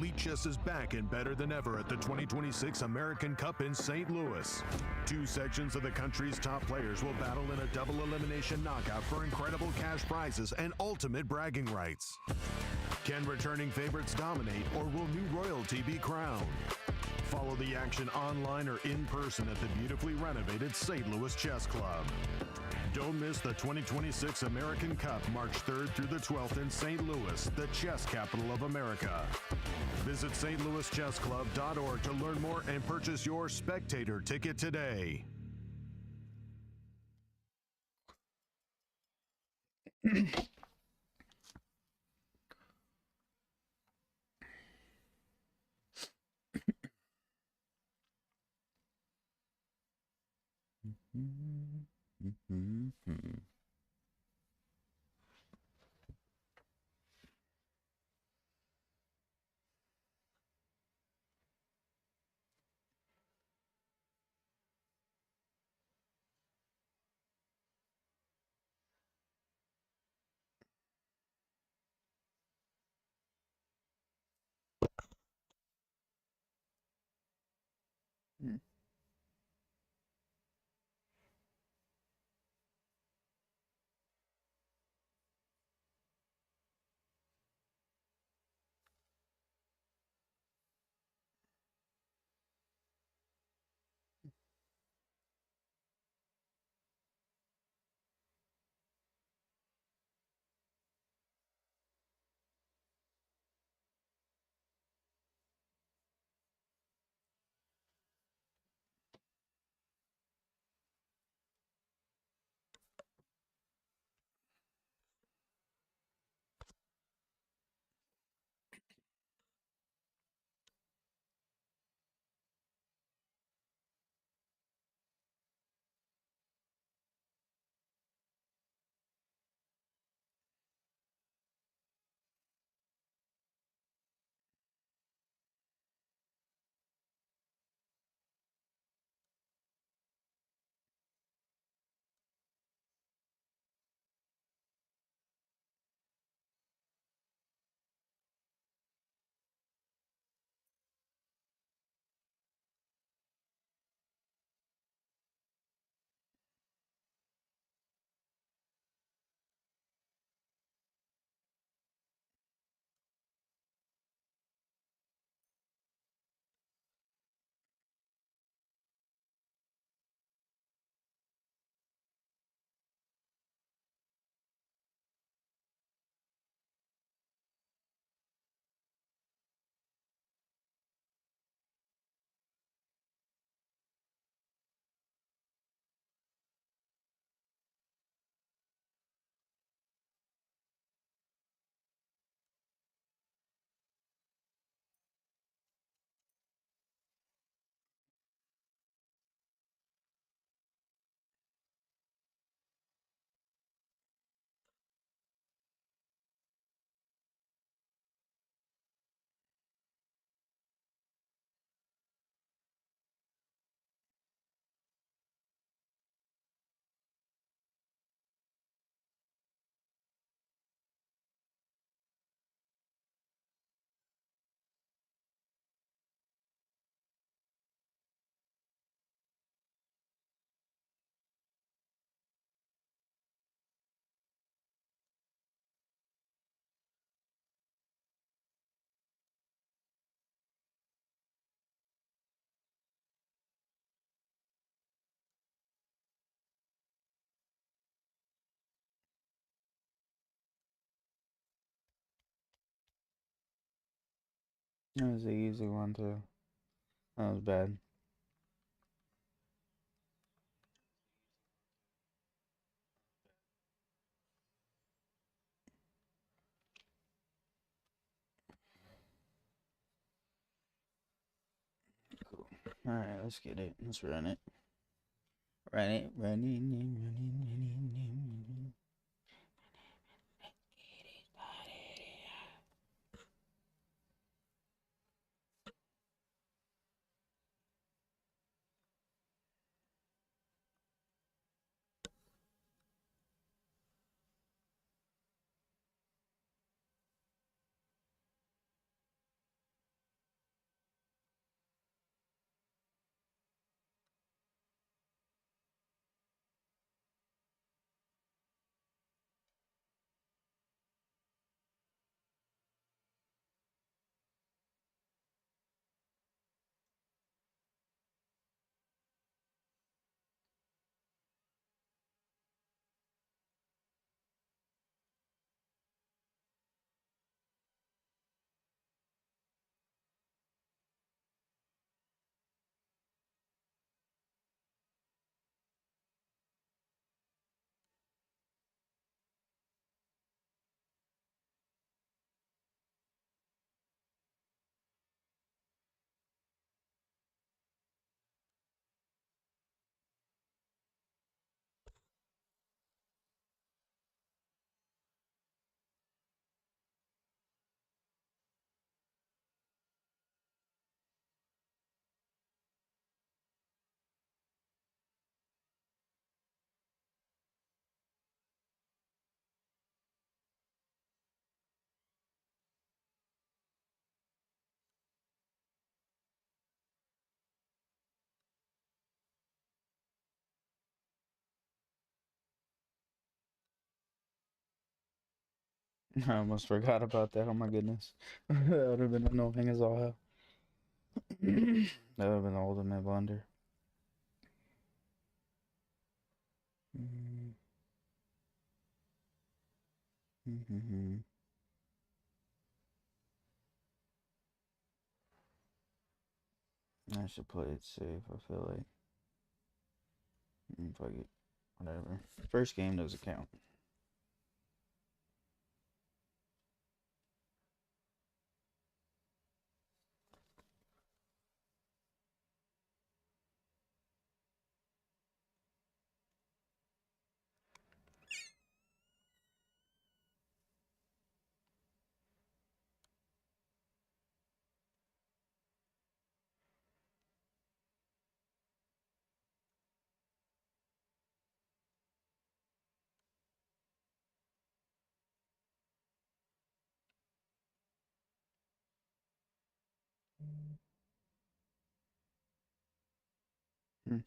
Elite Chess is back and better than ever at the 2026 American Cup in St. Louis. 2 sections of the country's top players will battle in a double elimination knockout for incredible cash prizes and ultimate bragging rights. Can returning favorites dominate, or will new royalty be crowned? Follow the action online or in person at the beautifully renovated St. Louis Chess Club. Don't miss the 2026 American Cup March 3rd through the 12th in St. Louis, the chess capital of America. Visit stlouischessclub.org to learn more and purchase your spectator ticket today. That was an easy one too. That was bad. Cool. Alright, let's get it. Let's run it. Run it. Running. I almost forgot about that. Oh my goodness. That would have been annoying as all hell. That would have been the ultimate blunder. I should play it safe, I feel like. Fuck it. Whatever. First game doesn't count. Hmm.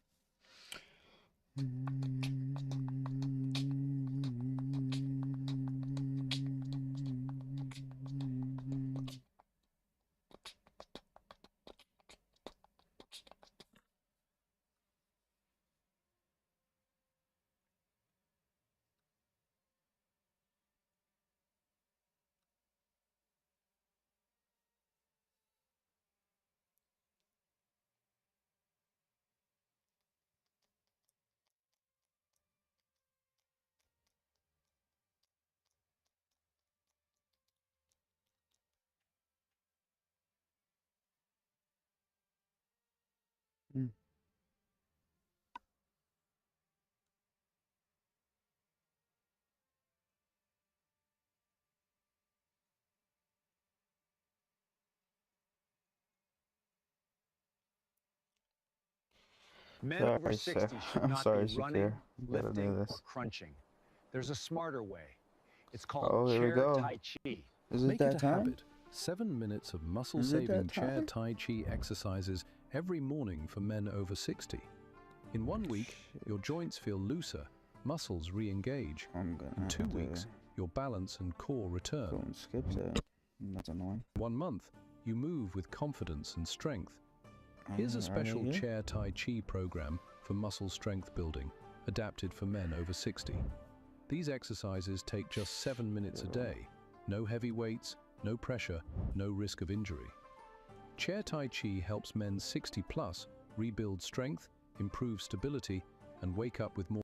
Hmm. Men Sorry, over 60 should I'm not be sorry, running, Shakir. Gotta do lifting, or this. crunching. There's a smarter way. It's called Oh, here we chair go. tai chi. Is it Make that it a time? habit. 7 minutes of Is it muscle-saving that chair time? Tai Chi exercises every morning for men over 60. In 1 week, your joints feel looser, muscles re-engage. I'm gonna In 2 have to weeks, your balance and core go return. and skip that. That's annoying. 1 month, you move with confidence and strength. Here's a Alright, special here. chair Tai Chi program for muscle strength building, adapted for men over 60. These exercises take just 7 minutes a day. No heavy weights, no pressure, no risk of injury. Chair Tai Chi helps men 60 plus rebuild strength, improve stability, and wake up with more.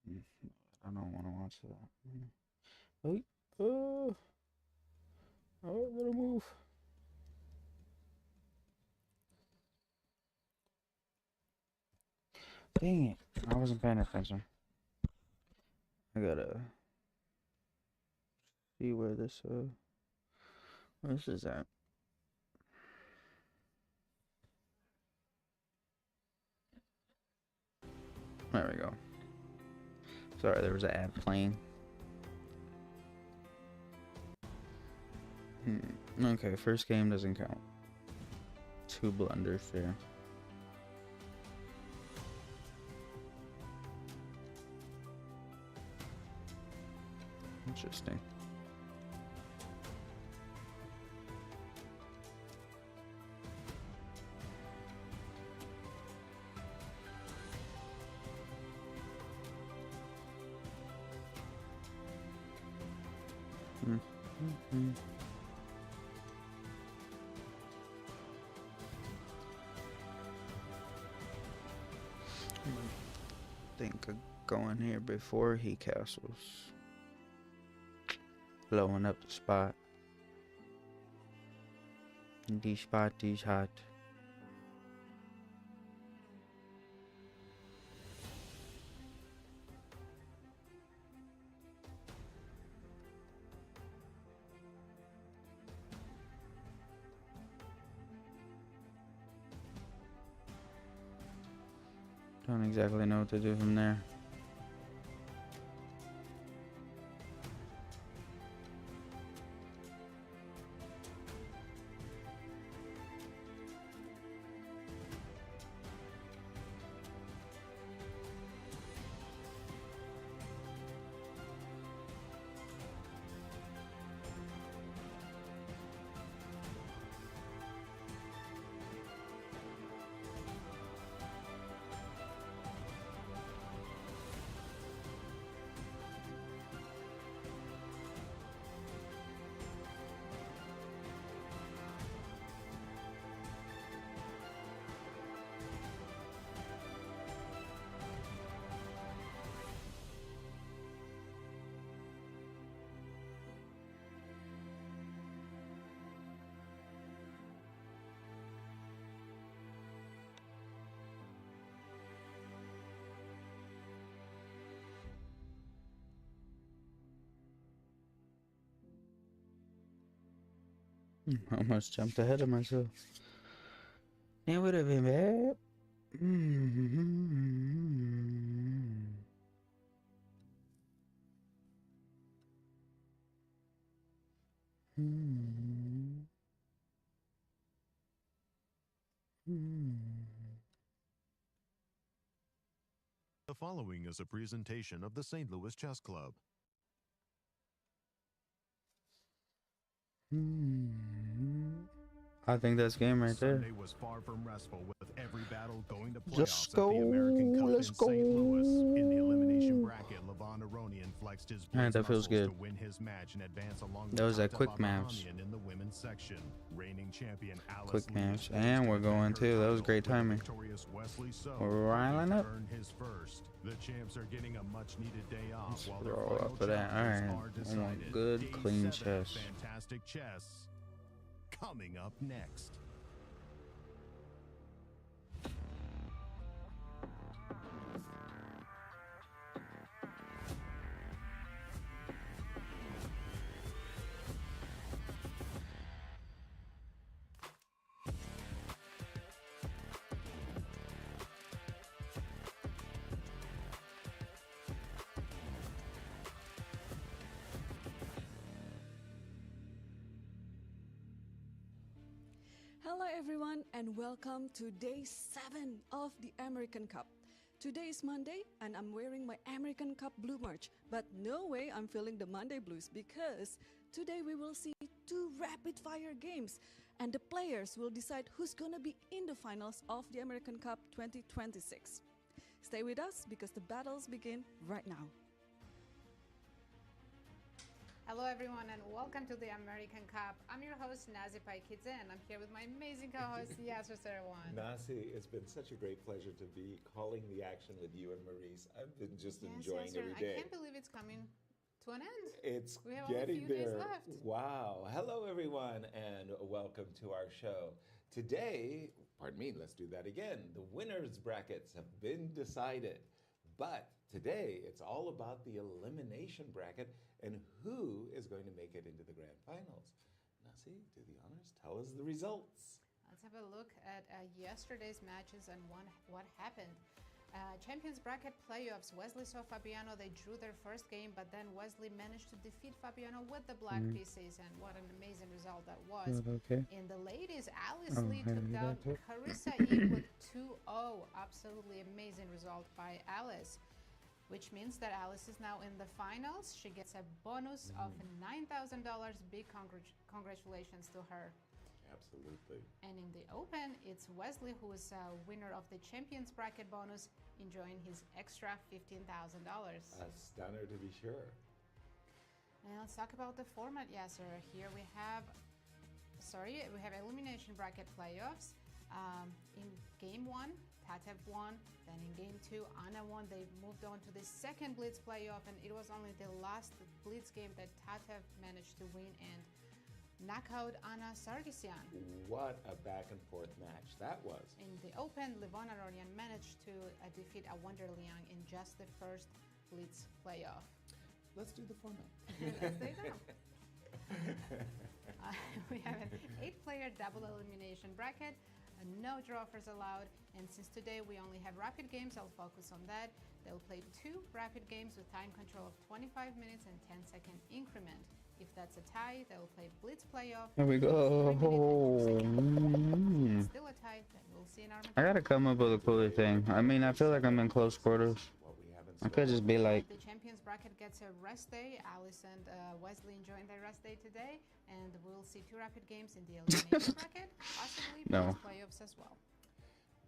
I don't want to watch that. Oh, oh, gotta move. Dang it. I wasn't paying attention. I gotta see where this is at. There we go. Sorry, there was an ad playing. Okay, first game doesn't count. 2 blunders there. Interesting. Think of going here before he castles. Blowing up the spot. The spot is hot. Don't exactly know what to do from there. I almost jumped ahead of myself. It would have been bad. The following is a presentation of the St. Louis Chess Club. I think that's game right there. Sunday was far from restful, with every battle going to Let's playoffs at go. the American Cup Let's in go. St. Louis. In the elimination bracket, Levon Aronian flexed his Alright, that feels muscles good. to win his match and advance along That was with that quick match. in the women's section. Reigning champion Alice Quick Lee match. is poised And to we're defend going her too. That was title, great with timing. victorious Wesley So We're riling looking to up. earn his first. The champs are getting a much-needed day off Let's while their throw final up for that. challenges Alright. are I want decided. good, Game clean 7 of chess. Fantastic chess coming up next. Hello everyone and welcome to day 7 of the American Cup. Today is Monday and I'm wearing my American Cup blue merch, but no way I'm feeling the Monday blues because today we will see 2 rapid fire games and the players will decide who's gonna be in the finals of the American Cup 2026. Stay with us because the battles begin right now. Hello everyone and welcome to the American Cup. I'm your host Nazi Paikidze and I'm here with my amazing co-host Yasser Sarawan. Nasi, it's been such a great pleasure to be calling the action with you and Maurice. I've been just enjoying Yasser, every day. I can't believe it's coming to an end. It's We have only a getting few days there. left. Wow. Hello everyone and welcome to our show. Today, pardon me, let's do that again. The winners brackets have been decided. But today it's all about the elimination bracket and who is going to make it into the grand finals. Nasi, do the honors. Tell us the results. Let's have a look at yesterday's matches and what happened. Champions bracket playoffs, Wesley saw Fabiano, they drew their first game, but then Wesley managed to defeat Fabiano with the black pieces, and what an amazing result that was. Okay. In the ladies, Alice Oh, Lee took hey, down that's it. Carissa Eve with 2-0. Absolutely amazing result by Alice, which means that Alice is now in the finals. She gets a bonus of $9,000. Big congratulations to her. Absolutely. And in the Open, it's Wesley who is a winner of the Champions Bracket bonus, enjoying his extra $15,000. A stunner to be sure. And let's talk about the format, Yasser. Here we have Elimination Bracket playoffs. In Game 1, Tatev won. Then in Game 2, Anna won. They moved on to the second Blitz playoff, and it was only the last Blitz game that Tatev managed to win and knock out Anna Sargsyan. What a back and forth match that was. In the Open, Levon Aronian managed to defeat Wonder Liang in just the first Blitz playoff. Let's do the format. Let's do that. We have an 8-player double elimination bracket. No draw offers allowed, and since today we only have rapid games, I'll focus on that. They'll play 2 rapid games with time control of 25 minutes and 10-second increment. If that's a tie, they'll play Blitz playoff. There we go. If it's still a tie, then we'll see in our I gotta come up with a cooler thing. I mean, I feel like I'm in close quarters. What we have in I store. could just be like, The champions bracket gets a rest day. Alice and Wesley enjoying their rest day today, and we'll see 2 rapid games in the elimination bracket, possibly No. Blitz playoffs as well.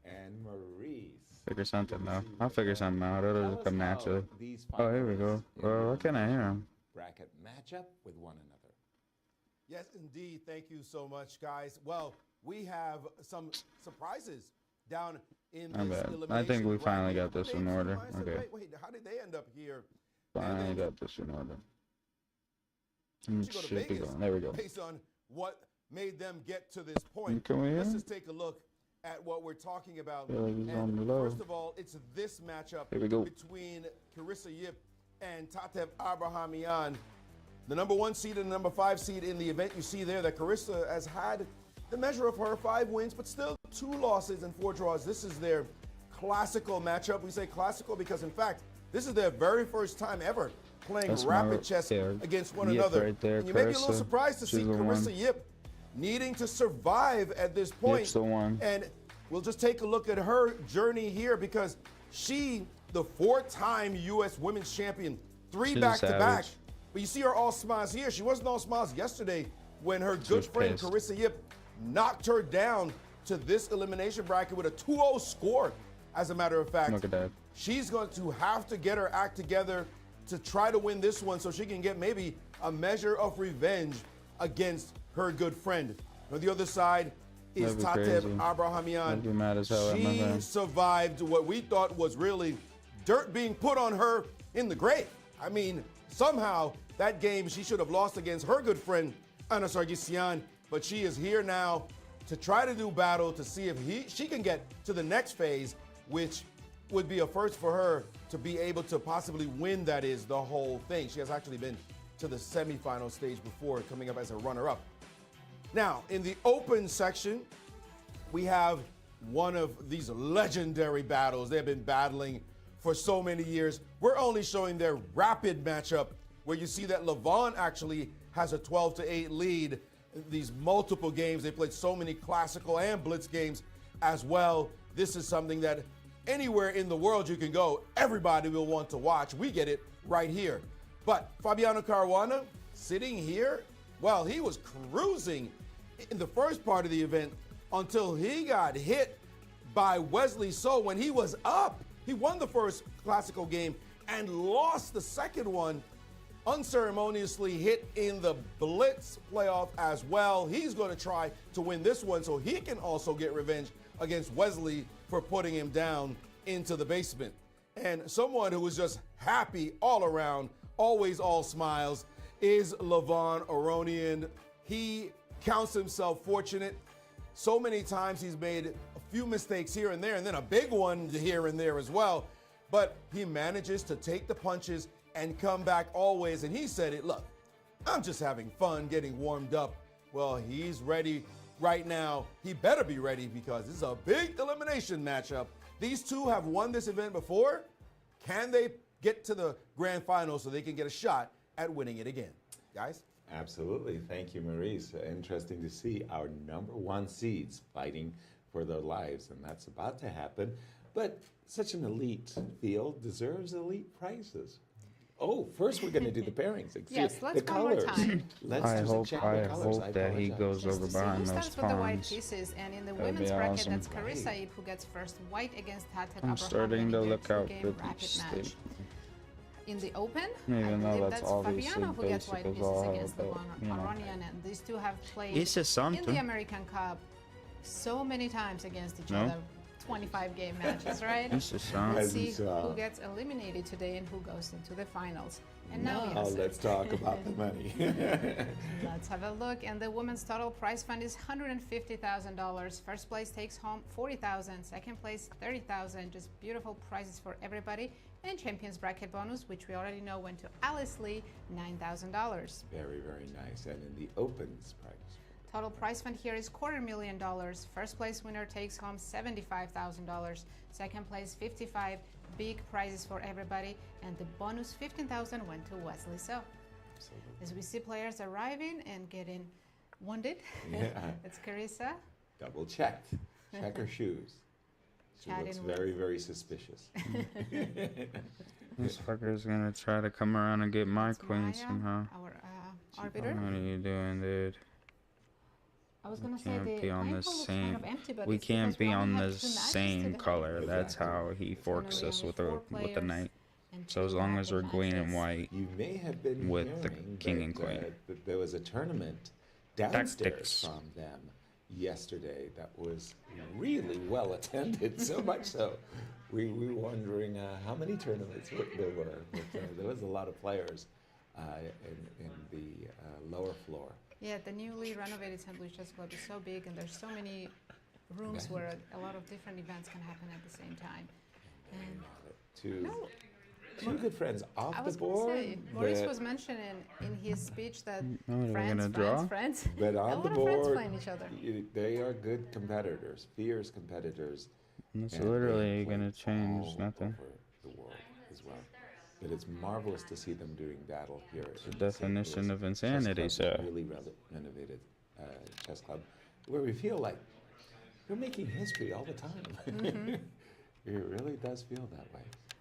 And Maurice. figure something out. I'll figure something out. It'll Tell just us come how naturally. these Oh, here we go. finalists in Well, the why can't I hear him? bracket match up with one another. Yes, indeed. Thank you so much, guys. Well, we have some surprises down in My this bad. I elimination think we finally bracket. got this in Names order. them. I said, Okay. Wait, how did they end up here? Finally then- got this in order. We should go to Should be Vegas going. There we go. based on what made them get to this point. Can we hear Let's him? just take a look at what we're talking about. Feel like he's And on the low. first of all, it's this matchup Here we go. between Carissa Yip and Tatev Abrahamian. the number 1 seed and the number 5 seed in the event. You see there that Carissa has had the measure of her 5 wins, but still 2 losses and 4 draws. This is their classical matchup. We say classical because, in fact, this is their very first time ever playing rapid chess against one another. Right there, and you may be a little Carissa. surprised to see She's the Carissa one. Yip needing to survive at this point. Yip's the one. And we'll just take a look at her journey here because she, the 4-time U.S. Women's Champion, 3 She's a back-to-back. savage. But you see her all smiles here. She wasn't all smiles yesterday when her good was friend pissed. Carissa Yip knocked her down to this elimination bracket with a 2-0 score. As a matter of fact, Look at that. she's going to have to get her act together to try to win this one so she can get maybe a measure of revenge against her good friend. On the other side is That'd be Tateb crazy. Abrahamian. I'd be mad as hell at my She man. survived what we thought was really dirt being put on her in the grave. I mean, somehow that game she should have lost against her good friend Anna Sargsyan, but she is here now to try to do battle to see if she can get to the next phase, which would be a first for her to be able to possibly win, that is, the whole thing. She has actually been to the semifinal stage before, coming up as a runner-up. Now, in the open section, we have one of these legendary battles. They've been battling for so many years. We're only showing their rapid matchup, where you see that Levon actually has a 12-8 lead. These multiple games, they played so many classical and blitz games as well. This is something that anywhere in the world you can go, everybody will want to watch. We get it right here. But Fabiano Caruana sitting here, well, he was cruising in the first part of the event until he got hit by Wesley So when he was up. He won the first classical game and lost the second one, unceremoniously hit in the Blitz playoff as well. He's going to try to win this one so he can also get revenge against Wesley for putting him down into the basement. And someone who was just happy all around, always all smiles, is Levon Aronian. He counts himself fortunate. So many times he's made a few mistakes here and there, and then a big one here and there as well. But he manages to take the punches and come back always. And he said it, look, I'm just having fun getting warmed up. Well, he's ready right now. He better be ready because this is a big elimination matchup. These two have won this event before. Can they get to the grand final so they can get a shot at winning it again? Guys? Absolutely. Thank you, Maurice. Interesting to see our number 1 seeds fighting for their lives, and that's about to happen. But such an elite field deserves elite prizes. Oh, first we're going to do the pairings. Yes, let's the one more colors. time. Let's I just hope, check I the colors. hope that he apologize. goes Just over to see behind who those starts with the white pawns. pieces, and in the That'd be women's bracket, awesome. that's Carissa Yip who gets first white against Tateb I'm starting Abrahamian to in their look out two-game for rapid these match. things. In the open, Even I though believe that's that's obviously Fabiano who gets basic white as pieces all hell, against but, Levon you know. Aronian, and these two have played It's just in the something. American Cup so many times against each No? other. 25-game matches, right? It's just something. Let's As we see saw. who gets eliminated today and who goes into the finals. And now, Now Yasser. let's talk about the money. Let's have a look. And the women's total prize fund is $150,000. First place takes home $40,000. Second place, $30,000. Just beautiful prizes for everybody. And champions bracket bonus, which we already know went to Alice Lee, $9,000. Very, very nice. And in the opens price. Total prize fund here is $250,000. First place winner takes home $75,000. Second place, $55,000. Big prizes for everybody, and the bonus $15,000 went to Wesley. So, as we see players arriving and getting wounded, Yeah. it's Carissa. Double checked. Check her shoes. She Chatting looks with- very, very suspicious. This fucker's gonna try to come around and get my That's queen Maya, somehow. our arbiter. What are you doing, dude? I was gonna say Can't the be on playing the pool looks same. kind of empty, but We it's can't because we be only on have the 2 matches same today. color. That's Exactly. how he forks only us with four the players knight. and So as 2 long as we're rapid green and matches. white, You may have been With the hearing king that, and queen. that there was a tournament downstairs Tactics. from them yesterday that was really well attended, so much so we were wondering how many tournaments there were. But, there was a lot of players in the lower floor. Yeah, the newly renovated St. Louis Chess Club is so big, and there's so many rooms where a lot of different events can happen at the same time. And To no, two good friends off I the was going to board. say, Maurice but- was mentioning in his speech that Oh, we're friends, gonna friends, draw? friends, But a on lot the of friends board, playing each other. they are good competitors, fierce competitors. It's and they literally play gonna change all nothing. over the world as well. But it's marvelous to see them doing battle here. The in definition St. Louis of insanity, Chess Club, sir. really renovated chess club, where we feel like we're making history all the time. Mm-hmm. It really does feel that way.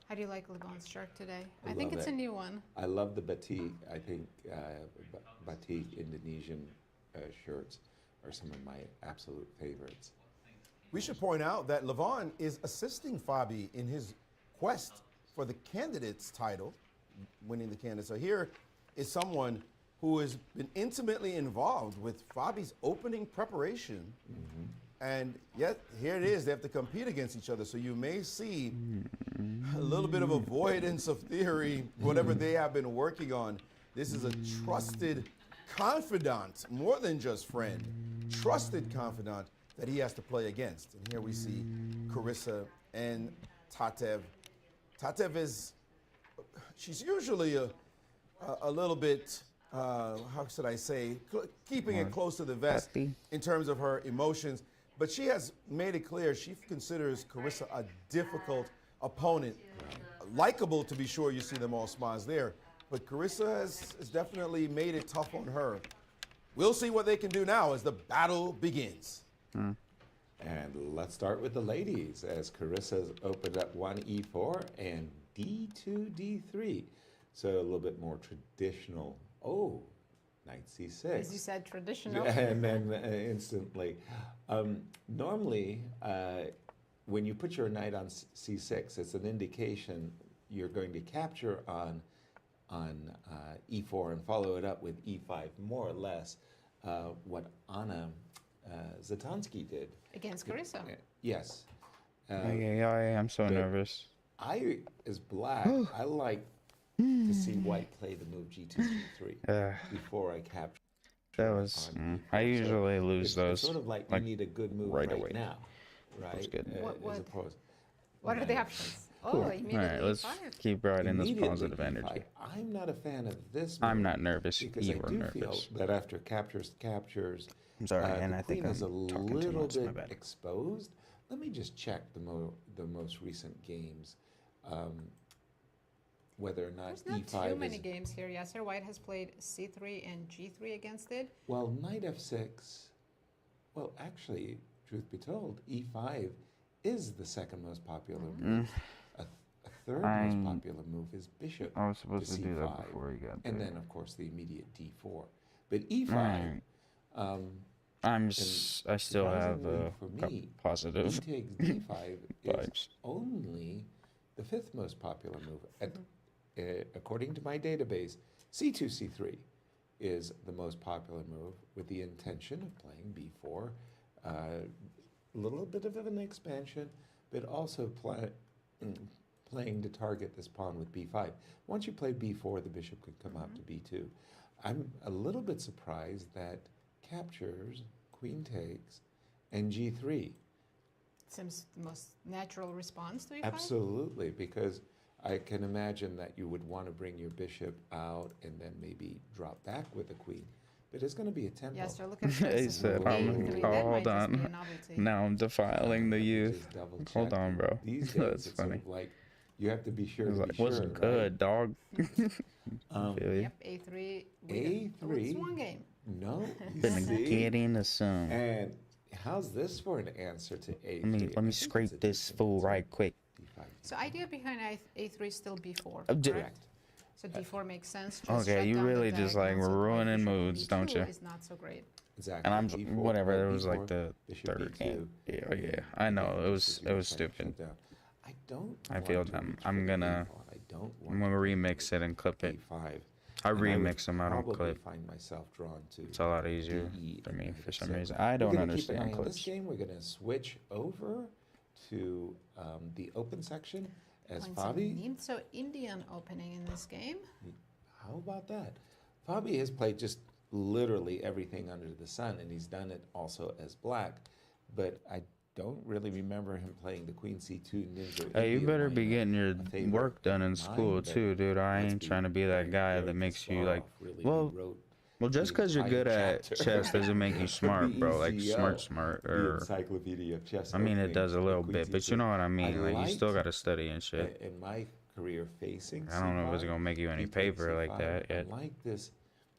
How do you like Levon's shirt today? I I think love it's it. a new one. I love the batik. I think batik Indonesian shirts are some of my absolute favorites. We should point out that Levon is assisting Fabi in his quest for the candidate's title, winning the candidate. So here is someone who has been intimately involved with Fabi's opening preparation. And yet, here it is. They have to compete against each other. So you may see a little bit of avoidance of theory, whatever they have been working on. This is a trusted confidant, more than just friend, trusted confidant that he has to play against. And here we see Carissa and Tatev. Tatev is, she's usually a little bit, how should I say, keeping it close to the vest Petty. in terms of her emotions. But she has made it clear she considers Carissa a difficult opponent. Likeable, to be sure, you see them all smiles there. But Carissa has definitely made it tough on her. We'll see what they can do now as the battle begins. And let's start with the ladies as Carissa's opened up 1e4 and d2, d3. So a little bit more traditional. Oh, knight c6. As you said, traditional. And then instantly. Normally, when you put your knight on c6, it's an indication you're going to capture on e4 and follow it up with e5, more or less what Anna Zatansky did. Against Carissa. Yes. I'm so but- nervous. As black, I like to see white play the move g2, g3 before I capture. That was. on I e4. So usually lose it's those. sort of like, like, you need a good move right right, away. now, right? good. What- As opposed. What are the options? Oh, Cool. All immediately right, let's E5. keep riding this Immediately positive e5. energy. I'm not a fan of this. I'm move not nervous. because You I were do nervous. feel that after captures, I'm sorry, and the I think queen is a I'm talking too little much. My bit bad. exposed. Let me just check the most recent games, whether or not There's not e5 too many is games here. Yasser White has played c3 and g3 against it. well. Knight f6. Well, actually, truth be told, e5 is the second most popular move. A third most popular move is bishop. I was supposed to do that c5, before you got and there. then of course the immediate d4. But e5. Right. I still have surprisingly for me, positive e takes d5 is vibes. only the fifth most popular move. According to my database, c2, c3 is the most popular move with the intention of playing b4. A little bit of an expansion, but also playing to target this pawn with b5. Once you play b4, the bishop could come out to b2. I'm a little bit surprised that captures, queen takes, and g3. Seems the most natural response to e5. Absolutely, because I can imagine that you would want to bring your bishop out and then maybe drop back with the queen. But it's going to be a tempo. Yasser, look at He this. said, A3, that hold might just be on. a novelty. Now I'm defiling the Let me youth. just double Hold check. on, bro. These days, That's it's sort funny. of like you have to be sure I was to like, be sure. wasn't right? good, dog. Um, Feel you. Yep, a3. Oh, A3. it's one game. No, you Been see? getting some. And how's this for an answer to A3? Let me I think scrape it's a this decent fool answer. right quick. D5. So idea behind a3 is still b4, d- correct? So d4 makes sense. Just Okay, shut you down the really just, like, diagonals, were so ruining bishop moods, don't b2 you? is not so great. Exactly. And I'm B4, whatever. It knight was like B4, the bishop third B2, game. Yeah, and yeah. then I know queen it was takes, it you're was trying to stupid. shut down. I don't. I want feel to them. reach for I'm the gonna B4. I don't I'm want gonna to remix it and clip it. A5. I And would remix them. I don't probably clip. find myself drawn to. It's a lot easier DE for me and for some F6. reason. I We're don't gonna keep an eye understand on this clips. game. We're going to switch over to the open section as Points in Fabi. Nimzo Indian opening in this game. How about that? Fabi has played just literally everything under the sun, and he's done it also as black. But I don't really remember him playing the Queen C2 Ninja. Hey, you India better be minor, getting your a favorite work done in of school mine, but too, dude. I let's ain't trying to be that frank, guy Gareth that makes you Kasparov like, really well, rewrote just the because you're good entire at chapter chess doesn't make you of smart, the bro. Like ECO, smart, the or Encyclopedia of Chess. I mean, it opening does a with little Queen bit, but C2. you know what I mean. Like you still liked, got to study and shit. in my career facing I don't know if it's C5, gonna make you any he played paper like C5. that yet. I like this.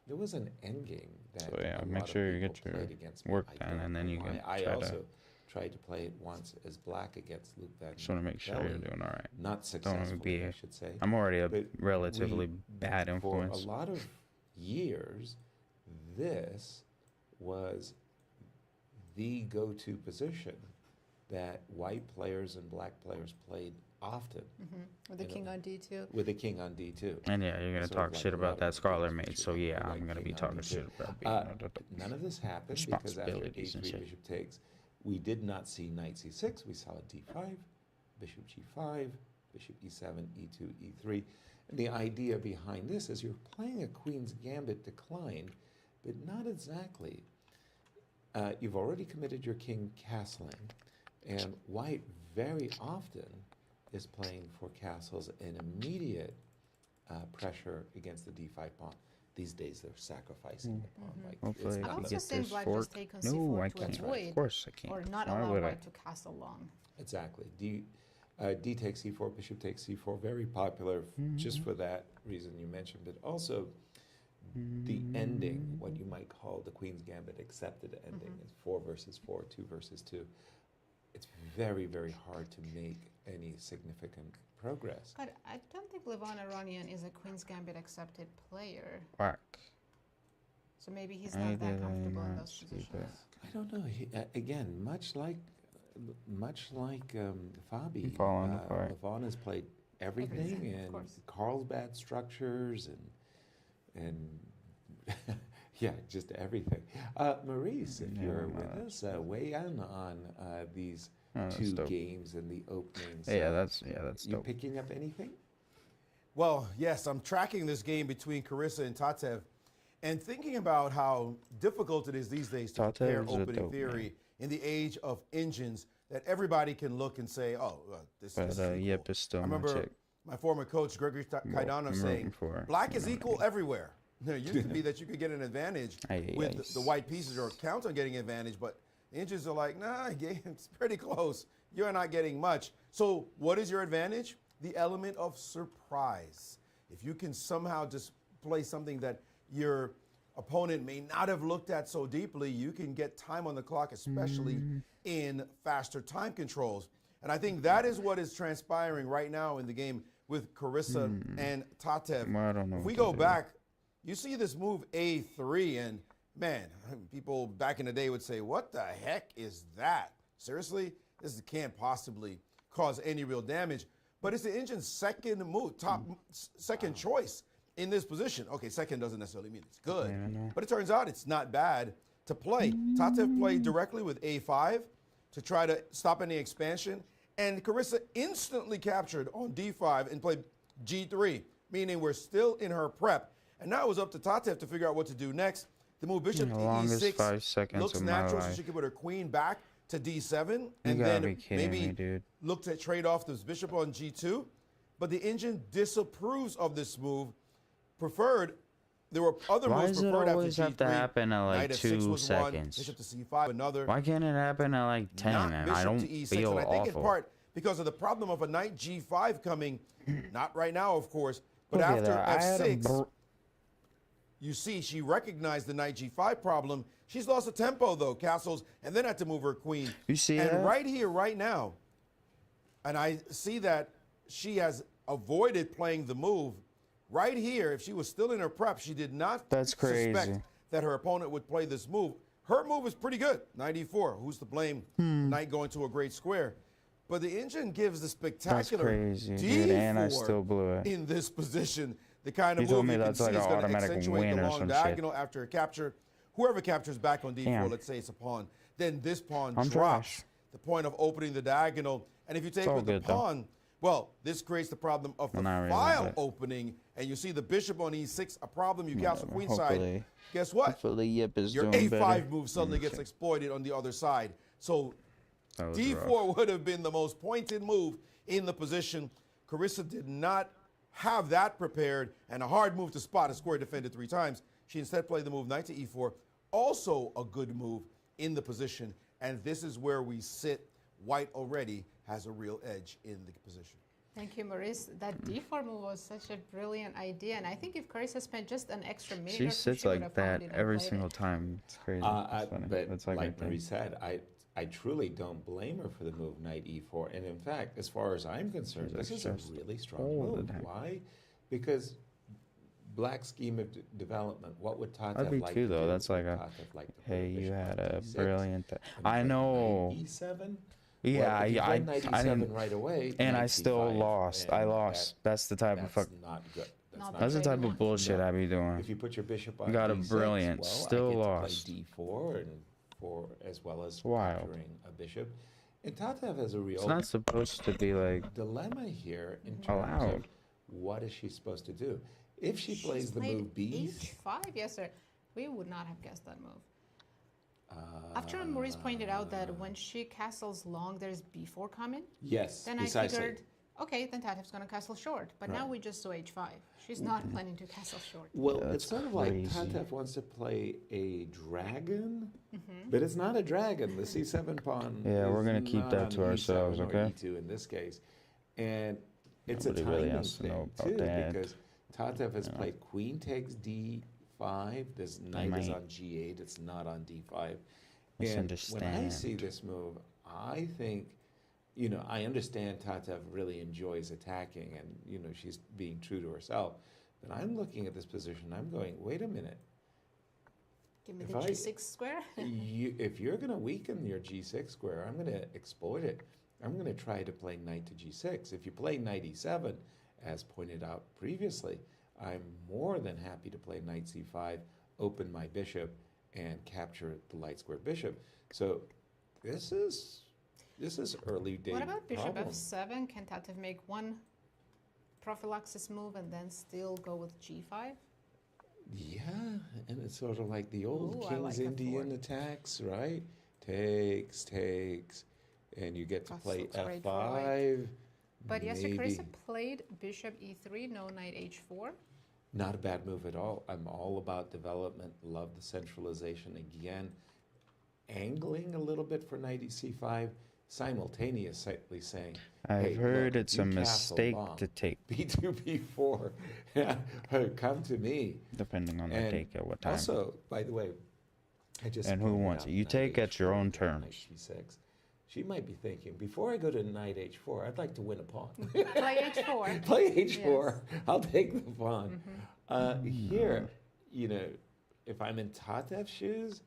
There was an endgame that So yeah, a make lot sure of you people get your played against me. work I done, don't and then know you why. can I try also to. tried to play it once as black against Luke Van. Just want to make sure you're Belly. doing all right. Not successfully, be I a- should say. I'm already a But relatively we, bad influence. For a lot of years, this was the go-to position that white players and black players played often With the king on D2. with the king on D2. And yeah, you're gonna Sort of talk like shit a lot about of that the scholar games mate. that So you yeah, like I'm gonna king be on talking D2. shit about being None of this happened because after Responsibilities and A3 shit. bishop takes, we did not see knight C6. We saw D5, bishop G5, bishop E7, E2, E3. And the idea behind this is you're playing a queen's gambit declined, but not exactly. You've already committed your king castling, and white very often is playing for castles and immediate pressure against the D5 pawn. These days they're sacrificing the pawn. Like, Hopefully I I can also get think this black fork. just take on No, C4 I to can't. avoid Of course I can't. or not Why allow would I? white to castle long. Exactly. D takes C4, bishop takes C4, very popular just for that reason you mentioned, but also the ending, what you might call the Queen's Gambit accepted ending, is 4 versus 4, 2 versus 2. It's very, very hard to make any significant progress. But I don't think Levon Aronian is a Queen's Gambit accepted player. Whack. So maybe he's I not that did comfortable in not those see positions. that. I don't know. Again, much like Fabi, falling apart. Levon has played everything, Everything, of and course. Carlsbad structures and yeah, just everything. Maurice, if Yeah, you're no, with us, weigh in on these that's two dope. games and the openings. Yeah, that's you dope. picking up anything? Well, yes, I'm tracking this game between Carissa and Tatev and thinking about how difficult it is these days to prepare Tatev's a opening dope theory man. in the age of engines that everybody can look and say, oh, this But is equal. Yep is still I my remember chick. my former coach, Gregory Kaidano, I'm saying, rooting for her. black You is know what I equal mean. everywhere. It used to be that you could get an advantage with the white pieces or count on getting an advantage, but the engines are like, nah, it's pretty close. You're not getting much. So what is your advantage? The element of surprise. If you can somehow display something that your opponent may not have looked at so deeply, you can get time on the clock, especially in faster time controls. And I think that is what is transpiring right now in the game with Carissa and Tatev. Well, I don't know If we what to go do. back, you see this move A3, and man, people back in the day would say, what the heck is that? Seriously? This can't possibly cause any real damage. But it's the engine's second move, second choice in this position. Okay, second doesn't necessarily mean it's good, but it turns out it's not bad to play. Tatev played directly with A5 to try to stop any expansion, and Carissa instantly captured on D5 and played G3, meaning we're still in her prep. And now it was up to Tatev to figure out what to do next. The move bishop The to longest E6 5 seconds looks of my natural, so life. she could put her queen back to D7, and gotta then be kidding maybe me, dude. look to trade off this bishop on G2. But the engine disapproves of this move. There were other Why moves does it preferred after always G3. have to happen at like Knight F6 2 was one, seconds? bishop to C5 another. Why can't it happen at like 10 Not and bishop I don't to E6, feel and I think awful? in part because of the problem of a knight G5 coming, not right now, of course, but Look at after that. I had a F6, you see she recognized the knight G5 problem. She's lost a tempo, though, castles, and then had to move her queen. You see and that? right here, right now, and I see that she has avoided playing the move. Right here, if she was still in her prep, she did not That's crazy. suspect that her opponent would play this move. Her move is pretty good, 94. Who's to blame? Knight going to a great square. But the engine gives the spectacular crazy, D4 dude, and I still blew it. in this position. The kind of He told move me you can that's see like is an going to automatic accentuate win the or long some diagonal after a capture. Whoever captures back on D4, Damn. let's say it's a pawn, then this pawn I'm drops. trash. The point of opening the diagonal. And if you take all with the good, though. pawn, well, this creates the problem of the Well, not really, file but- opening. And you see the bishop on E6, a problem. You castle Whatever, queenside. hopefully- Guess what? Hopefully Yip is Your doing A5 better. move suddenly gets exploited on the other side. So That was D4 rough. would have been the most pointed move in the position. Carissa did not have that prepared, and a hard move to spot. A square defended 3 times. She instead played the move knight to e4, also a good move in the position, and this is where we sit. White already has a real edge in the position. Thank you, Maurice. That d4 move was such a brilliant idea, and I think if Carissa spent just an extra minute She or two, sits she would like have found that it and every played single it. time. It's crazy. It's funny. But It's like, like a Marie thing. said, I truly don't blame her for the move knight e4. And in fact, as far as I'm concerned, She's this is a stressed really strong all the move. time. Why? Because black scheme of development. What would Tatev That'd be like too, to though. do? That's like Would a, Tatev like to hey, play you bishop had on a d6 brilliant. and I play know. Knight e7. Yeah, Well, if you play knight I e7 didn't. right away, And knight I still c5, lost. I and lost. That's the type of That's fuck. not good. That's Not not That's the good. type Everyone. of bullshit No. I be doing. If you put your bishop on Got a d6, brilliant, well, still I get lost. to play d4 and for as well as Wild. capturing a bishop. And Tatev has a real It's not supposed to be like dilemma here in terms allowed. of what is she supposed to do. If she plays She's the played move b, h5. Yes, sir. We would not have guessed that move. After Maurice pointed out that when she castles long, there's b4 coming. yes, Then precisely. I figured, okay, then Tatev's going to castle short. But now Right. we just saw h5. She's not planning to castle short. Well, Yeah, it's that's sort of like crazy. Tatev wants to play a dragon, but it's not a dragon. The c7 pawn. Yeah, we're is gonna keep not that on to ourselves, e7 or okay? e2 in this case, and it's a Nobody really timing has to know thing about too that. because Tatev has played queen takes d5. This knight is might on g8. It's not on d5. And when I misunderstand. see this move, I think, you know, I understand Tatev really enjoys attacking and, you know, she's being true to herself. But I'm looking at this position, I'm going, wait a minute. Give me If the I- g6 square. If you're going to weaken your g6 square, I'm going to exploit it. I'm going to try to play knight to g6. If you play knight e7, as pointed out previously, I'm more than happy to play knight c5, open my bishop, and capture the light square bishop. So this is early day What about bishop problem. f7? Can Tatev make one prophylaxis move and then still go with g5? Yeah, and it's sort of like the old Ooh, I King's like that Indian forward. attacks, right? Takes, and you get to That play looks great for white. f5. But yes, maybe. Carissa played bishop e3, no knight h4. Not a bad move at all. I'm all about development, love the centralization. Again, angling a little bit for knight c5, simultaneously saying, I've hey, heard look, it's you a castle mistake long. to take, b2, b4, come to me. depending on the And take at what time. Also, by the way, I just And who pointed wants out it? You knight take at your h4, own knight terms. g6. She might be thinking, before I go to knight h4, I'd like to win a pawn. Play h4. Play h4. I'll take the pawn. Mm-hmm. Here, you know, if I'm in Tatev's shoes,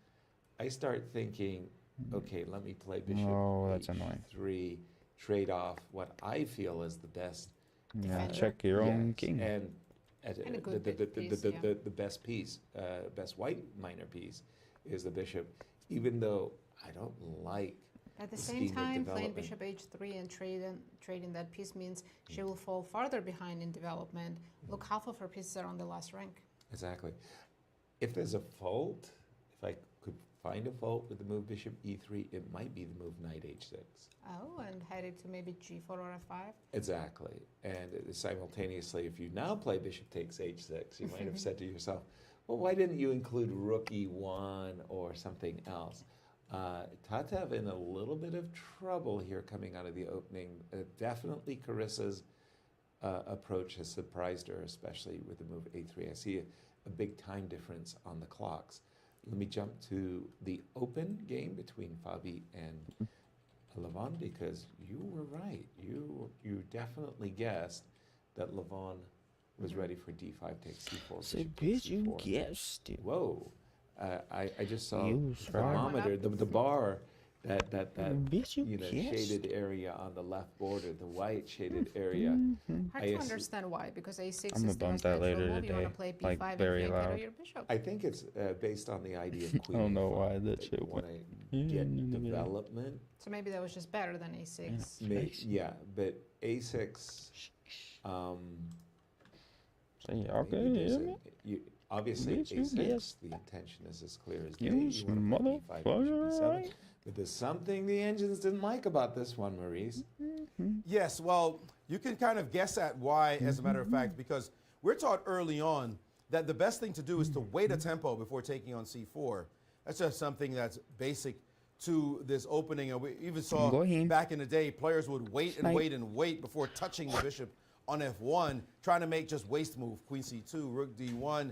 I start thinking, okay, let me play bishop Oh, that's annoying. h3, trade off what I feel is the best. Yeah, Defender. check your own yes, king. And, And a good piece, yeah. the best piece, best white minor piece is the bishop, even though I don't like At the the same scheme of time, playing development. bishop h3 and trading that piece means she will fall farther behind in development. Look, half of her pieces are on the last rank. Exactly. If there's a fault, if I could find a fault with the move bishop e3, it might be the move knight h6. Oh, and headed to maybe g4 or f5. Exactly. And simultaneously, if you now play bishop takes h6, you might have said to yourself, well, why didn't you include rook e1 or something else? Tatev in a little bit of trouble here coming out of the opening. Definitely Carissa's approach has surprised her, especially with the move a3. I see a big time difference on the clocks. Let me jump to the open game between Fabi and Levon, because you were right. You definitely guessed that Levon was ready for d5 takes c4. Say, bishop takes bitch, you c4. guessed it. Whoa. I just saw You the smart. thermometer, the bar, that Bitch, you know, guessed. shaded area on the left border, the white shaded area. Hard I to assu- understand why, because a6 I'm gonna is the bump most that natural later move. You want to today, play b5 like, and very take out loud. of your bishop. I think it's based on the idea of queen. I don't know e5, why that shit you went- wanna get development. So maybe that was just better than a6. Yeah, but a6. Say, maybe okay, there's yeah. obviously Bitch, you a6. guessed. The intention is as clear as day. You wanna play b5, bishop motherfucker, e7. right? But there's something the engines didn't like about this one, Maurice. Yes, well, you can kind of guess at why, as a matter of fact, because we're taught early on that the best thing to do is to wait a tempo before taking on C4. That's just something that's basic to this opening. And we even saw Go ahead. back in the day, players would wait and wait and wait before touching the bishop on F1, trying to make just waste move. Queen C2, Rook D1,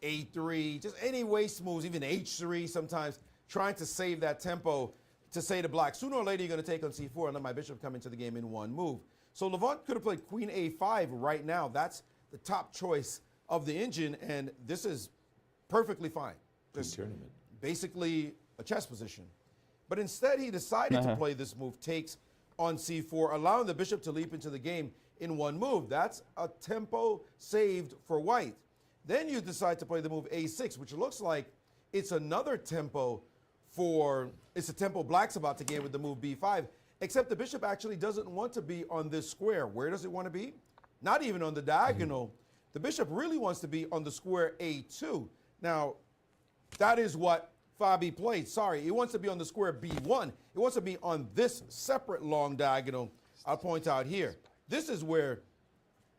A3, just any waste moves, even H3 sometimes, trying to save that tempo to say to black, sooner or later you're going to take on C4 and let my bishop come into the game in one move. So Levant could have played Queen A5 right now. That's the top choice of the engine, and this is perfectly fine. Just Tournament. basically a chess position. But instead, he decided to play this move, takes on C4, allowing the bishop to leap into the game in one move. That's a tempo saved for white. Then you decide to play the move A6, which looks like it's another tempo it's a tempo black's about to gain with the move B5, except the bishop actually doesn't want to be on this square. Where does it want to be? Not even on the diagonal. The bishop really wants to be on the square A2. Now, that is what Fabi played. Sorry, he wants to be on the square B1. He wants to be on this separate long diagonal. I'll point out here. This is where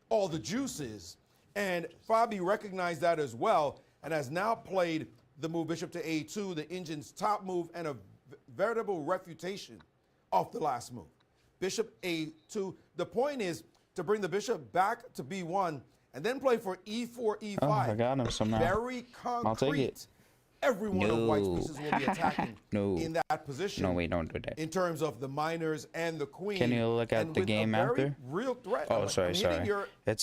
all the juice is. And Fabi recognized that as well and has now played the move bishop to A2, the engine's top move, and a veritable refutation of the last move. Bishop A2. The point is to bring the bishop back to B1 and then play for E4, E5. Oh, I got him somehow. Very concrete. I'll take it. Every one of white's pieces will be attacking in that position. No, wait, don't do that. In terms of the minors and the queen. Can you look at and the with game a very after? Real threat. Oh, sorry. It's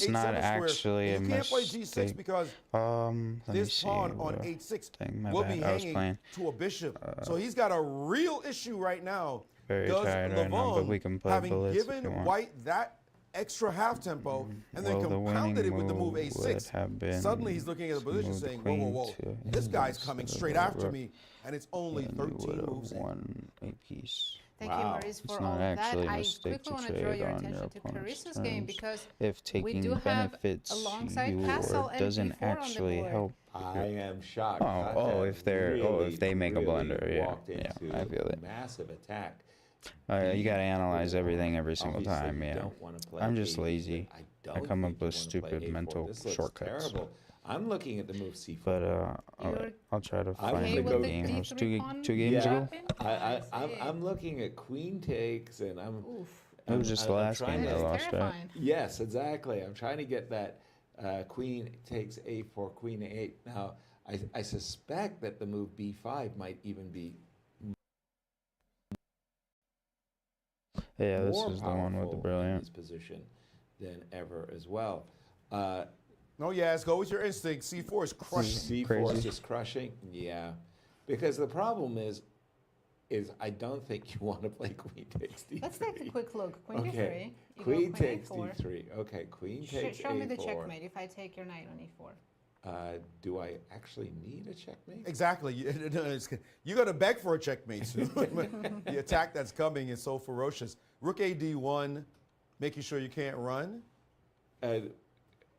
not A7 actually a You can't play G6 mistake. because Let me this see. pawn on H6 Dang, my will bad. be I was hanging playing. to a bishop. So he's got a real issue right now. Very Does tired right now, but we can play having bullets if given you want. white that extra half tempo and then Well, the compounded it winning with the move move would A6, have been suddenly he's looking at the position move the saying, whoa, whoa, queen whoa, to this guy's instead coming of straight the after rook. me, and it's only Then we 13 would moves have in. won a piece. Thank you, Wow. Maurice, It's for not all of that. actually a I mistake quickly to want to draw trade your on attention your to opponent's Carissa's game terms. because If we taking do have benefits alongside you castle or and doesn't B4 on the actually board. help. I am shocked. If they make a really blunder, yeah, walked yeah, into I feel it. massive attack. You gotta analyze everything every single Obviously, time. you Yeah, don't wanna play I'm just A4. lazy. I I don't come think up you with wanna stupid play A4. mental This looks shortcuts. terrible. I'm looking at the move C4. But You're I'll try to I'm find okay a with good the game. It was D3 pawn two games Yeah. ago. I'm looking at queen takes, and I'm. Oof. It was just the I'm last trying game to- I That is lost, right? terrifying. Yes, exactly. I'm trying to get that queen takes A4, queen A8. Now, I suspect that the move B5 might even be Yeah, this more is the one with the powerful in brilliant. this position than ever as well. No, yes, go with your instinct. C4 is crushing. C4 is Crazy. just crushing. Yeah, because the problem is I don't think you want to play queen takes D3. Let's take a quick look. Queen Okay. D3. You Queen go takes A4. D3. Okay, queen takes Show me the A4. checkmate if I take your knight on E4. Do I actually need a checkmate? Exactly. You got to beg for a checkmate soon. The attack that's coming is so ferocious. Rook A D1, making sure you can't run. You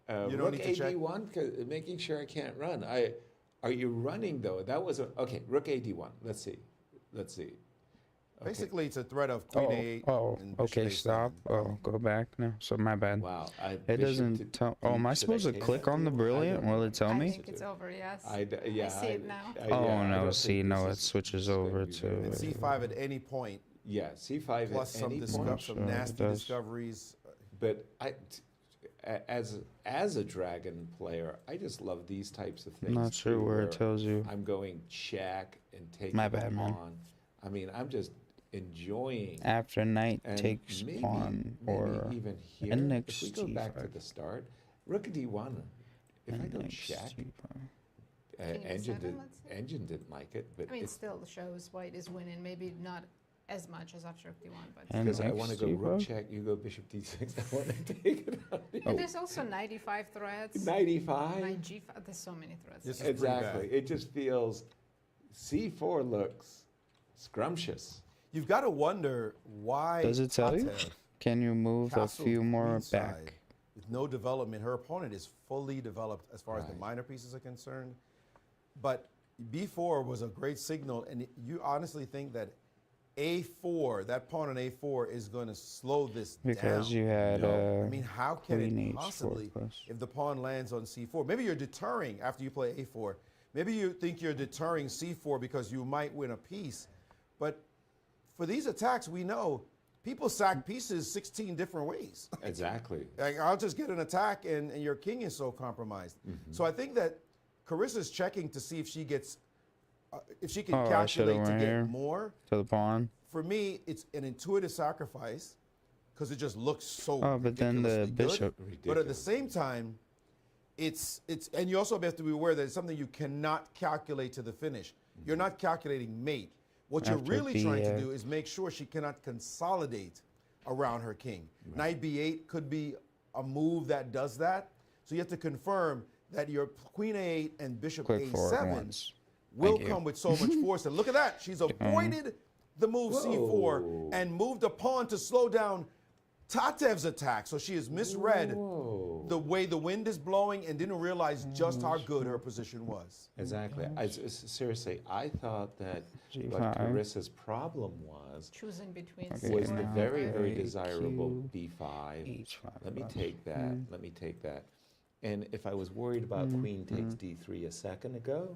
don't Rook need to check? AD1, making sure I can't run. Are you running though? That was okay. Rook AD1. Let's see. Okay. Basically, it's a threat of Queen A8. and Bishop Okay, A7. stop. Oh, go back now. So my bad. Wow. It doesn't tell. Oh, am I supposed to click on the brilliant? Will it tell I me? think it's over, yes. Yeah. I see it now. Oh no, see, no, it switches over And to. C5 at any point, Yeah, C5 plus at some, any disco- point. Sure, some it nasty does. discoveries. But as a dragon player, I just love these types of things. Not sure too, where it tells you. I'm going check and taking My bad, man. pawn. I mean, I'm just enjoying. After knight And takes maybe, pawn maybe or even here, and if next we go back to G5. the start, Rook D1. If I and go next check, G5. King engine E7, did, let's say? engine didn't like it, but I mean, it it's still shows white is winning. Maybe not as much as after Rook D1, but And because I next want to go rook G5? check, you go bishop D6. I want to take it out. And there's also 95 threats. 95. Knight G5. There's so many threats. This is pretty Exactly. bad. It just feels C4 looks scrumptious. You've got to wonder why. Does it tell you? Tatev Can you move a castled few more queenside back? with no development. Her opponent is fully developed as far as the Right. minor pieces are concerned. But B4 was a great signal, and you honestly think that A4, that pawn on A4 is going to slow this Because down. you had I mean, how can Queen it H4 possibly, plus. if the pawn lands on C4? Maybe you're deterring after you play A4. Maybe you think you're deterring C4 because you might win a piece. But for these attacks, we know people sack pieces 16 different ways. Exactly. Like, I'll just get an attack and your king is so compromised. So I think that Carissa's checking to see if she gets, if she can I should've calculate to went get here. more. to the pawn. For me, it's an intuitive sacrifice because it just looks so Oh, but then the ridiculously good. bishop. But at the same time, it's and you also have to be aware that it's something you cannot calculate to the finish. You're not calculating mate. What you're After really trying to B8. do is make sure she cannot consolidate around her king. Knight B8 could be a move that does that. So you have to confirm that your queen A8 and bishop Click forward A7 once. will Thank you. come with so much force. And look at that. She's avoided the move C4 and moved a pawn to slow down Tatev's attack. So she has misread the way the wind is blowing and didn't realize just how good her position was. Exactly. Seriously, I thought that what G5. Carissa's problem was Choosing between Okay, was C4 the and very, B5. very A, desirable Q, B5. H5. Let me take that. Let me take that. And if I was worried about queen takes D3 a second ago,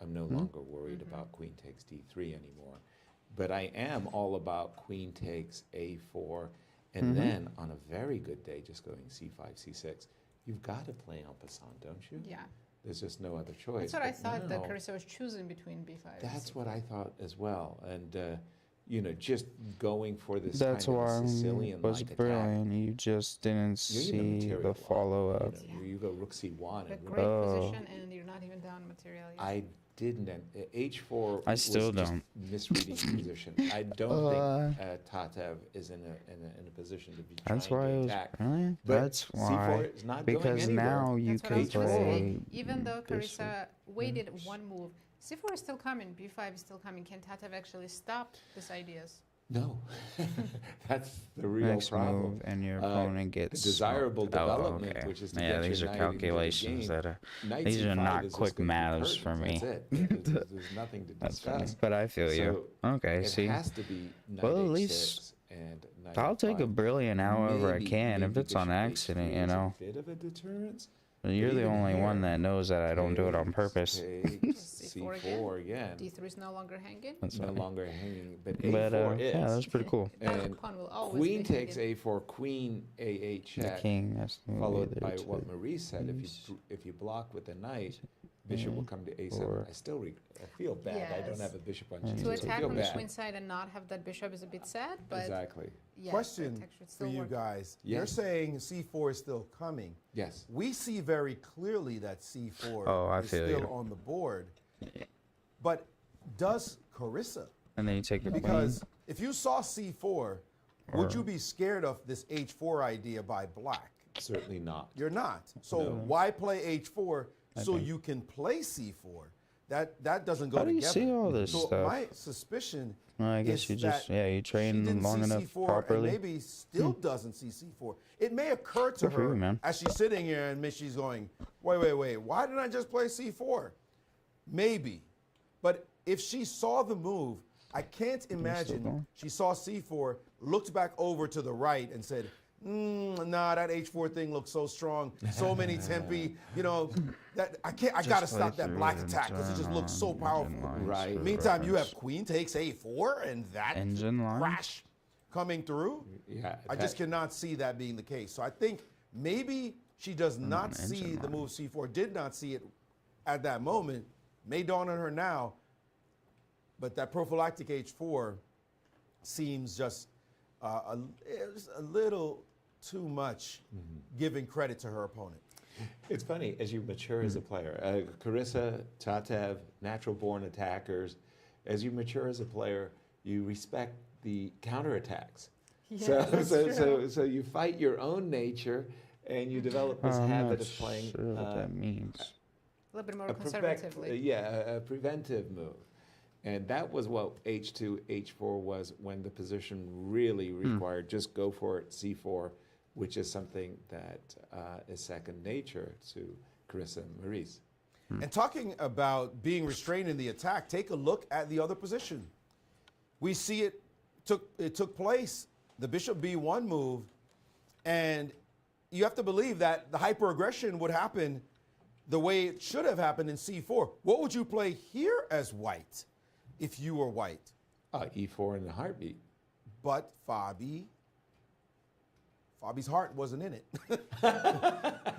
I'm no longer worried about queen takes D3 anymore. But I am all about queen takes A4. And then on a very good day, just going C5, C6, you've got to play en passant, don't you? Yeah. There's just no other choice. That's what I But thought that now- Carissa was choosing between B5 and That's C4. what I thought as well. And, you know, just going for this That's kind why of a it Sicilian-like was attack. brilliant. You just didn't You're in see material the line, follow up. You know, you go rook C1. But And great Oh. position, and you're not even down material yet. I didn't. And H4 I still was just don't. misreading the position. I don't think Tatev is in a position to be That's trying why to it was attack. really. But That's C4 why. is not going Because anywhere. now you That's what I can was gonna say. play. Even though bishop. Carissa waited one move, C4 is still coming, B5 is still coming. Can Tatev actually stop these ideas? No, that's the real Next problem. move, and your Uh, opponent gets the desirable smoked. Oh, development, okay. which is to Yeah, get these your are knight into the calculations game. that are. Knight These are C5 not is just quick gonna be matters for curtains. me. That's it. There's nothing to That's funny, discuss. but I feel you. So Okay, it see, has to be knight Well, at H6 least and knight I'll take a F5. brilliant however I Maybe- can. If maybe it's on bishop accident, H3 you is a know. bit of a deterrence. You're the even only one here, that knows that I don't do it on takes, purpose. takes, C4 C4 again. D3 is no longer hanging. That's No funny. longer hanging, but But A4 is. yeah, that's pretty cool. That And pawn will always queen be takes hanging. A4, queen A8 The check, king has to move followed either by to what Marie said. If you block with the knight, bishop will come to A7. or- I still I feel bad. I don't Yes. have a bishop on To G2. To I attack feel on the bad. queen side and not have that bishop is a bit sad, but Exactly. yeah, Question the attack should for still you work. guys. You're Yes. saying C4 is still coming. Yes. We see very clearly that C4 Oh, I is feel still you. on the board. But does Carissa? And then you take the Because queen. if you saw C4, would you be scared of this H4 idea by black? Certainly not. You're not. So No. why play H4 so you can play C4? That doesn't go How do you together. see all this so stuff? my suspicion Well, I guess is you just that you she train didn't long see enough C4 properly. and maybe still doesn't see C4. It may occur to Good for her you, man. as she's sitting here and she's going, wait, why didn't I just play C4? Maybe. But if she saw the move, I can't imagine going? she saw C4, looked back over to the right and said, nah, that H4 thing looks so strong. So many tempi, that I gotta play stop that through black it and attack because it just turn looks so on powerful. engine lines Right. for Meantime, you have reference. queen takes A4 and that Engine lines? crash coming through. Yeah. I just cannot see that being the case. So I think maybe she does not see engine the line. move C4, did not see it at that moment, may dawn on her now, but that prophylactic H4 seems just a little too much giving credit to her opponent. It's funny, as you mature as a player, Carissa, Tatev, natural-born attackers, as you mature as a player, you respect the counterattacks. Yeah, that's true. So you fight your own nature, and you develop this I'm habit not of playing sure what that means. A little bit more a conservatively. a preventive move. And that was what H2, H4 was when the position really required just go for it, C4, which is something that is second nature to Carissa and Maurice. And talking about being restrained in the attack, take a look at the other position. We see it took place, the bishop b1 move, and you have to believe that the hyperaggression would happen the way it should have happened in c4. What would you play here as white if you were white? E4 in a heartbeat. But Fabi's heart wasn't in it.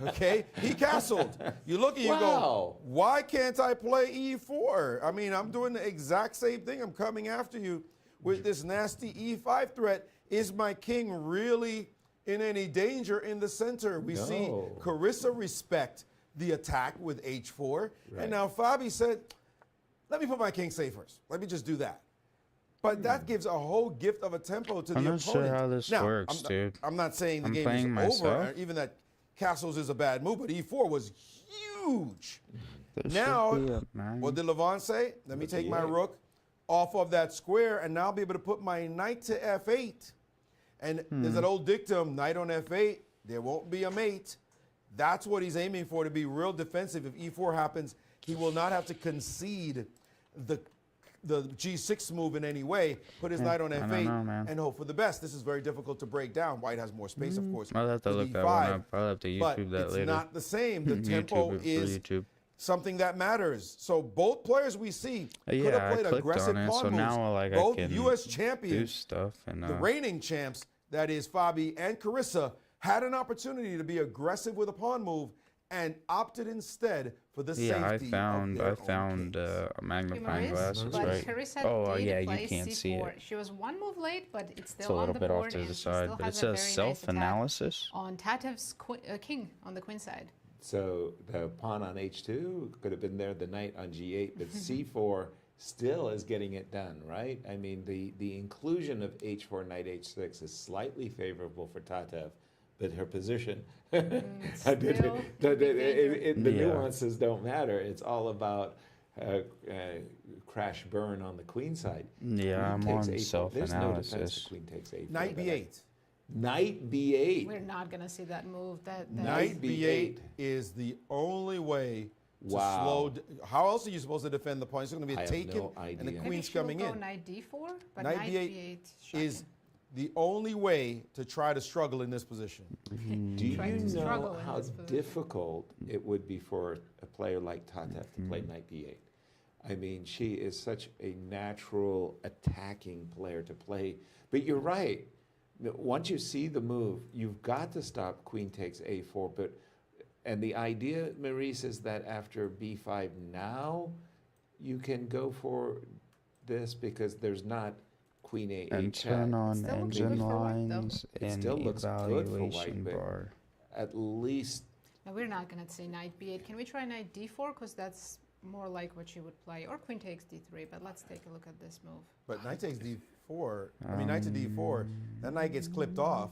Okay? He castled. You look and you go, why can't I play e4? I mean, I'm doing the exact same thing. I'm coming after you with this nasty e5 threat. Is my king really in any danger in the center? We see Carissa respect the attack with h4. Right. And now Fabi said, let me put my king safe first. Let me just do that. But that gives a whole gift of a tempo to the opponent. I'm not sure how this works, dude. I'm not saying the I'm game playing is myself. over. Even that castles is a bad move, but e4 was huge. There Now, should be a man. what did Levant say? Let me take my rook off of that square, and now I'll be able to put my knight to f8. And there's that old dictum, knight on f8, there won't be a mate. That's what he's aiming for, to be real defensive. If e4 happens, he will not have to concede the g6 move in any way, put his knight on f8 and hope for the best. This is very difficult to break down. White has more space, of course. I'll have to look that one up. I'll have to YouTube that later. It's not the same. The tempo is something that matters. So both players we see could have played aggressive pawn moves. So now, like, both I can U.S. champions, do stuff and, the reigning champs, that is Fabi and Carissa, had an opportunity to be aggressive with a pawn move and opted instead for the safety. I found a magnifying glasses, right? Carissa yeah, play you can't C4. see it. She was one move late, but it's still It's a little on the bit board, off to and the she side, still but it has a says very nice self-analysis. attack on Tatev's king on the queen side. So the pawn on h2 could have been there, the knight on g8, but c4 still is getting it done, right? I mean, the inclusion of h4, knight h6 is slightly favorable for Tatev, but her position, the nuances don't matter. It's all about crash burn on the queen side. Yeah, I'm on self-analysis. There's no defense. The queen takes a4. Knight b8. Knight b8. We're not going to see that move. Knight b8 is the only way to slow. How else are you supposed to defend the pawn? It's going to be a taken, and the queen's coming in. Knight d4, but knight b8 is the only way to try to struggle in this position. Do you know how difficult it would be for a player like Tatev to play knight b8? I mean, she is such a natural attacking player to play. But you're right. Once you see the move, you've got to stop queen takes a4. And the idea, Maurice, is that after b5 now, you can go for this because there's not queen a8 and turn on engine lines and evaluation bar. At least. Now we're not going to say knight b8. Can we try knight d4? Because that's more like what she would play. Or queen takes d3. But let's take a look at this move. But knight takes d4. I mean, knight to d4. That knight gets clipped off.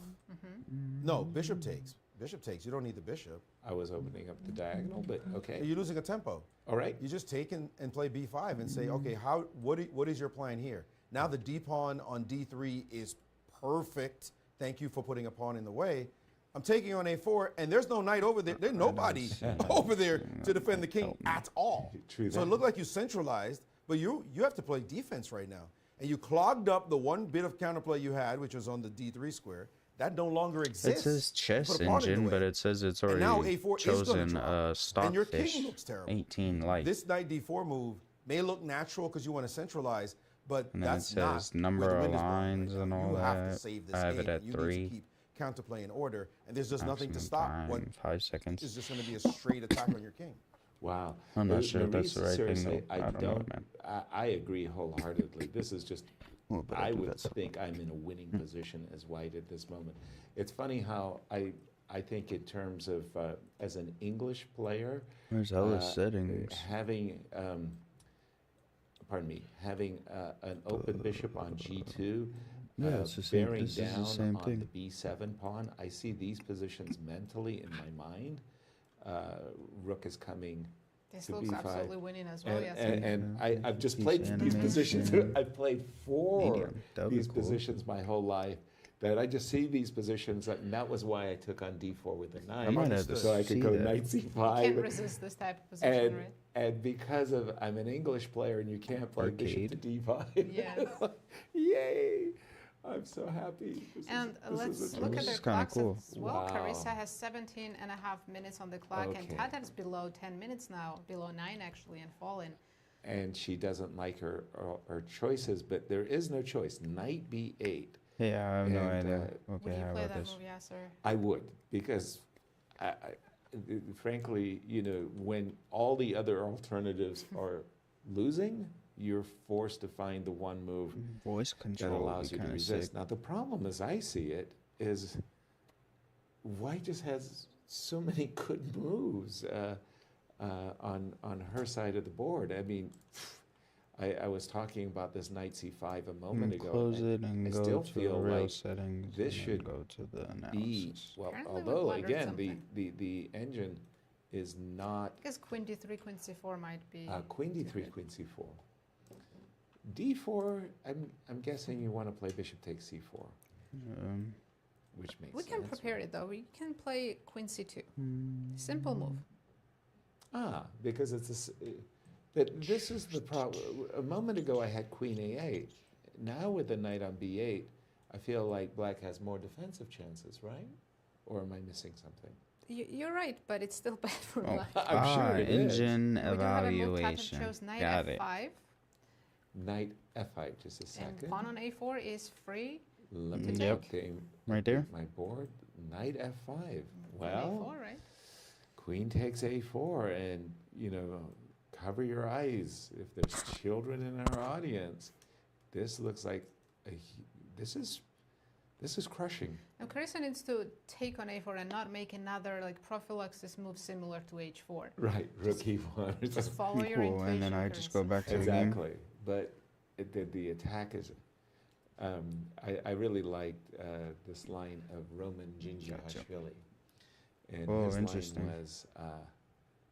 No, bishop takes. Bishop takes. You don't need the bishop. I was opening up the diagonal, but okay. You're losing a tempo. All right. You just take and play b5 and say, okay, what is your plan here? Now the d pawn on d3 is perfect. Thank you for putting a pawn in the way. I'm taking on a4, and there's no knight over there. There's nobody over there to defend the king at all. True so it looked like you centralized, but you have to play defense right now. And you clogged up the one bit of counterplay you had, which was on the d3 square. That no longer exists. It says chess engine, but it says it's already chosen stock and your fish. King looks terrible. 18 light. This knight d4 move may look natural because you want to centralize, but and then that's it says not number where of the lines right and all you that. have to save this I have game. it at you 3. need to keep counterplay in order, and there's just nothing to Maximum stop. time, What 5 seconds. is just going to be a straight attack on your king. Wow. I'm not sure if that's the right thing. Seriously, I don't know, man. I agree wholeheartedly. This is just, But I do would that something. think I'm in a winning position as white at this moment. It's funny how I think in terms of, as an English player, There's other settings. having, having an open bishop on g2, Yeah, it's the same. bearing This is down the same on thing. the b7 pawn, I see these positions mentally in my mind. Rook is coming This to looks b5. absolutely winning as well, yes. And I've just Piece played these positions. animation. I've played 4 Medium. That would be these cool. positions my whole life. That I just see these positions, and that was why I took on d4 with the knight. I might have to so I could see go that. knight c5. Can't resist this type of position, and, right? and because of I'm an English player and you can't play bishop to d5. Yes. Yay! I'm so happy. And this let's is a look dream. at This their is kinda clocks cool. as well. Wow. Carissa has 17 and a half minutes on the clock, and Okay. Tatar's below 10 minutes now, below 9 actually, and fallen. And she doesn't like her choices, but there is no choice. Knight b8. Yeah, I have no And, idea. Would Okay, you how play about that this? move, Yasser? I would, because frankly, when all the other alternatives are losing, you're forced to find the one move Voice that control allows you to kind of resist. sick. Now, the problem, as I see it, is White just has so many good moves on her side of the board. I mean, I was talking about this knight c5 a moment ago. Close and it and I go still to feel real like settings. this and then should go to the be, analysis. well, Apparently we although blundered again, something. the engine is not Because queen d3, queen c4 might be. queen d3, queen c4. d4, I'm guessing you want to play bishop takes c4, which makes We sense. can prepare right? it though. We can play queen c2. Simple move. Because it's but this is the problem. A moment ago, I had queen a8. Now with the knight on b8, I feel like black has more defensive chances, right? Or am I missing something? You're right, but it's still bad for black. I'm sure it is. Engine We do have a move. Tatar evaluation. chose knight Got it. f5, Knight f5, just a and second. pawn on a4 is free. Let me Yep. update Right there. my board. Knight f5. On Well, a4, right? queen takes a4, and cover your eyes if there's children in our audience. This looks like this is crushing. Now Carissa needs to take on a4 and not make another like prophylaxis move similar to h4. Right, rook e1. Just follow your Cool, intuition. and then I just go Carissa. back to the game. Exactly, but the attack is. I really liked this line of Roman Gingiashvili, and Oh, his interesting. line was,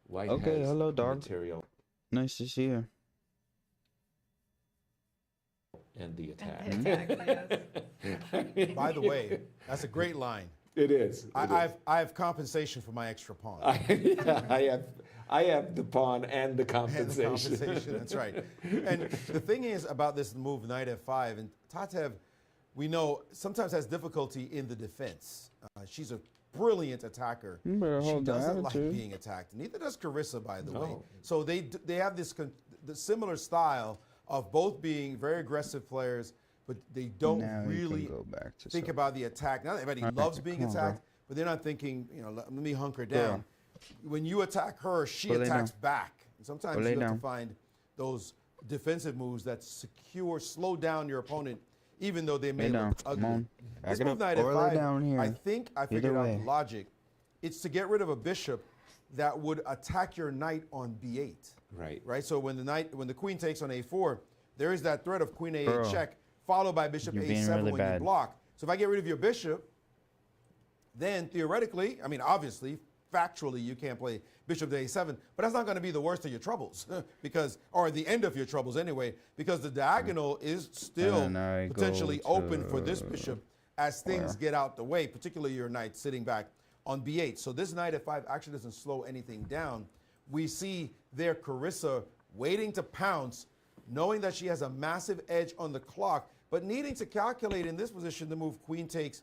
"White Okay, has hello, dog. material Nice to see you. and the attack." And the attack, yes. By the way, that's a great line. It is. I have compensation for my extra pawn. I have the pawn and the And the compensation. compensation, that's right. And the thing is about this move, knight f5, and Tatev, we know, sometimes has difficulty in the defense. She's a brilliant attacker. You better She hold the doesn't like attitude. being attacked. Neither does Carissa, by the way. No. So they have this the similar style of both being very aggressive players, but they don't Now you really can go back to think some- about the attack. Not everybody Alright, loves being come on, bro. attacked, but they're not thinking, let me hunker Go down. on. When you attack her, she Go lay attacks down. back. And sometimes Go you lay have to down. find those defensive moves that slow down your opponent, even though they may Lay down. look Come ugly. on. Back This it move up. knight Or lay f5, down here. I think I figured out way. the logic. It's to get rid of a bishop that would attack your knight on b8. Right. Right. So when the queen takes on a4, there is that threat of queen a8 Bro, check, followed by bishop you're being a7 really when bad. you block. So if I get rid of your bishop, then theoretically, I mean, obviously, factually, you can't play bishop to a7, but that's not going to be the worst of your troubles, or the end of your troubles anyway, because the diagonal is still And then I go potentially open for this to bishop as things where? get out the way, particularly your knight sitting back on b8. So this knight f5 actually doesn't slow anything down. We see there Carissa waiting to pounce, knowing that she has a massive edge on the clock, but needing to calculate in this position the move queen takes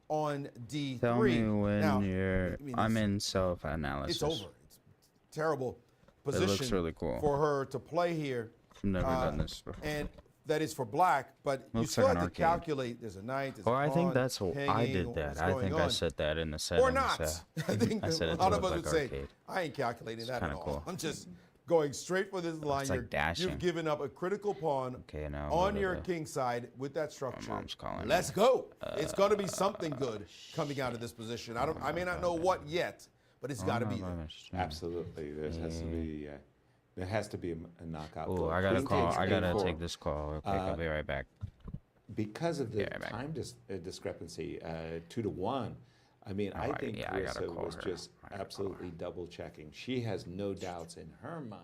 on d3. Tell me when Now, you're. I mean, I'm it's- in self-analysis. It's over. It's a terrible looks position really cool. for her to play here. I've never done this before. And that is for black, but you Looks still like have an to arcade. calculate. There's a knight, there's Or a I think pawn, that's what I hanging, did that. what's I going think I on. set that in the settings. Or not. I think I set a it lot to of look us like would say, arcade. I ain't calculating that at kinda all. cool. I'm just going straight for this line. like dashing. You've given up a critical pawn Okay, now on go to your the- king side with that structure. mom's calling Let's me. go. It's going to be something good coming out of this position. I may not know what yet, but it's got to be there. Absolutely, there has to be a knockout. Oh, blow. I gotta Queen call. takes I gotta a4. take this call. Okay, I'll be right back. Because of the Yeah, right back. time discrepancy, 2-1. I mean, I Alright, think yeah, I gotta Carissa call was her. just I gotta call absolutely double checking. She has no doubts in her mind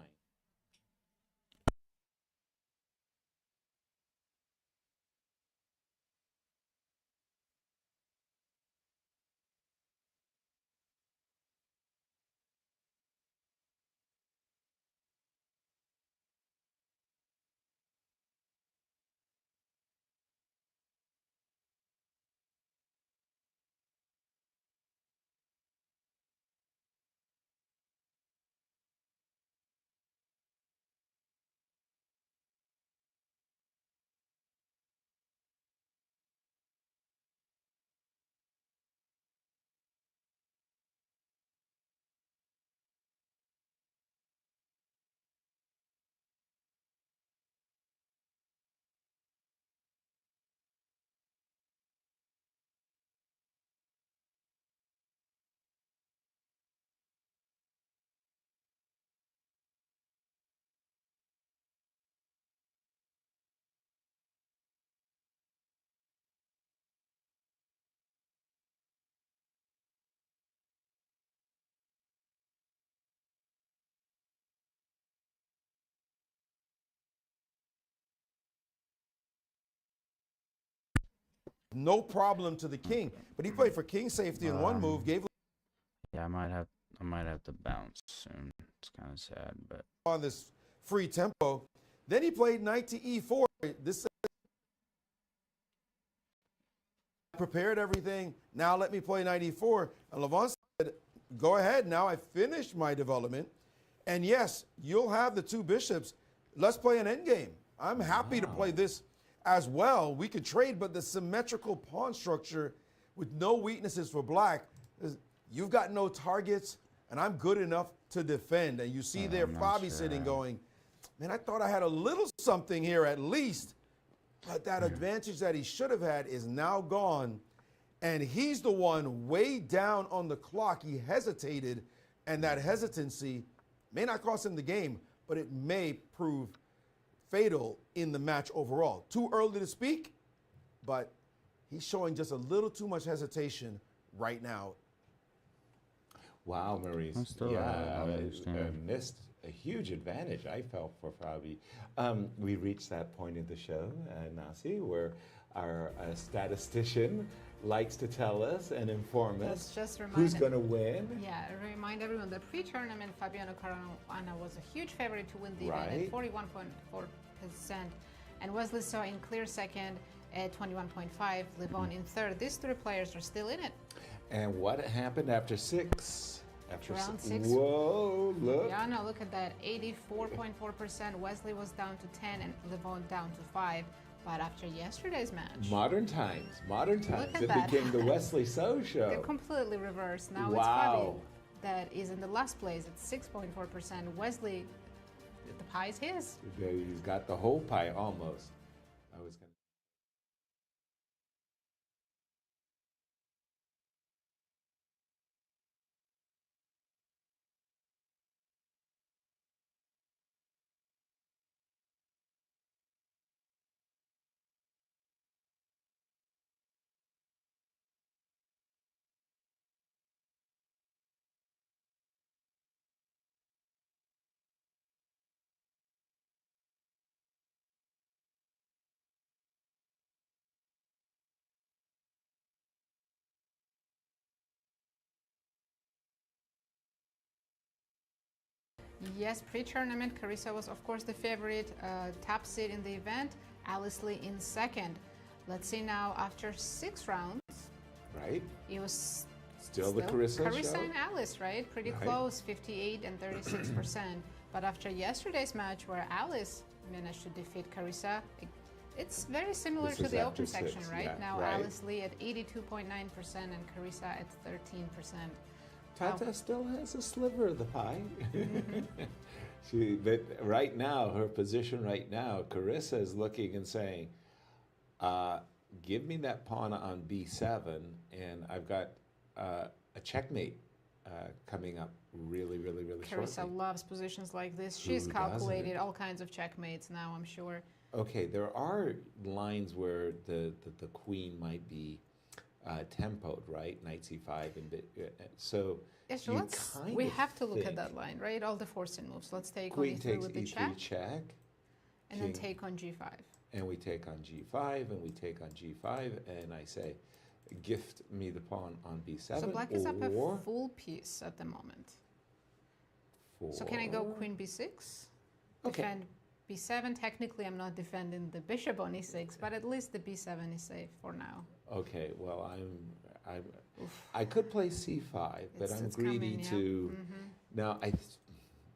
no problem to the king. But he played for king safety in one move, gave Yeah, I might have to bounce soon. It's kind of sad, but on this free tempo. Then he played knight to e4. This prepared everything. Now let me play knight e4. And Levant said, go ahead. Now I finished my development. And yes, you'll have the two bishops. Let's play an endgame. I'm happy to play this as well. We could trade, but the symmetrical pawn structure with no weaknesses for black, you've got no targets, and I'm good enough to defend. And you see there Fabi sitting going, man, I thought I had a little something here at least. But that advantage that he should have had is now gone. And he's the one way down on the clock. He hesitated, and that hesitancy may not cost him the game, but it may prove fatal in the match overall. Too early to speak, but he's showing just a little too much hesitation right now. Wow, Maurice. I I missed a huge advantage, I felt, for Fabi. We reached that point in the show, Nasi, where our statistician likes to tell us and inform us who's going to win. Yeah, remind everyone that pre-tournament Fabiano Caruana was a huge favorite to win the event at 41.4%, and Wesley Saw in clear second at 21.5%, Levon in third. These three players are still in it. And what happened after six? After round six. Whoa, look. Yeah, no, look at that. 84.4%. Wesley was down to 10 and Levon down to 5. But after yesterday's match. Modern times. It that. became the Wesley So Show. They're completely reversed. Now it's wow. Fabi that is in the last place at 6.4%. Wesley, the pie is his. He's got the whole pie almost. I was going to. Yes, pre-tournament, Carissa was of course the favorite, top seed in the event, Alice Lee in second. Let's see now, after 6 rounds, Right. it was Still the Carissa show? and Alice, right? Pretty close, 58 and 36%. But after yesterday's match where Alice managed to defeat Carissa, it's very similar This to is the after open section, 6, right? yeah, Now right. Alice Lee at 82.9% and Carissa at 13%. Tata still has a sliver of the pie. But right now, her position right now, Carissa is looking and saying, give me that pawn on b7, and I've got a checkmate coming up really Carissa shortly. loves positions like this. She's Who calculated doesn't? all kinds of checkmates now, I'm sure. Okay, there are lines where the queen might be tempoed, right? Knight c5 and so. Yeah, so we have to look at that line, right? All the forcing moves. Let's take Queen on e3 takes with the e3 check, and then take on g5. And we take on g5, and we take on g5, and I say, gift me the pawn on b7. So black is up a full piece at the moment. So can I go queen b6? Okay. Defend b7. Technically, I'm not defending the bishop on e6, but at least the b7 is safe for now. Okay, well, I could play c5, but I'm greedy coming, yeah. to. Now,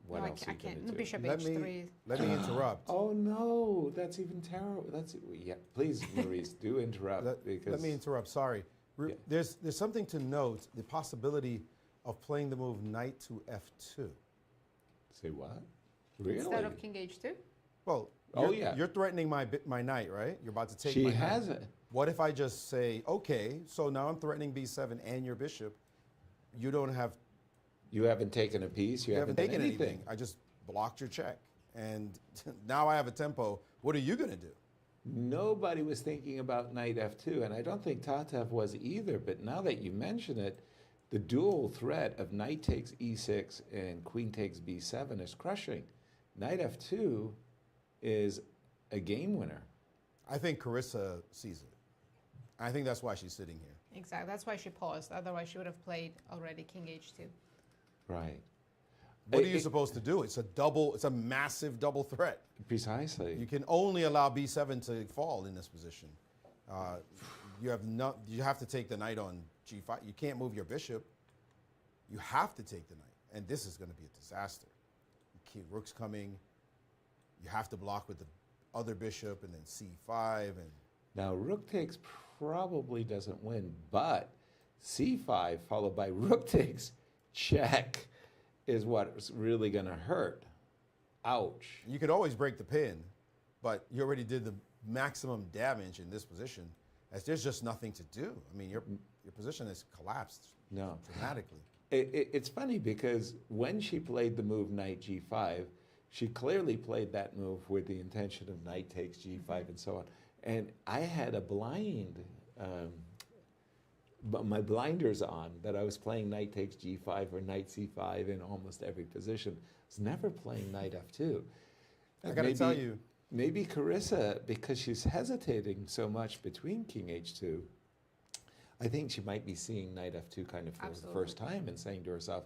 what No, else I are you going can't. to do? Bishop Let h3. me interrupt. Oh no, that's even terrible. Yeah, please, Maurice, do interrupt because. Let me interrupt. Sorry. Yeah. There's something to note: the possibility of playing the move knight to f2. Say what? Really? Instead of king h2? Well, you're threatening my knight, right? You're about to take. She my has knight. it. What if I just say, okay, so now I'm threatening b7 and your bishop. You don't have. You haven't taken a piece. You haven't taken done anything. I just blocked your check, and now I have a tempo. What are you going to do? Nobody was thinking about knight f2, and I don't think Tatev was either. But now that you mention it, the dual threat of knight takes e6 and queen takes b7 is crushing. Knight f2 is a game winner. I think Carissa sees it. I think that's why she's sitting here. Exactly. That's why she paused. Otherwise, she would have played already king h2. Right. What are you supposed to do? It's a massive double threat. Precisely. You can only allow b7 to fall in this position. You have to take the knight on g5. You can't move your bishop. You have to take the knight. And this is going to be a disaster. Rook's coming. You have to block with the other bishop and then c5. And Now, rook takes probably doesn't win, but c5 followed by rook takes check is what's really going to hurt. Ouch. you could always break the pin, but you already did the maximum damage in this position, as there's just nothing to do. I mean, your position has collapsed dramatically. It's funny because when she played the move knight g5, she clearly played that move with the intention of knight takes g5 and so on. And I had a blind, my blinders on that I was playing knight takes g5 or knight c5 in almost every position. I was never playing knight f2. I got to tell you. Maybe Carissa, because she's hesitating so much between king h2, I think she might be seeing knight f2 kind of for the first time and saying to herself,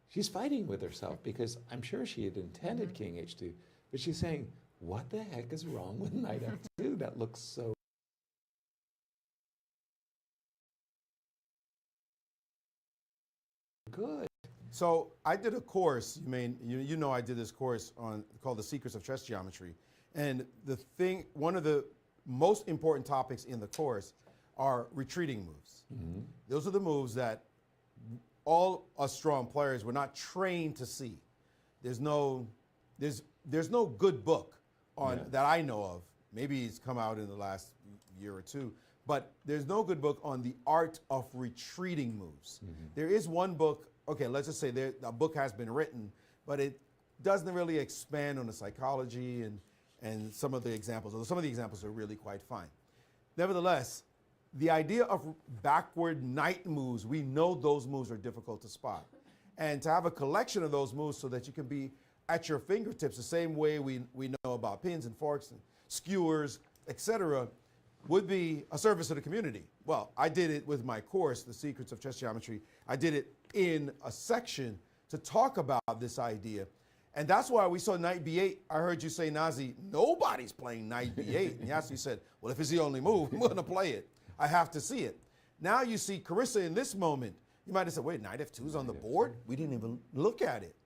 she's fighting with herself because I'm sure she had intended king h2, but she's saying, what the heck is wrong with knight f2? That looks so good. So I did a course. You know I did this course called The Secrets of Chess Geometry, and one of the most important topics in the course are retreating moves. Those are the moves that all us strong players were not trained to see. There's no good book on that I know of. Maybe it's come out in the last year or two, but there's no good book on the art of retreating moves. There is one book. Okay, let's just say a book has been written, but it doesn't really expand on the psychology and some of the examples. Although some of the examples are really quite fine. Nevertheless, the idea of backward knight moves, we know those moves are difficult to spot. And to have a collection of those moves so that you can be at your fingertips the same way we know about pins and forks and skewers, etc., would be a service to the community. Well, I did it with my course, The Secrets of Chess Geometry. I did it in a section to talk about this idea. And that's why we saw knight b8. I heard you say, Nazi, nobody's playing knight b8. And Yassi said, well, if it's the only move, I'm going to play it. I have to see it. Now you see Carissa in this moment. You might have said, wait, knight f2 is on the board? We didn't even look at it.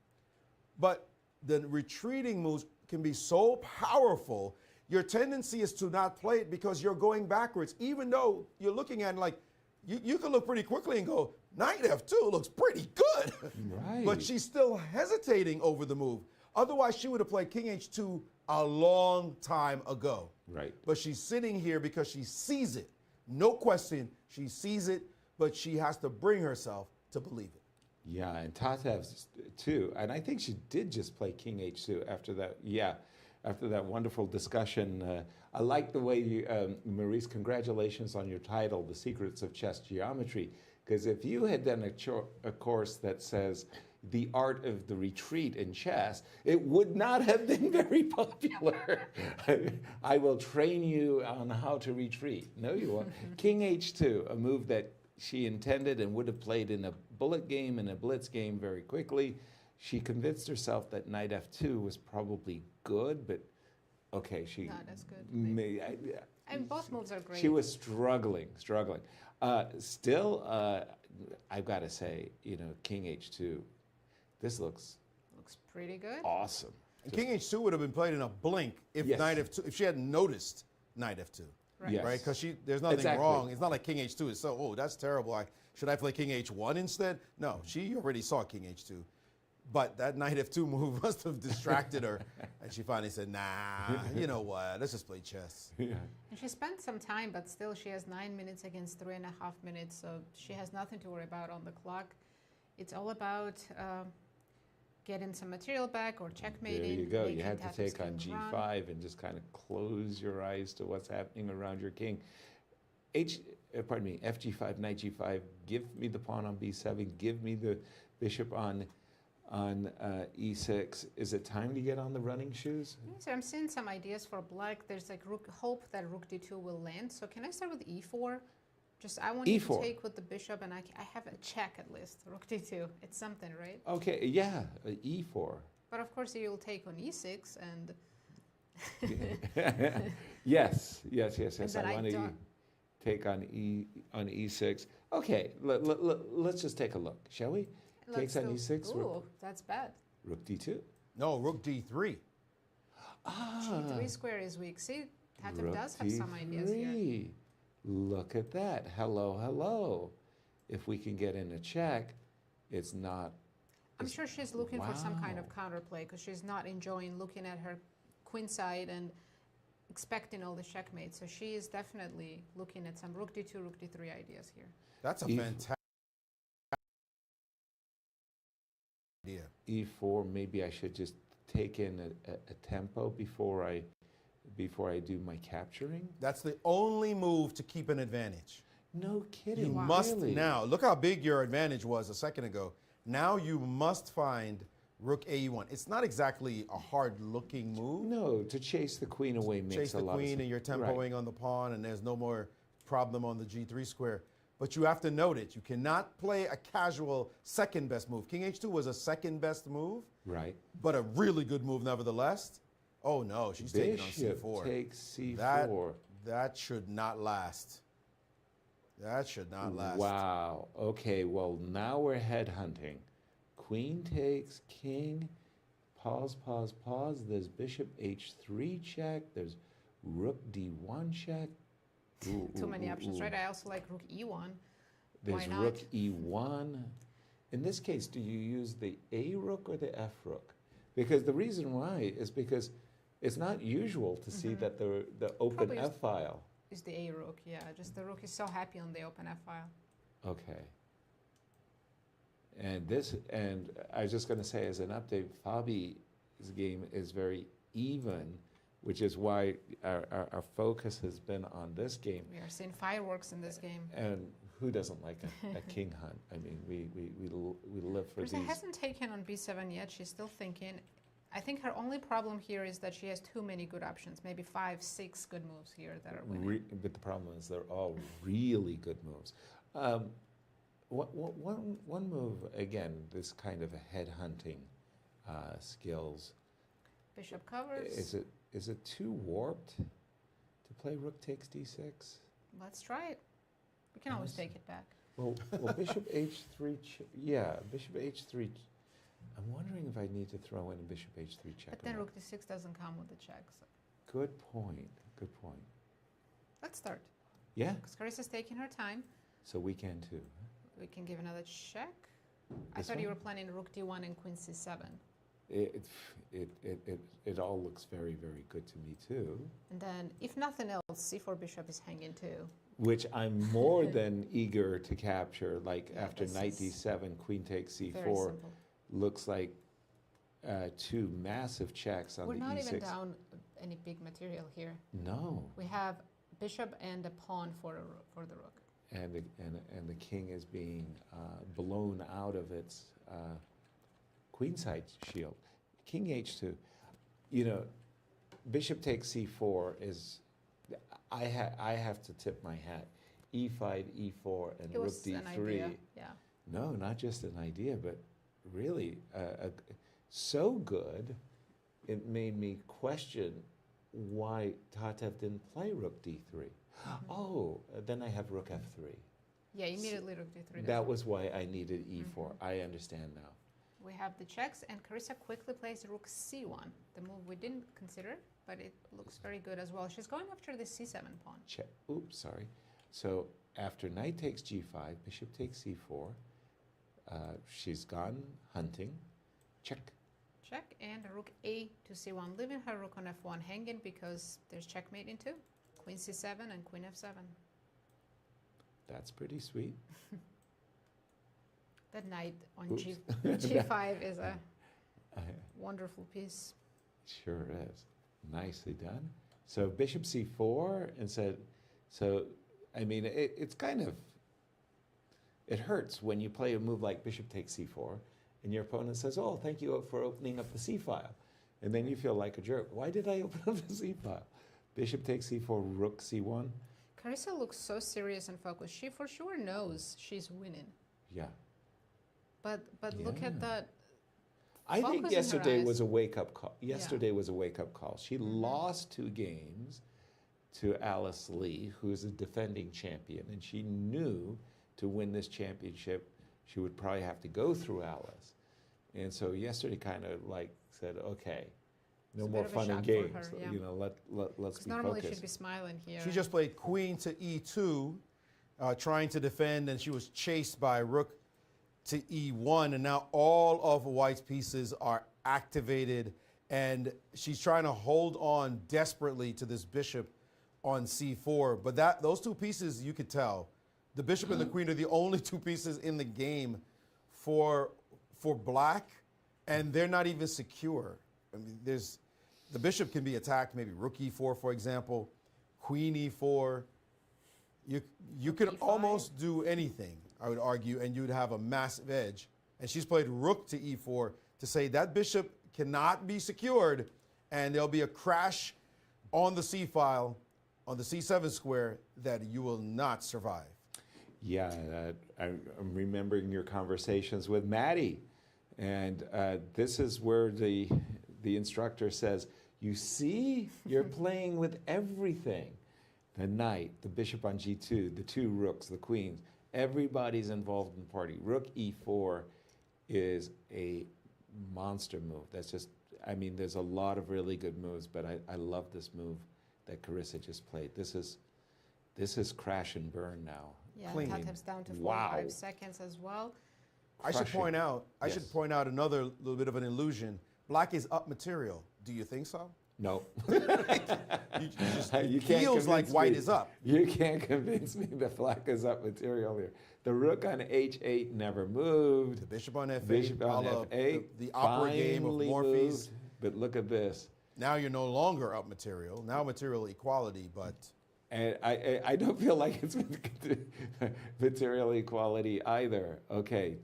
But the retreating moves can be so powerful. Your tendency is to not play it because you're going backwards, even though you're looking at it like, you can look pretty quickly and go, knight f2 looks pretty good. Right. But she's still hesitating over the move. Otherwise, she would have played king h2 a long time ago. Right. But she's sitting here because she sees it. No question, she sees it, but she has to bring herself to believe it. Yeah, and Tatev's too. And I think she did just play king h2 after that. Yeah, after that wonderful discussion. I like the way you, Maurice, congratulations on your title, The Secrets of Chess Geometry. Because if you had done a course that says the art of the retreat in chess, it would not have been very popular. I will train you on how to retreat. No, you won't. King h2, a move that she intended and would have played in a bullet game and a blitz game very quickly. She convinced herself that knight f2 was probably good, but okay, she... Not as good. And both moves are great. She was struggling. Still, I've got to say, king h2, this looks pretty good. awesome. And king h2 would have been played in a blink if knight f2, if she hadn't noticed knight f2. Right. Yes. Right? Because there's nothing Exactly. wrong. It's not like king h2 is so, oh, that's terrible. Should I play king h1 instead? No, she already saw king h2. But that knight f2 move must have distracted her. And she finally said, nah, you know what? Let's just play chess. Yeah. And she spent some time, but still she has 9 minutes against 3.5 minutes, so she has nothing to worry about on the clock. It's all about getting some material back or checkmating. There you go. You making had to Tatev's take on king run. g5 and just kind of close your eyes to what's happening around your king. fg5, knight g5, give me the pawn on b7, give me the bishop on on e6. Is it time to get on the running shoes? So I'm seeing some ideas for black. There's like hope that rook d2 will land. So can I start with e4? Just I want you to E4. take with the bishop, and I have a check at least. Rook d2. It's something, right? Okay, yeah, e4. But of course you'll take on e6 and. Yes. And then I want to don't- take on e6. Okay, let's just take a look, shall we? Takes on e6. Ooh, that's bad. Rook d2. No, rook d3. G3 square is weak. See, Tatev Rook does have some ideas here. d3. Look at that. Hello. If we can get in a check, it's not. I'm sure she's looking for some kind of Wow. counterplay because she's not enjoying looking at her queen side and expecting all the checkmates. So she is definitely looking at some rook d2, rook d3 ideas here. That's a E- fantastic idea. e4. Maybe I should just take in a tempo before I do my capturing. That's the only move to keep an advantage. No kidding. You Wow. must really? now, look how big your advantage was a second ago. Now you must find rook a1. It's not exactly a hard looking move. No, to chase the queen away makes Chase a the lot of queen sense. and you're Right. tempoing on the pawn and there's no more problem on the g3 square. But you have to note it. You cannot play a casual second best move. King h2 was a second best move, Right. but a really good move nevertheless. Oh no, she's taking on Bishop c4. takes c4. That should not last. That should not last. Wow. Okay, well, now we're headhunting. Queen takes king. Pause. There's bishop h3 check. There's rook d1 check. Ooh, Too many options, ooh. right? I also like rook e1. There's Why rook not? e1. In this case, do you use the a rook or the f rook? Because the reason why is because it's not usual to see that the open Probably f file. Is the a rook, yeah. Just the rook is so happy on the open f file. Okay. And I was just going to say as an update, Fabi's game is very even, which is why our focus has been on this game. We are seeing fireworks in this game. And who doesn't like a king hunt? I mean, we live for Marisa these. hasn't taken on b7 yet. She's still thinking. I think her only problem here is that she has too many good options. Maybe 5, 6 good moves here that are winning. But the problem is they're all really good moves. One move, again, this kind of a head hunting skills. Bishop covers. Is it too warped to play rook takes d6? Let's try it. We can always take it back. Well, bishop h3, bishop h3. I'm wondering if I need to throw in a bishop h3 check. But then rook d6 doesn't come with the check. So Good point. let's start. Yeah, Because Carissa's taking her time. so we can too. We can give another check. I This thought you one? were planning rook d1 and queen c7. It all looks very, very good to me too. And then, if nothing else, c4 bishop is hanging too. Which I'm more than eager to capture. Like Yeah, after this knight is d7, queen takes Very c4, simple. looks like two massive checks on We're the not e6. even down any big material here. No, We have bishop and a pawn for the rook. and the king is being blown out of its queenside shield. King h2, bishop takes c4 is. I have to tip my hat. e5, e4, and It rook was d3. an idea. Yeah. No, not just an idea, but really so good, it made me question why Tatev didn't play rook d3. Oh, then I have rook f3. Yeah, immediately rook d3. That was why I needed e4. I understand now. We have the checks, and Carissa quickly plays rook c1, the move we didn't consider, but it looks very good as well. She's going after the c7 pawn. Check. Oops, sorry. So after knight takes g5, bishop takes c4. She's gone hunting. Check. Check, and rook a to c1, leaving her rook on f1 hanging because there's checkmate in two. Queen c7 and queen f7. That's pretty sweet. That knight on Oops. g5 is a wonderful piece. Sure is. Nicely done. So bishop c4 and said, so, I mean, it's kind of, it hurts when you play a move like bishop takes c4 and your opponent says, "Oh, thank you for opening up the C file," and then you feel like a jerk. Why did I open up the C file? Bishop takes C4, rook C1. Carissa looks so serious and focused. She for sure knows she's winning. Yeah. But look at that. I focus think in her yesterday eyes. was a wake-up call. Yesterday was a wake-up call. She lost 2 games to Alice Lee, who is a defending champion, and she knew to win this championship, she would probably have to go through Alice. And so yesterday kind of like said, okay, no It's a more bit of a fun and shock for games. her, yeah. You know, let's be Normally focused. she'd be smiling here. She just played queen to e2, trying to defend, and she was chased by rook to e1, and now all of White's pieces are activated, and she's trying to hold on desperately to this bishop on c4. But those 2 pieces, you could tell, the bishop and the queen are the only 2 pieces in the game for black, and they're not even secure. I mean, the bishop can be attacked, maybe rook e4, for example, queen e4. You could almost do anything, I would argue, and you'd have a massive edge. And she's played rook to e4 to say that bishop cannot be secured, and there'll be a crash on the c file, on the c7 square, that you will not survive. Yeah, I'm remembering your conversations with Maddie, and this is where the instructor says, "You see, you're playing with everything. The knight, the bishop on g2, the 2 rooks, the queens. Everybody's involved in the party. Rook e4 is a monster move. That's just, I mean, there's a lot of really good moves, but I love this move that Carissa just played. This is crash and burn now. Yeah, Clean. Tatev's down to 4 Wow. 5 seconds as well. I should point out another little bit of an illusion. Black is up material. Do you think so? No. It can't feels like convince white me. is up. You can't convince me that black is up material here. The rook on h8 never moved. The bishop on f8, Bishop on a la f8. the opera game of finally Morpheus. moved, but look at this. Now you're no longer up material. Now material equality, but And I don't feel like it's material equality either. Okay,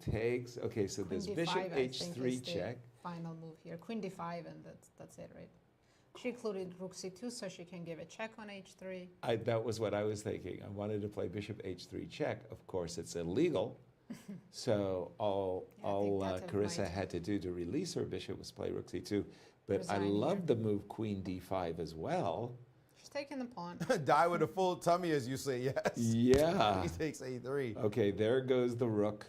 so there's Queen bishop d5, I think, h3 is the check. final move here. Queen d5, and that's it, right? She included rook c2, so she can give a check on h3. That was what I was thinking. I wanted to play bishop h3 check. Of course, it's illegal. So all Tatev Carissa might. had to do to release her bishop was play rook c2. But I Resign love here. the move queen d5 as well. She's taking the pawn. die with a full tummy, as you say, yes. Yeah. He takes a3. Okay, there goes the rook.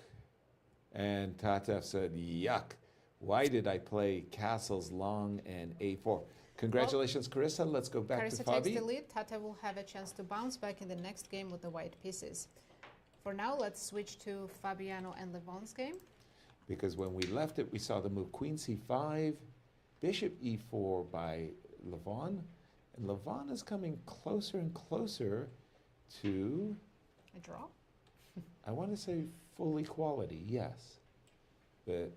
And Tatev said, yuck. Why did I play castles long and a4? Congratulations, Carissa. Let's go back Carissa to takes Fabi. the lead. Tatev will have a chance to bounce back in the next game with the white pieces. For now, let's switch to Fabiano and Levon's game. Because when we left it, we saw the move queen c5, bishop e4 by Levon. And Levon is coming closer and closer to, A draw? I want to say full equality, yes. But,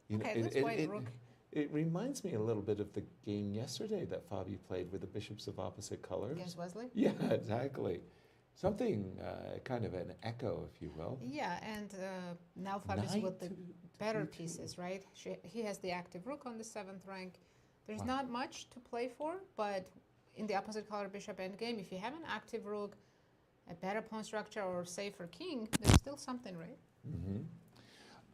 you Okay, this white rook. It reminds me a little bit of the game yesterday that Fabi played with the bishops of opposite colors. Against Wesley? Yeah, exactly. Something, kind of an echo, if you will. Yeah, and now Fabi's Knight with the to better d2. pieces, right? He has the active rook on the 7th rank. There's Wow. not much to play for, but in the opposite color bishop endgame, if you have an active rook, a better pawn structure, or safer king, there's still something, right?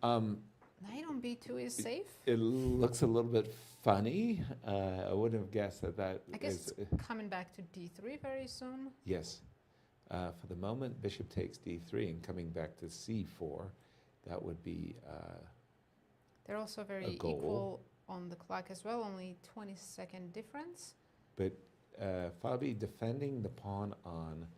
Knight on b2 is safe. It looks a little bit funny. I wouldn't have guessed that I guess is... it's coming back to d3 very soon. Yes. For the moment, bishop takes d3 and coming back to c4, that would be... They're also very goal. equal on the clock as well, only 20-second difference. But Fabi defending the pawn on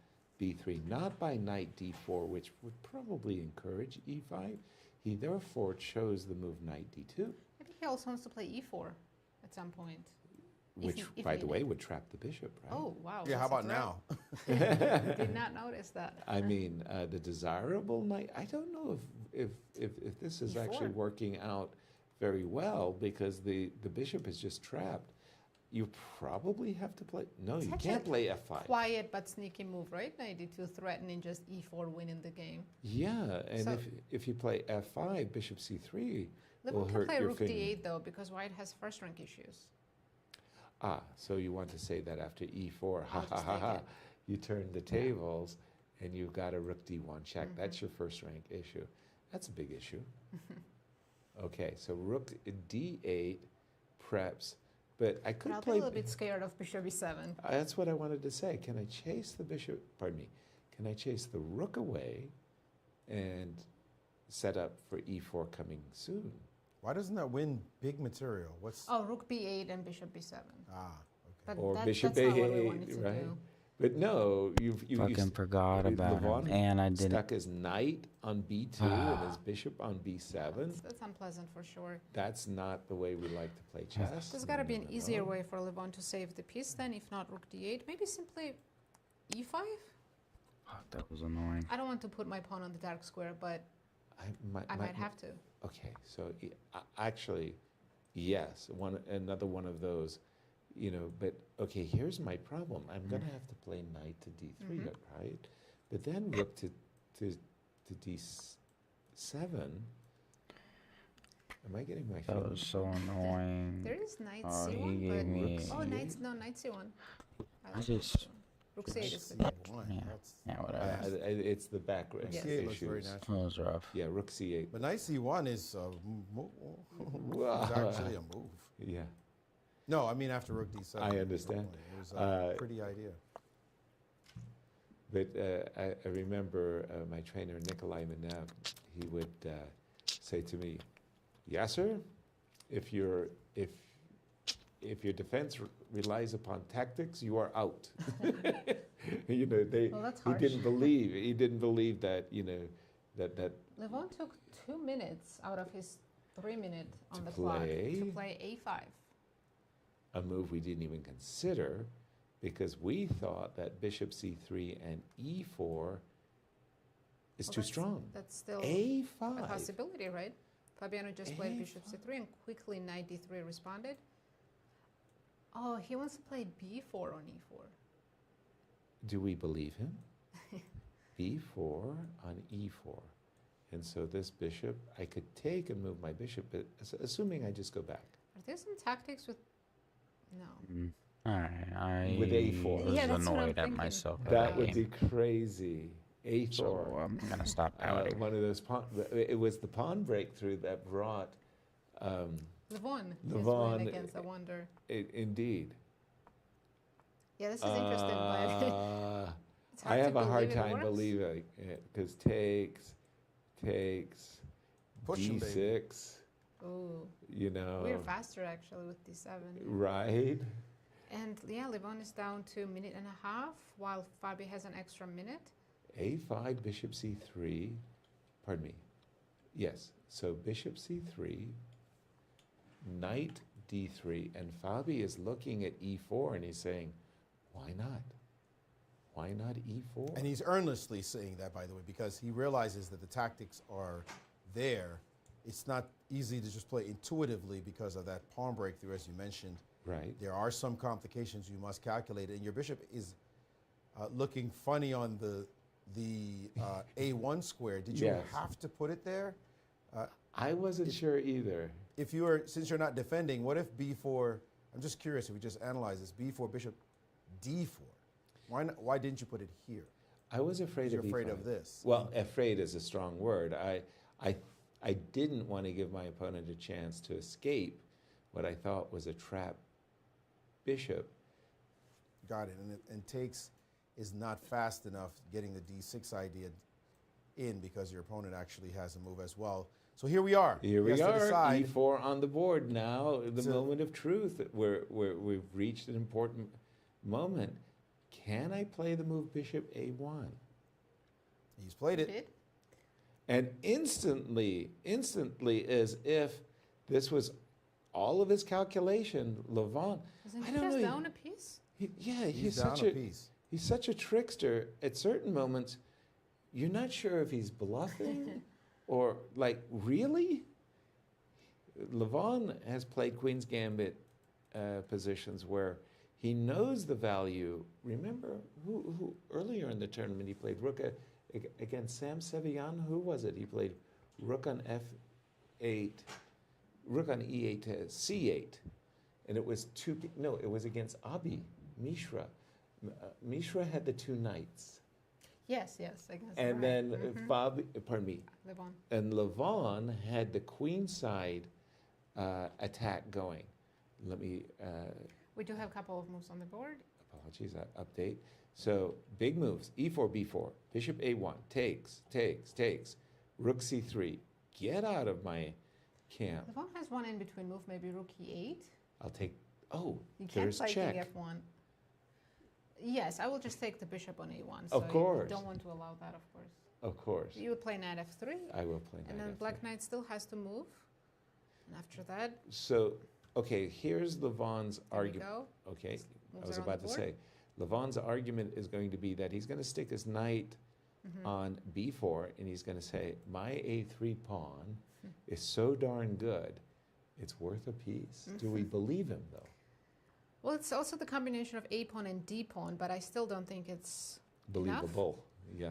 b3, not by knight d4, which would probably encourage e5. He therefore chose the move knight d2, Maybe he also wants to play e4 at some point. which, if by the needed. way, would trap the bishop, right? Oh, wow. Yeah, how that's about a now? threat. Did not notice that. I mean, the desirable knight, I don't know if this is actually E4. working out very well, because the bishop is just trapped. You probably have to play. No, you Such can't a play F5. Quiet but sneaky move, right? Knight d2 threatening just e4 winning the game. Yeah, and So- if you play F5, Bishop C3 will Levon can hurt play your rook finger. d8 though, because white has first rank issues. Ah, so you want to say that after E4, ha I'll ha just ha take ha, it. you turn the tables and you've got a rook D1 check. That's your first rank issue. That's a big issue. Okay, so rook D8 preps, but I But could I'll be play. a little bit scared of bishop e7. That's what I wanted to say. Can I chase the bishop? Pardon me. Can I chase the rook away and set up for E4 coming soon? Why doesn't that win big material? What's Oh, rook b8 and bishop b7. okay. But Or that, bishop that's not what we A8, wanted to right? do. But no, you Fucking forgot about Levon him, and I didn't. stuck his knight on B2 and his bishop on B7. That's unpleasant for sure. That's not the way we like to play chess. There's got to be an easier No. way for Levon to save the piece then, if not rook d8. Maybe simply e5? Fuck, that was annoying. I don't want to put my pawn on the dark square, but I might have to. Okay, so actually, yes, another one of those, you know. But okay, here's my problem. I'm gonna have to play knight to D3, right? But then rook to D7. Am I getting my? That feelings was so wrong? annoying. There is knight Oh, he c1, gave me. but... Oh, knight c1. I like just- knight c1. Rook c8 is good. C1. Yeah. That's, Yeah, whatever. It's the back rank Yes. C8 looks very issues. natural. That was rough. Yeah, rook C8. But knight C1 is is actually a move. Yeah. No, I mean after rook D7. I understand. It was a pretty idea. But I remember my trainer, Nikolai Menev, he would say to me, Yasser, if your defense relies upon tactics, you are out. You know, Well, that's he harsh. didn't believe that, you know, that Levon took 2 minutes out of his 3 minute on To the clock play? to play a5. a move we didn't even consider, because we thought that bishop c3 and e4 is Well, too that's- strong. That's still A5. a possibility, right? Fabiano just played bishop A5. c3 and quickly knight d3 responded. Oh, he wants to play b4 on e4. Do we believe him? b4 on e4. And so this bishop, I could take and move my bishop, but assuming I just go back. Are there some tactics with... No. Alright, I With A4. was Yeah, that's what I'm annoyed at thinking. myself. at That would game. be crazy. A4. So I'm gonna stop pouting. One of those it was the pawn breakthrough that brought, Levon is Levon, winning against the Wonder. indeed. Yeah, this is interesting, but it's I hard to have a hard believe it time works. believing it, because takes, Push him, baby. D6, Ooh, you know, we're faster actually with d7. right? And yeah, Levon is down to 1.5 minutes, while Fabi has an extra minute. A5, bishop C3, pardon me, yes, so bishop C3, knight D3, and Fabi is looking at E4 and he's saying, why not? Why not E4? And he's earnestly saying that, by the way, because he realizes that the tactics are there. It's not easy to just play intuitively because of that pawn breakthrough, as you mentioned. Right. There are some complications you must calculate, and your bishop is looking funny on the A1 square. Did you Yes. have to put it there? I wasn't sure either. If you are, since you're not defending, what if B4? I'm just curious if we just analyze this. B4, bishop, D4. Why didn't you put it here? I was afraid You're of afraid E5. of this. Well, afraid is a strong word. I didn't want to give my opponent a chance to escape what I thought was a trap bishop. Got it. And takes is not fast enough getting the D6 idea in because your opponent actually has a move as well. So here we are. Here He we has to are, decide. E4 on the board now, the So- moment of truth. We've reached an important moment. Can I play the move bishop A1? He's played it. Did? And instantly, as if this was all of his calculation, Levon, Isn't I he don't just know. down a piece? He's down a piece. He's such a trickster. At certain moments, you're not sure if he's bluffing or like really. Levon has played Queen's Gambit positions where he knows the value. Remember who earlier in the tournament he played rook against Sam Sevillan? Who was it? He played rook on f8, rook on e8 to c8. And it was it was against Abi Mishra. Mishra had the two knights. Yes, I guess. And then Levon. And Levon had the queen side attack going. Let me. We do have a couple of moves on the board. Apologies, update. So big moves: e4, b4, bishop a1, takes, rook c3. Get out of my camp. Levon has one in between move, maybe rook e8. I'll take. Oh, You can't there's play check. king f1. Yes, I will just take the bishop on a1. Of course. You don't want to allow that, of course. Of course. You would play knight f3. I will play knight And then f3. black knight still has to move. And after that, So, okay, here's Levon's there we argument. go. Okay, Moves I was are on the about to board. say, Levon's argument is going to be that he's going to stick his knight on b4, and he's going to say, my a3 pawn is so darn good, it's worth a piece. Do we believe him, though? Well, it's also the combination of a pawn and d pawn, but I still don't think it's enough. Believable, yeah.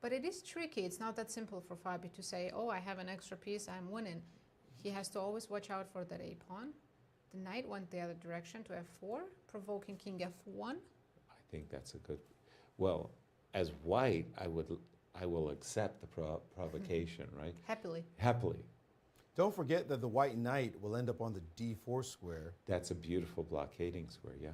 But it is tricky. It's not that simple for Fabi to say, oh, I have an extra piece, I'm winning. He has to always watch out for that a pawn. The knight went the other direction to f4, provoking king f1. I think that's a good. Well, as white, I will accept the provocation, right? Happily. Happily. Don't forget that the white knight will end up on the d4 square. That's a beautiful blockading square, yeah.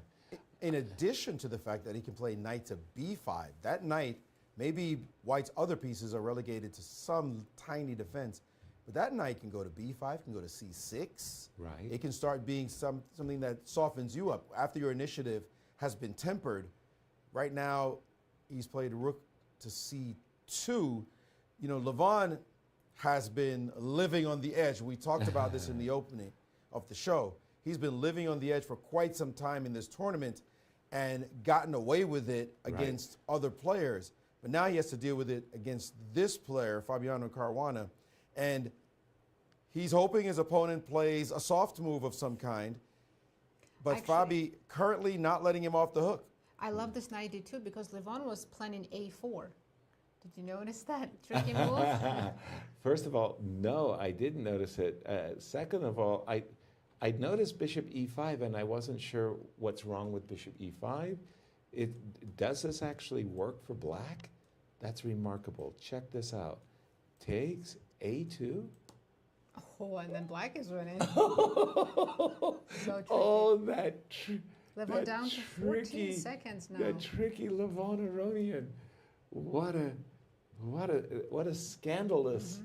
In addition to the fact that he can play knight to b5, that knight, maybe white's other pieces are relegated to some tiny defense, but that knight can go to b5, can go to c6. Right. It can start being something that softens you up. After your initiative has been tempered, right now he's played rook to c2. You know, Levon has been living on the edge. We talked about this in the opening of the show. He's been living on the edge for quite some time in this tournament and gotten away with it against other players. But now he has to deal with it against this player, Fabiano Caruana. And he's hoping his opponent plays a soft move of some kind. But Actually- Fabi currently not letting him off the hook. I love this knight d2 because Levon was planning a4. Did you notice that tricky move? First of all, no, I didn't notice it. Second of all, I'd noticed bishop e5, and I wasn't sure what's wrong with bishop e5. Does this actually work for black? That's remarkable. Check this out. Takes a2. Oh, and then black is winning. So tricky. Oh, that Levon down to 14 tricky, seconds now. that tricky Levon Aronian. What a scandalous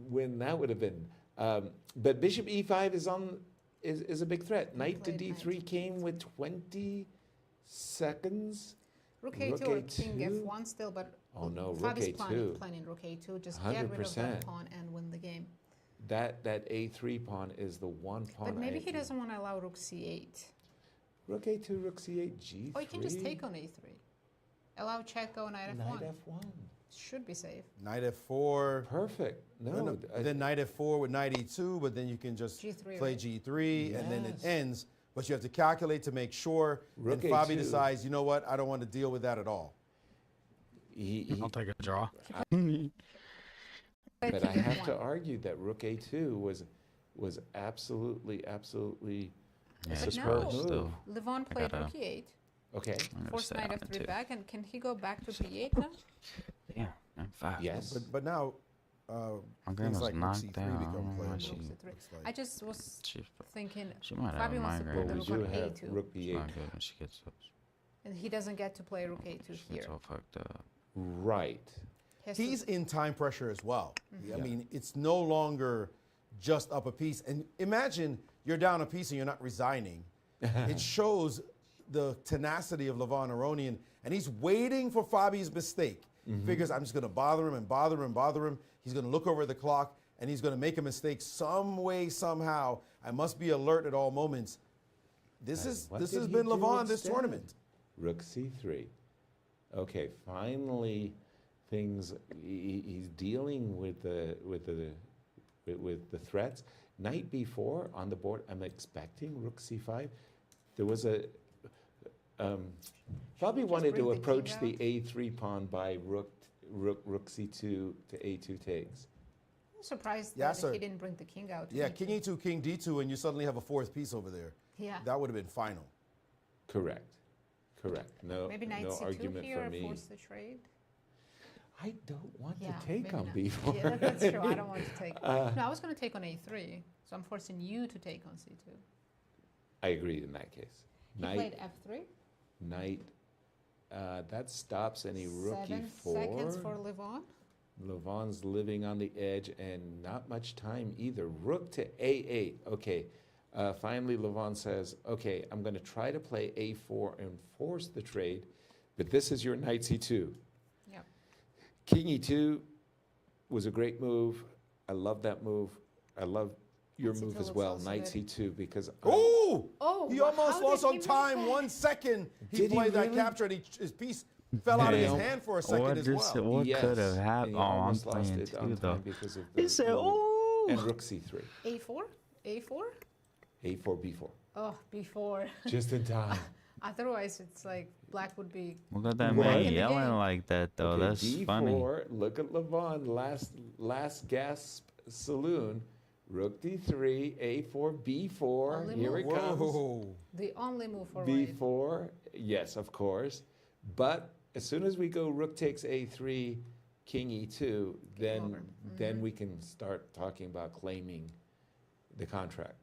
win that would have been. But bishop e5 is a big threat. Knight to played d3 knight. came with 20 seconds. Rook a2 Rook or king a2? f1 still, but Oh no, rook Fabi's a2. planning rook a2. Just get rid of 100%. that pawn and win the game. That a3 pawn is the one pawn. But maybe I he doesn't want to allow rook c8. Rook a2, rook c8, g3. Or you can just take on a3. Allow check, go knight f1. Knight f1. Should be safe. Knight f4. Perfect. No, Then knight f4 with knight e2, but then you can just G3, play right? g3, and then it Yes. ends. But you have to calculate to make sure. Rook and Fabi A2. decides, you know what, I don't want to deal with that at all. I'll take a draw. But I have to argue that rook a2 was absolutely Yeah, But superb no. move. Still, Levon played gotta- rook e8. Okay. I'm gonna Forced stay knight on it f3 too. back. And can he go back to b8 now? Yeah, I'm fast. Yes. But now, My game things was like rook knocked c3 down. I become don't know why playable. she, Rook c3. Looks like. I just was she, thinking she might have Fabi a wants to migraine. put the we rook do on have a2. rook It's b8. not good when she gets those. And he doesn't get to play rook a2 She here. gets all fucked up. Right. He has to- He's in time pressure as well. I Yeah. mean, it's no longer just up a piece. And imagine you're down a piece and you're not resigning. It shows the tenacity of Levon Aronian, and he's waiting for Fabi's mistake. Figures, I'm just going to bother him and bother him and bother him. He's going to look over the clock, and he's going to make a mistake some way, somehow. I must be alert at all moments. This What has did he been do Levon this instead? tournament. Rook c3. Okay, finally, he's dealing with the with the threats. Knight b4 on the board. I'm expecting rook c5. There was a probably just wanted bring to the king approach out? the a3 pawn by rook c2 to a2 takes. I'm surprised Yeah, that sir. he didn't bring the king out. Yeah, E2. king e2, king d2, and you suddenly have a fourth piece over there. Yeah. That would have been final. Correct. No, Maybe knight no c2 argument here, for me. force the trade. I don't want Yeah, to take maybe on not. b4. Yeah, that's true. I don't want to take. No, I was going to take on a3, so I'm forcing you to take on c2. I agree in that case. He played f3. Knight. That stops any rook 7 e4. seconds for Levon. Levon's living on the edge and not much time either. Rook to a8. Okay. Finally, Levon says, okay, I'm going to try to play a4 and force the trade, but this is your knight c2. Yep. King e2 was a great move. I love that move. I love your Knight move C2 as looks well. also Knight good. c2 because Oh! Oh, He wow, almost how lost did on he make time. that? 1 second. He Did he played that really? capture and his piece fell out of his Damn. hand for a second What as just well. what yes, could have and happened? he Oh, I'm almost lost playing it on too though. time because of the He said, move. "Oh." And rook c3. A4? A4? a4 b4. Oh, before. Just in time. Otherwise, it's like black would be. Look at that What? man In the yelling game. like that though. Okay, That's D4, funny. Look at Levon, last gasp saloon. Rook d3, a4, b4. Only Here move. it comes. Whoa. The only move for white. b4, yes, of course. But as soon as we go rook takes a3, king e2, then over. then we can start talking about claiming the contract.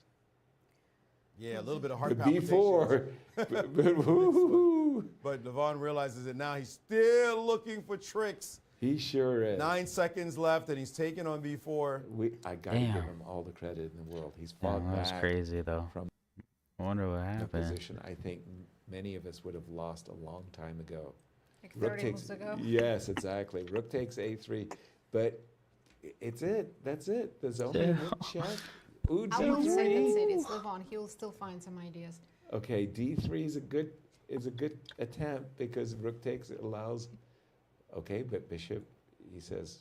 Yeah, a little bit of heart But palpitations. b4, but woo-hoo-hoo. But Levon realizes that now he's still looking for tricks. He sure is. 9 seconds left, and he's taking on b4. I gotta give Damn. him all the credit in the world. He's fought Damn, that's back crazy though. from I wonder what a happened. position I think many of us would have lost a long time ago. Like Rook 30 takes, moves ago. yes, exactly. Rook takes a3, but it's it. That's it. There's only Yeah. one check. Ooh, I won't say that's it. d3. It's Levon. He'll still find some ideas. Okay, d3 is a good attempt because rook takes allows. Okay, but bishop, he says,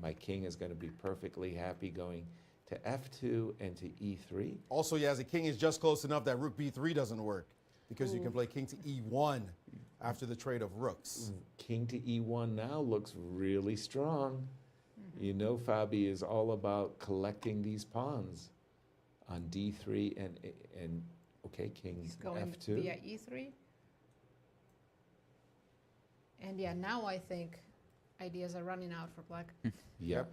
my king is going to be perfectly happy going to f2 and to e3. Also, yeah, as a king is just close enough that rook b3 doesn't work because you can play king to e1 after the trade of rooks. King to e1 now looks really strong. You know, Fabi is all about collecting these pawns on d3 and okay, king He's going f2. via e3. And yeah, now I think ideas are running out for black. Yep.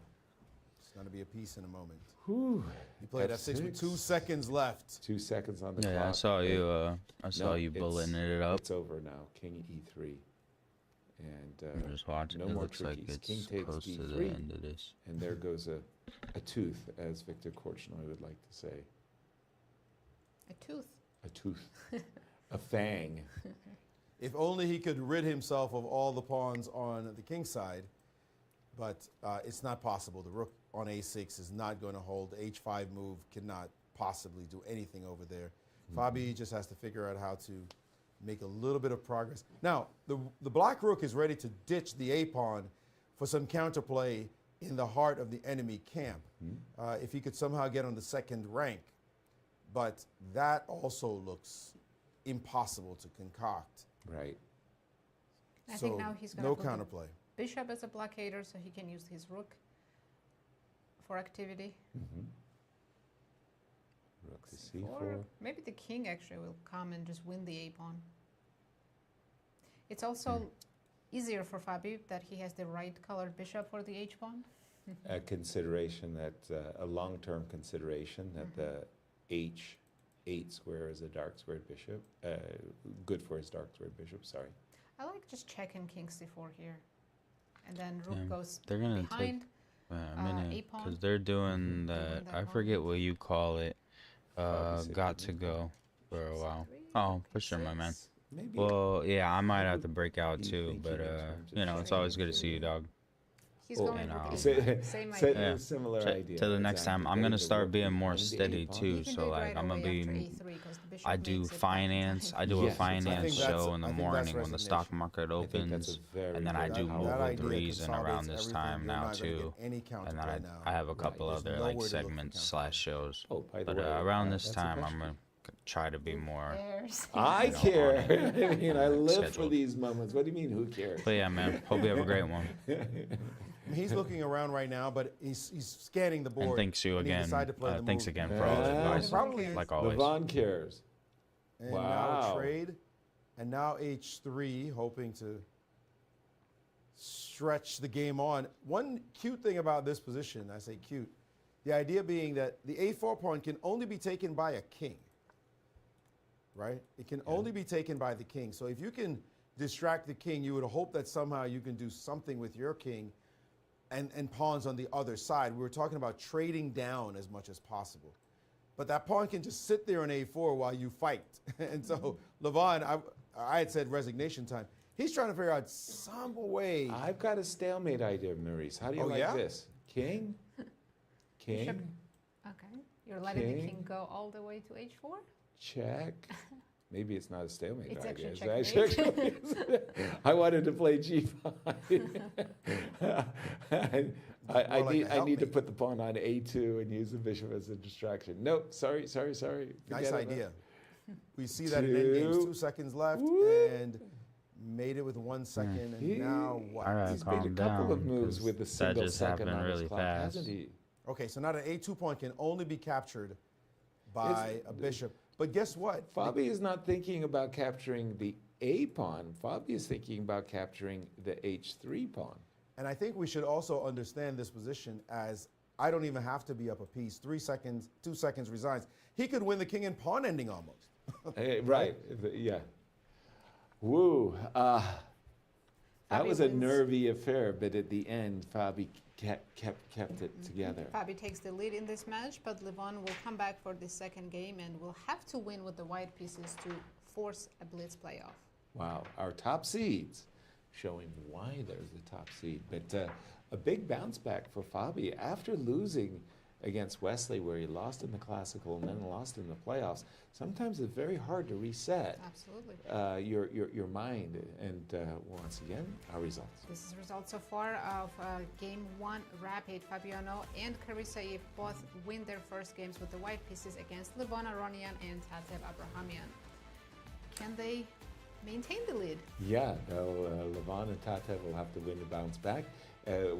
It's going to be a piece in a moment. Whew. He played f6 with 2 F6. seconds left. 2 seconds on the clock. Yeah, I saw Okay. you. I saw No, you bulleting it up. It's over now. King e3, and I'm just watching. no It more looks like trickies. it's King takes close to the d3. end of this. and there goes a tooth, as Victor Korchnoi would like to say. A tooth. A tooth, a fang. If only he could rid himself of all the pawns on the king side, but it's not possible. The rook on a6 is not going to hold. The h5 move cannot possibly do anything over there. Fabi just has to figure out how to make a little bit of progress. Now, the black rook is ready to ditch the a pawn for some counterplay in the heart of the enemy camp. If he could somehow get on the second rank. But that also looks impossible to concoct. Right. I So think now he's going no to put the counterplay. bishop as a blockader so he can use his rook for activity. Rook to C4. c4. Maybe the king actually will come and just win the a pawn. It's also easier for Fabi that he has the right colored bishop for the h pawn. A consideration that a long-term consideration that the h8 square is a dark squared bishop, good for his dark squared bishop. Sorry. I like just checking king c4 here, and then rook Damn, goes they're gonna behind. a minute, a-pawn. because they're doing that. that I pawn. forget what you call it. Obviously, Got to go for a while. C3, Oh, for sure, my man. Maybe. Well, yeah, I might have to break out You too, thinking but in terms of you know, it's checking always good to see you, for- dog. He's Well, going and, with Say- E5. Same say- idea. Similar to, idea. to the next time, exactly. I'm gonna The start rook being more and the steady a-pawn. too. You can So do it like right I'm gonna away be. after E3 because the bishop I do makes it finance. I do Yes, a I think finance that's- show in the I think that's morning when the stock resignation. market I think that's opens, a very, and then I very do powerful move that with idea Reezuhn around consolidates this everything. time You're now not gonna get too. any And then counterplay now. I have a couple There's other nowhere like to look for segments counterplay. slash shows. Oh, by the But way, around this that's a time, I'm question. gonna try to be more. Cares. I You know, care. I mean, I live for scheduled. these moments. What do you mean, who cares? But yeah, man. Hope you have a great one. He's looking around right now, but he's scanning the board. And thanks you and he again. decided to play the Thanks move. again for all the advice. Probably Like always. Levon cares. And Wow. now trade. And now H3, hoping to stretch the game on. One cute thing about this position, I say cute, the idea being that the A4 pawn can only be taken by a king, right? It can only be taken by the king. So if you can distract the king, you would hope that somehow you can do something with your king and pawns on the other side. We were talking about trading down as much as possible. But that pawn can just sit there on A4 while you fight. And so Levon, I had said resignation time. He's trying to figure out some way. I've got a stalemate idea, Maurice. How do you Oh, like yeah? this? King? King? Okay. You're letting the King. king go all the way to H4? Check. Maybe it's not a stalemate It's idea. actually It's actually- I wanted to play G5. I like need a I need to helpmate. put the pawn on A2 and use the bishop as a distraction. Nope, sorry. Nice Forget about it. idea. We see that in endgames. 2 seconds left and made it with 1 second. And now what? All right. He's made a Calm couple of down, moves 'cause with the that single just second happened on his really clock, fast. hasn't he? Okay, so now the A2 pawn can only be captured by a bishop. But guess what? Fabi is not thinking about capturing the A pawn. Fabi is thinking about capturing the H3 pawn. And I think we should also understand this position as I don't even have to be up a piece. 3 seconds, 2 seconds resigns. He could win the king and pawn ending almost. Right. Yeah. Woo. That Fabi was a wins. nervy affair, but at the end, Fabi kept it together. Fabi takes the lead in this match, but Levon will come back for the second game and will have to win with the white pieces to force a blitz playoff. Wow. Our top seeds showing why there's a top seed. But a big bounce back for Fabi after losing against Wesley, where he lost in the classical and then lost in the playoffs. Sometimes it's very hard to reset Absolutely. your mind. And once again, our results. This is results so far of game 1 Rapid. Fabiano and Karisaev both win their first games with the white pieces against Levon Aronian and Tatev Abrahamian. Can they maintain the lead? Yeah, no, Levon and Tatev will have to win to bounce back.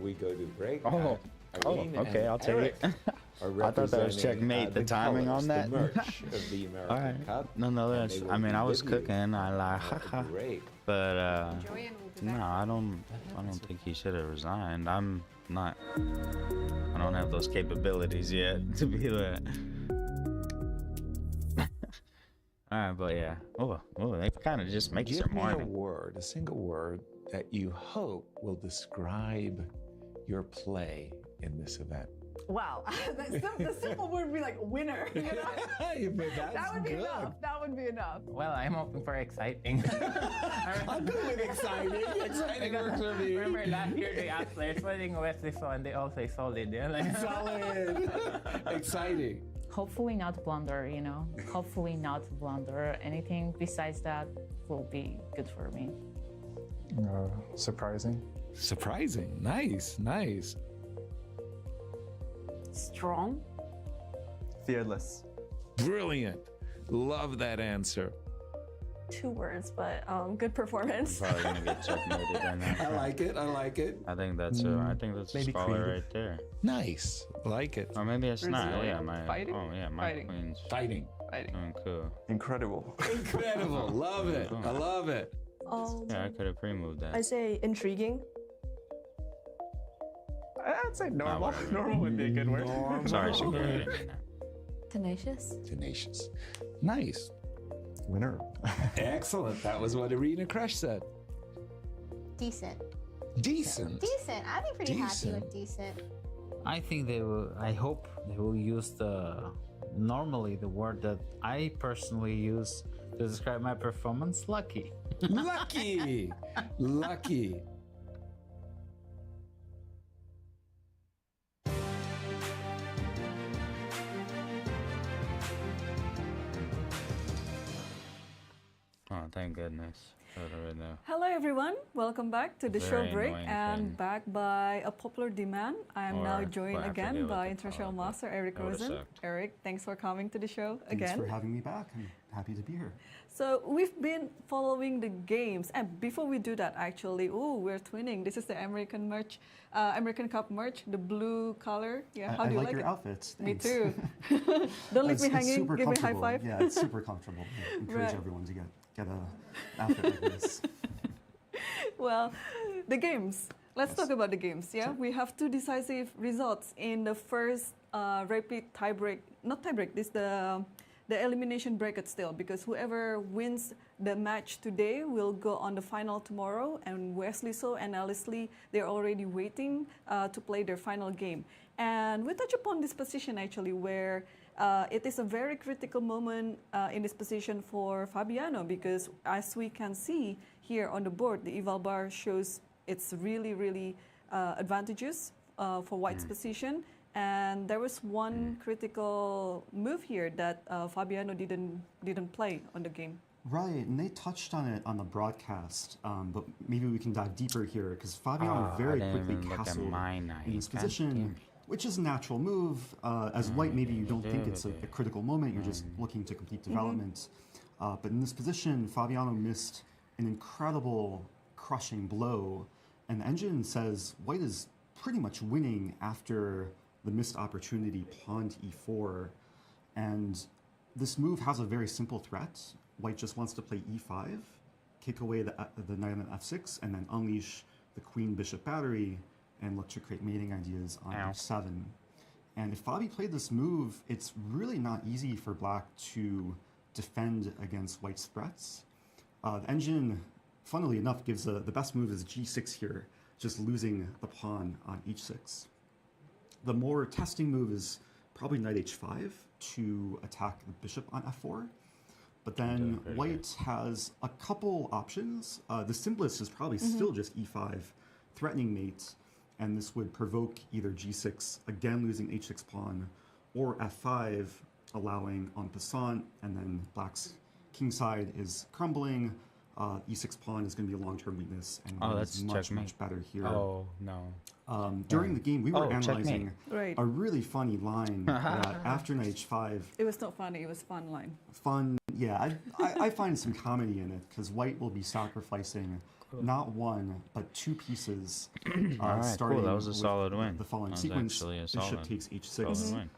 We go to break. Oh, Irene okay, and I'll take Eric it. are I thought that was representing, checkmate, the timing colors, on that. The merch of the American All right. Cup. Nonetheless, and they I will mean, be I was with you cooking. I like, at haha. break. But Enjoy and we'll be no, back. I don't think he should have resigned. I'm not. I don't have those capabilities yet to be that. All right, but yeah. Oh, that kind of just makes Give it me a morning. word, a single word that you hope will describe your play in this event. Wow. the simple word would be like winner. You know? That would be enough. That would be enough. Well, I'm hoping for exciting. I'm good with exciting. Exciting works for me. Remember last year they asked players playing Wesley so and they all say solid. Yeah? Like, Solid. Exciting. Hopefully not blunder, you know. Hopefully not blunder. Anything besides that will be good for me. Surprising. Surprising. Nice. Strong. Fearless. Brilliant. Love that answer. 2 words, but good performance. Probably gonna get checkmated right now. I like it. I think that's a Maybe scholar creative. right there. Nice. Like it. Or maybe it's not. Resilient. Yeah, my Fighting? my Fighting. queen's Fighting. doing cool. Incredible. Incredible. Love it. I love it. Yeah, I could have pre-moved that. I say intriguing. I'd say normal. whatever. Normal would be a good word. Sorry, security. Tenacious. Tenacious. Nice. Winner. Excellent. That was what Arena Crush said. Decent. Decent. Decent. I'd be pretty happy Decent. with decent. I think they will. I hope they will use normally the word that I personally use to describe my performance. Lucky. Lucky. Lucky. Oh, thank goodness. Right now. Hello everyone, welcome back to the show Very break annoying and thing. back by a popular demand. I am now Or, joined well, I forget again what by they international call it, master Eric that would've Rosen. sucked. Eric, thanks for coming to the show Thanks again. for having me back. I'm happy to be here. So we've been following the games, and before we do that, actually, we're twinning. This is the American merch, American Cup merch, the blue color. Yeah, how do you like like your it? outfits. Me Thanks. too. Don't leave me It's hanging. super Give me a high comfortable. five. Yeah, it's super comfortable. I encourage Right. everyone to get a outfit like this. Well, the games. Let's talk about the games. Yeah, we have two decisive results in the first rapid tiebreak. Not tiebreak. This the elimination bracket still, because whoever wins the match today will go on the final tomorrow. And Wesley So and Alice Lee, they're already waiting to play their final game. And we touch upon this position actually, where it is a very critical moment in this position for Fabiano, because as we can see here on the board, the eval bar shows it's really advantageous for White's position. And there was one critical move here that Fabiano didn't play on the game. Right, and they touched on it on the broadcast, but maybe we can dive deeper here because Fabiano very quickly castled in this position, which is a natural move. As White, maybe you don't think it's a critical moment, you're just looking to complete development. But in this position, Fabiano missed an incredible crushing blow, and the engine says White is pretty much winning after the missed opportunity pawn to e4. And this move has a very simple threat. White just wants to play e5, kick away the knight on f6, and then unleash the queen-bishop battery and look to create mating ideas on h7. And if Fabi played this move, it's really not easy for Black to defend against White's threats. The engine, funnily enough, gives the best move is g6 here, just losing the pawn on h6. The more testing move is probably knight h5 to attack the bishop on f4. But then White has a couple options. The simplest is probably still just e5, threatening mate, and this would provoke either g6, again losing h6 pawn, or f5, allowing en passant, and then Black's kingside is crumbling. E6 pawn is going to be a long-term weakness, and White is much better here. Oh, no. During the game, we were analyzing Right. a really funny line that after knight h5, It was not funny, it was fun line. fun, yeah, I find some comedy in it, because White will be sacrificing not one, but two pieces, Alright, starting cool. That was a with solid win. the following That was sequence. actually a Bishop solid- takes h6. solid win.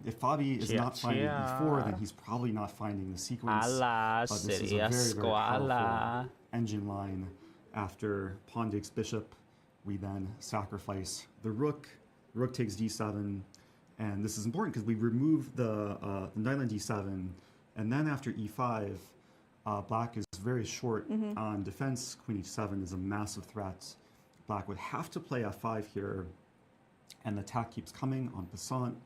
If Fabi is not finding e4, then he's probably not finding the sequence. Ala, But this is a seria very powerful squala. engine line. After pawn takes bishop, we then sacrifice the rook. Rook takes d7, and this is important because we remove the knight on d7, and then after e5, Black is very short on defense. Queen h7 is a massive threat. Black would have to play f5 here, and the attack keeps coming en passant.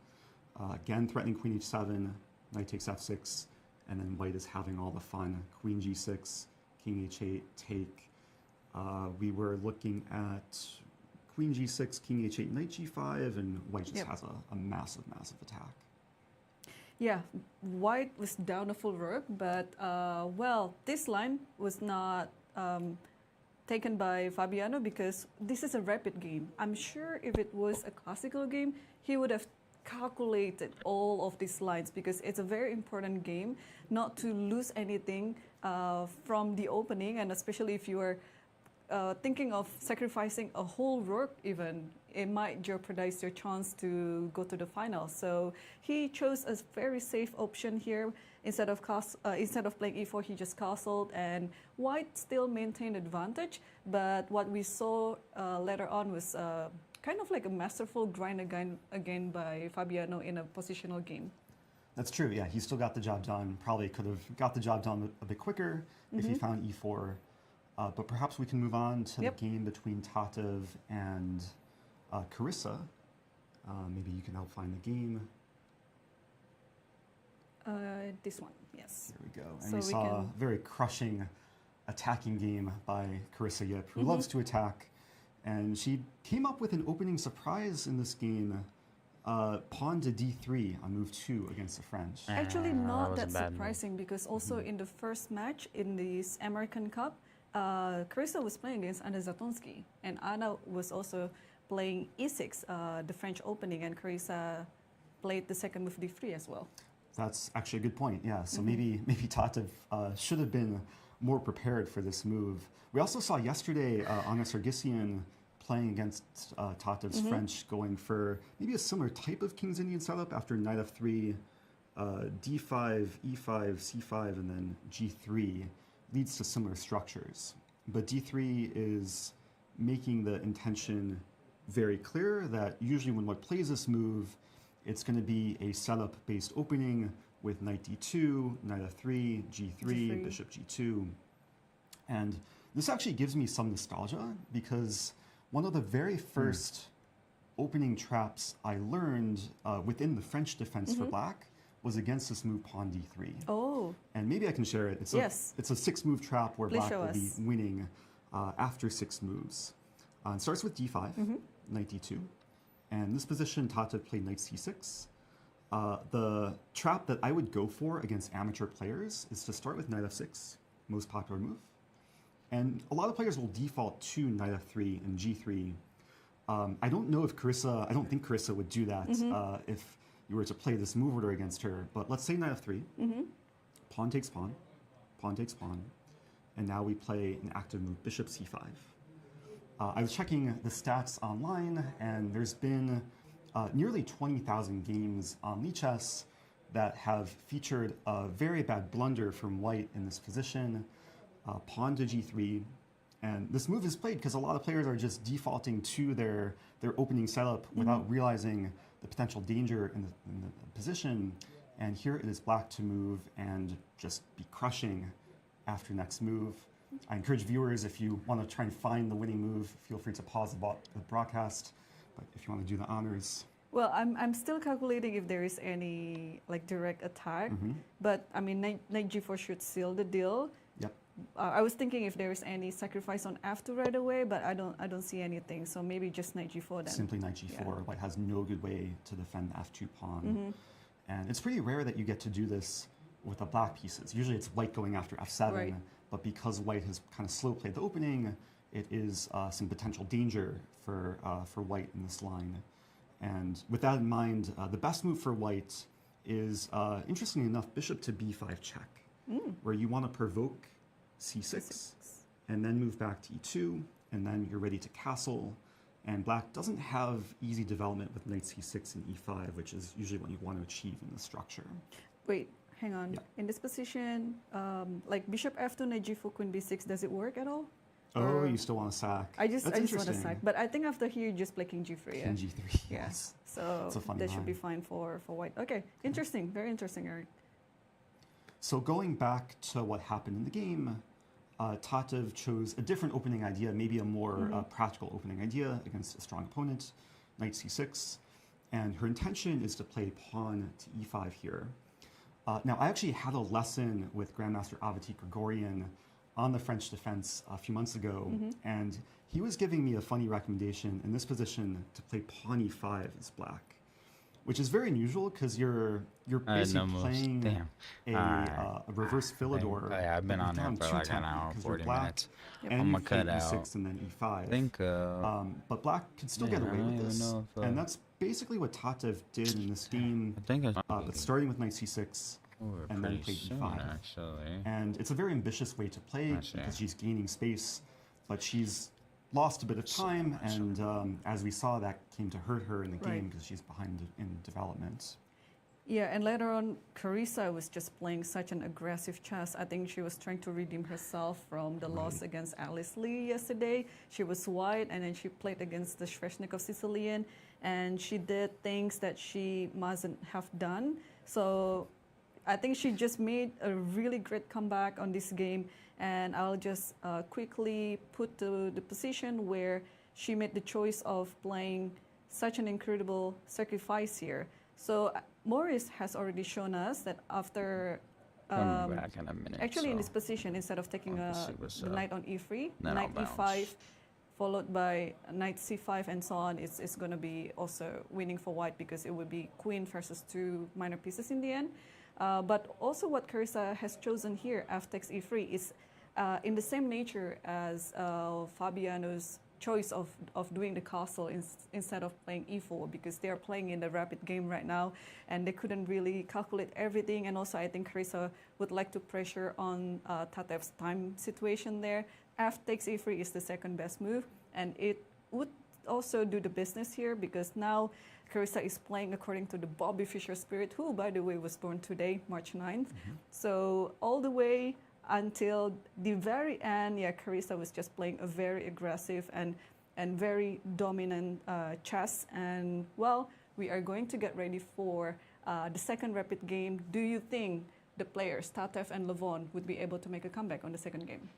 Again, threatening queen h7, knight takes f6, and then White is having all the fun. Queen g6, king h8, take. We were looking at queen g6, king h8, knight g5, and White just has a massive attack. Yeah, White was down a full rook, but well, this line was not taken by Fabiano because this is a rapid game. I'm sure if it was a classical game, he would have calculated all of these lines because it's a very important game not to lose anything from the opening, and especially if you are thinking of sacrificing a whole rook even, it might jeopardize your chance to go to the final. So he chose a very safe option here. Instead of playing e4, he just castled, and White still maintained advantage. But what we saw later on was kind of like a masterful grind again by Fabiano in a positional game. That's true, yeah. He still got the job done. Probably could have got the job done a bit quicker if he found e4. But perhaps we can move on to the game between Tatev and Carissa. Maybe you can help find the game. This one, yes. There we go. And So we we saw can- a very crushing attacking game by Carissa Yip, who loves to attack. And she came up with an opening surprise in this game pawn to d3 on move 2 against the French. Actually, that not was a that bad move. surprising because also in the first match in this American Cup, Carissa was playing against Anna Zatonsky, and Anna was also playing e6, the French opening, and Carissa played the second move d3 as well. That's actually a good point. Yeah. So maybe Tatev should have been more prepared for this move. We also saw yesterday Anna Sargsyan playing against Tatev's French, going for maybe a similar type of King's Indian setup after knight f3, d5, e5, c5, and then g3 leads to similar structures. But d3 is making the intention very clear that usually when white plays this move, it's going to be a setup-based opening with knight d2, knight f3, g3, bishop g2. And this actually gives me some nostalgia because one of the very first opening traps I learned within the French defense for black was against this move pawn d3. Oh. And maybe I can share it. It's it's a 6-move trap where Please black show will be us. winning after 6 moves. It starts with d5, knight d2. And in this position, Tatev played knight c6. The trap that I would go for against amateur players is to start with knight f6, most popular move. And a lot of players will default to knight f3 and g3. I don't know if Carissa, I don't think Carissa would do that if you were to play this move order against her. But let's say knight f3, pawn takes pawn, pawn takes pawn, and now we play an active move, bishop c5. I was checking the stats online, and there's been nearly 20,000 games on Lichess that have featured a very bad blunder from white in this position, pawn to g3. And this move is played because a lot of players are just defaulting to their opening setup without realizing the potential danger in the position. And here it is black to move and just be crushing after next move. I encourage viewers, if you want to try and find the winning move, feel free to pause the broadcast. But if you want to do the honors. Well, I'm still calculating if there is any like direct attack, but I mean knight g4 should seal the deal. Yep. I was thinking if there is any sacrifice on f2 right away, but I don't see anything. So maybe just knight g4 then. Simply knight g4. Yeah. White has no good way to defend the f2 pawn, and it's pretty rare that you get to do this with the black pieces. Usually it's white going after f7. Right. But because white has kind of slow played the opening, it is some potential danger for white in this line. And with that in mind, the best move for white is, interestingly enough, bishop to b5 check, where you want to provoke c6, and then move back to e2, and then you're ready to castle. And black doesn't have easy development with knight c6 and e5, which is usually what you want to achieve in the structure. Wait. Hang on. Yeah. In this position, like bishop f2, knight g4, queen b6, does it work at all? Oh, or you still want to sack. I just want to sack. But I think after here, you just play king g3. King g3, yes. So that should be fine for white. Okay, interesting. Very interesting, Eric. So going back to what happened in the game, Tatev chose a different opening idea, maybe a more practical opening idea against a strong opponent, knight c6. And her intention is to play pawn to e5 here. Now, I actually had a lesson with Grandmaster Avati Grigorian on the French defense a few months ago, and he was giving me a funny recommendation in this position to play pawn e5 as black, which is very unusual because you're basically playing a reverse Philidor. I've been on there for like an hour and 40 minutes. And I'm cut out e6 and then e5. But black could still get away with this, and that's basically what Tatev did in this game. But starting with knight c6 and then played e5. And it's a very ambitious way to play because she's gaining space, but she's lost a bit of time, and as we saw, that came to hurt her in the game because she's behind in development. Yeah, and later on, Carissa was just playing such an aggressive chess. I think she was trying to redeem herself from the loss against Alice Lee yesterday. She was white, and then she played against the Sveshnikov Sicilian, and she did things that she mustn't have done. So I think she just made a really great comeback on this game, and I'll just quickly put the position where she made the choice of playing such an incredible sacrifice here. So Maurice has already shown us that after back in a minute, actually in this position, instead of taking the knight on e3, knight e5 followed by knight c5 and so on. It's going to be also winning for white because it would be queen versus 2 minor pieces in the end. But also what Carissa has chosen here, f takes e3, is in the same nature as Fabiano's choice of doing the castle instead of playing e4, because they are playing in the rapid game right now and they couldn't really calculate everything. And also I think Carissa would like to pressure on Tatev's time situation there. F takes e3 is the second best move, and it would also do the business here because now Carissa is playing according to the Bobby Fischer spirit, who by the way was born today, March 9th. So all the way until the very end, yeah, Carissa was just playing a very aggressive and very dominant chess. And well, we are going to get ready for the second rapid game. Do you think the players, Tatev and Levon, would be able to make a comeback on the second game?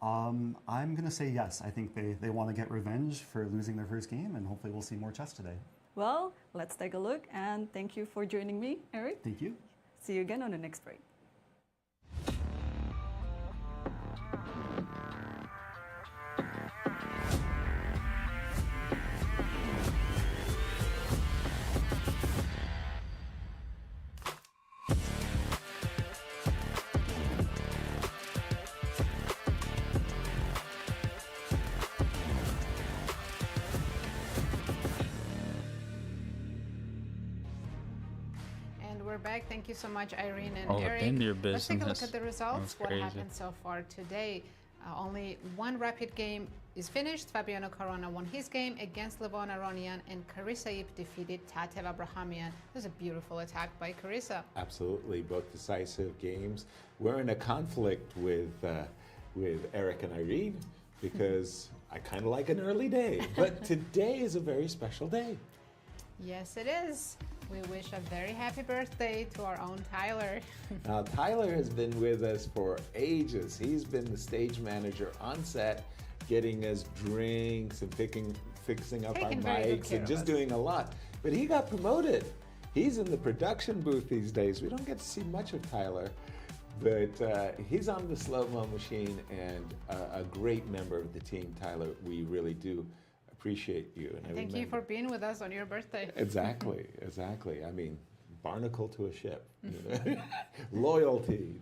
I'm going to say yes. I think they want to get revenge for losing their first game, and hopefully we'll see more chess today. Well, let's take a look, and thank you for joining me, Eric. Thank you. See you again on the next break. We're back. Thank you so much, Irene and All up Eric. in your Let's take a look business. at the results. That's What crazy. happened so far today? Only one rapid game is finished. Fabiano Caruana won his game against Levon Aronian, and Carissa Yip defeated Tatev Abrahamian. It was a beautiful attack by Carissa. Absolutely, both decisive games. We're in a conflict with Eric and Irene because I kind of like an early day, but today is a very special day. Yes, it is. We wish a very happy birthday to our own Tyler. Now, Tyler has been with us for ages. He's been the stage manager on set, getting us drinks and fixing up Taking our very good mics care and of just us. doing a lot. But he got promoted. He's in the production booth these days. We don't get to see much of Tyler, but he's on the slow-mo machine and a great member of the team. Tyler, we really do appreciate you. And I Thank you remember- for being with us on your birthday. Exactly, exactly. I mean, barnacle to a ship. Loyalty.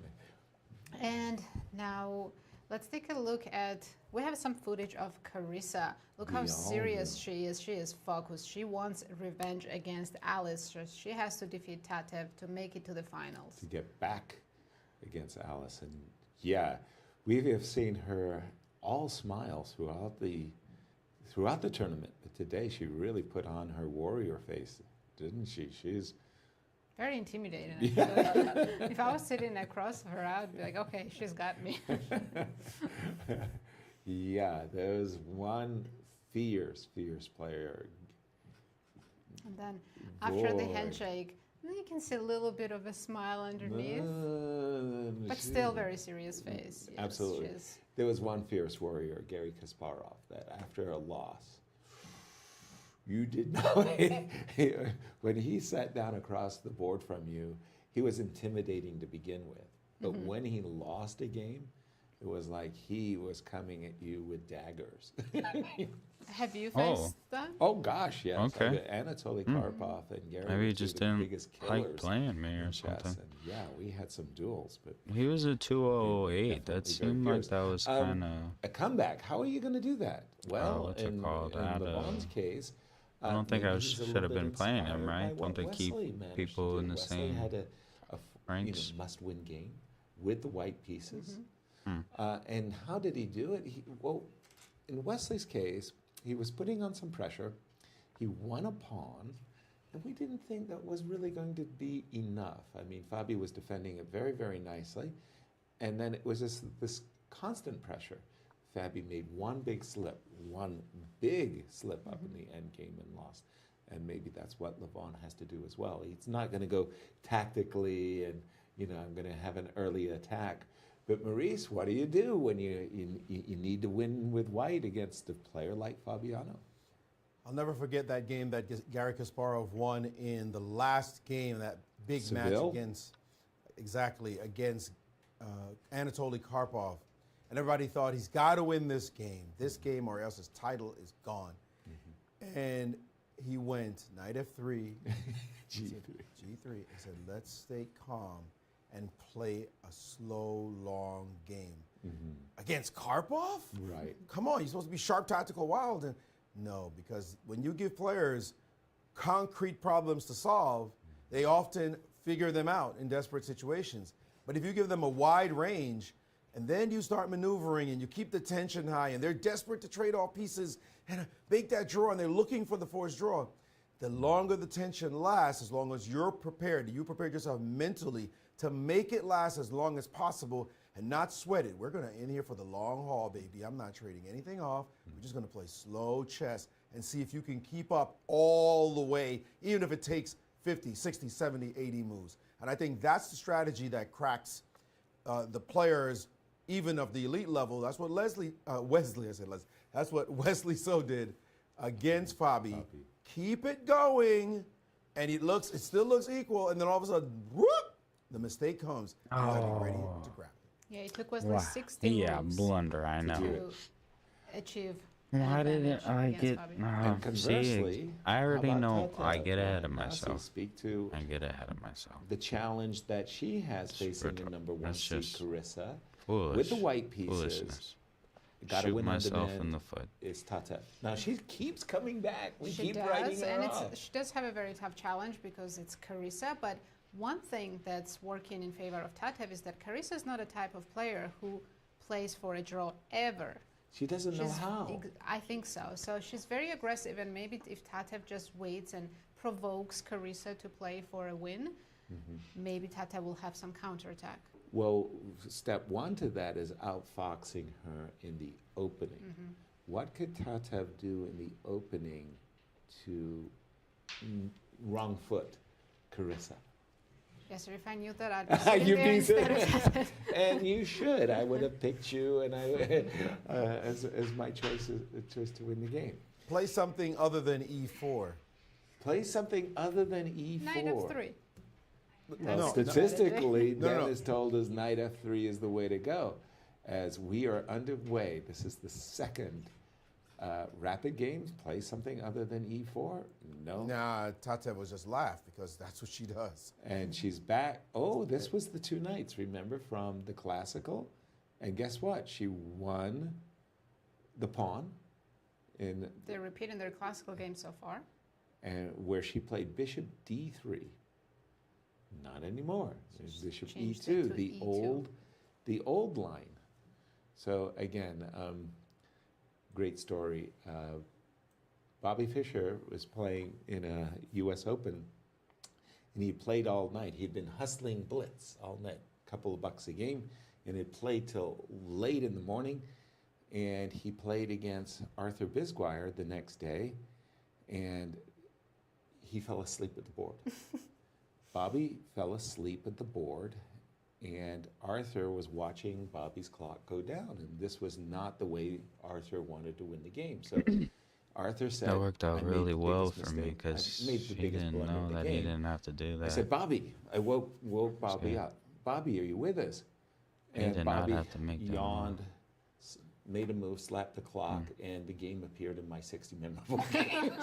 And now let's take a look at, we have some footage of Carissa. Look how We all serious do. she is. She is focused. She wants revenge against Alice. So she has to defeat Tatev to make it to the finals. To get back against Alice. And yeah, we have seen her all smiles throughout the tournament. But today she really put on her warrior face, didn't she? She's Very intimidating, actually. If I was sitting across her, I would be like, okay, she's got me. Yeah, there's one fierce player. And then after the Boy. handshake, you can see a little bit of a smile underneath, but She- still very serious face. Yes, Absolutely. she's- There was one fierce warrior, Gary Kasparov, that after a loss, you did not. When he sat down across the board from you, he was intimidating to begin with. But Mhm. when he lost a game, it was like he was coming at you with daggers. Have you faced them? Oh gosh, yes. Okay. Anatoly Hmm. Karpov and Gary. Maybe were he two just of the didn't biggest like killers playing me or in chess, something. and yeah, we had some duels, but He was a 208. That definitely very seemed like fierce. that was kind of. A comeback. How are you going to do that? Well, what's it in called? Levon's case, I don't think maybe I he's a should little have been bit playing him, inspired by right? what Don't they keep Wesley managed people to in do. the Wesley same had a ranks? must-win game with the white pieces. Hmm. And how did he do it? Well, in Wesley's case, he was putting on some pressure. He won a pawn, and we didn't think that was really going to be enough. I mean, Fabi was defending it very, very nicely, and then it was just this constant pressure. Fabi made one big slip up in the end game and lost. And maybe that's what Levon has to do as well. He's not going to go tactically and, I'm going to have an early attack. But Maurice, what do you do when you need to win with white against a player like Fabiano? I'll never forget that game that Gary Kasparov won in the last game, that big match Seville? against Anatoly Karpov. and everybody thought he's got to win this game or else his title is gone. And he went knight f3, G3, and said, let's stay calm and play a slow, long game. Against Karpov? Right. Come on, you're supposed to be sharp, tactical, wild. And no, because when you give players concrete problems to solve, they often figure them out in desperate situations. But if you give them a wide range, and then you start maneuvering and you keep the tension high, and they're desperate to trade off pieces and make that draw, and they're looking for the forced draw, the longer the tension lasts, as long as you're prepared, you prepared yourself mentally to make it last as long as possible and not sweat it. We're going to end here for the long haul, baby. I'm not trading anything off. We're just going to play slow chess and see if you can keep up all the way, even if it takes 50, 60, 70, 80 moves. And I think that's the strategy that cracks the players, even of the elite level. That's what that's what Wesley So did against Fabi. Keep it going, and it still looks equal, and then all of a sudden, whoop, the mistake comes. You gotta be ready to grab it. Yeah, it took Wesley 16 moves blunder, I know. to achieve. Why didn't I get? And conversely, See, I already how know. about I Tata? get ahead of Nasi myself. Speak to I get ahead of myself. the challenge that she has facing the number one That's seed just Carissa foolish. with the white pieces. Foolishness. Gotta Shoot win on myself demand in the foot. is Tata. Now she keeps coming back. We She keep does, writing her and off. she does have a very tough challenge because it's Carissa. But one thing that's working in favor of Tatev is that Carissa is not a type of player who plays for a draw ever. She doesn't know how. I think so. So she's very aggressive, and maybe if Tatev just waits and provokes Carissa to play for a win, maybe Tatev will have some counterattack. Well, step one to that is outfoxing her in the opening. What could Tatev do in the opening to wrong foot Carissa? Yes, sir, if I knew that, I'd be sitting You'd there be instead of Tatev. And you should. I would have picked you, and as my choice to win the game. Play something other than e4. Play something other than e4. Knight f3. Well, statistically, Dennis told us knight f3 is the way to go. As we are underway, this is the second rapid games. Play something other than e4? No. Nah, Tatev was just laugh because that's what she does. And she's back. Oh, this was the two knights, remember, from the classical? And guess what? She won the pawn in They're repeating their classical game so far. and where she played bishop d3. Not anymore. It's bishop changed it e2, to the E2. old line. So again, great story. Bobby Fischer was playing in a U.S. Open, and he played all night. He'd been hustling blitz all night, a couple of bucks a game, and he'd played till late in the morning. And he played against Arthur Bisguier the next day, and he fell asleep at the board. Bobby fell asleep at the board, and Arthur was watching Bobby's clock go down, and this was not the way Arthur wanted to win the game. So Arthur said, That worked out "I made really the well biggest for me mistake. because I made the she biggest didn't blunder know in the that he game." didn't have to do that. I said, "Bobby," I woke Bobby up. "Bobby, are you with us?" He And did not Bobby have to make that move. yawned, made a move, slapped the clock, and the game appeared in my 60 memorable games.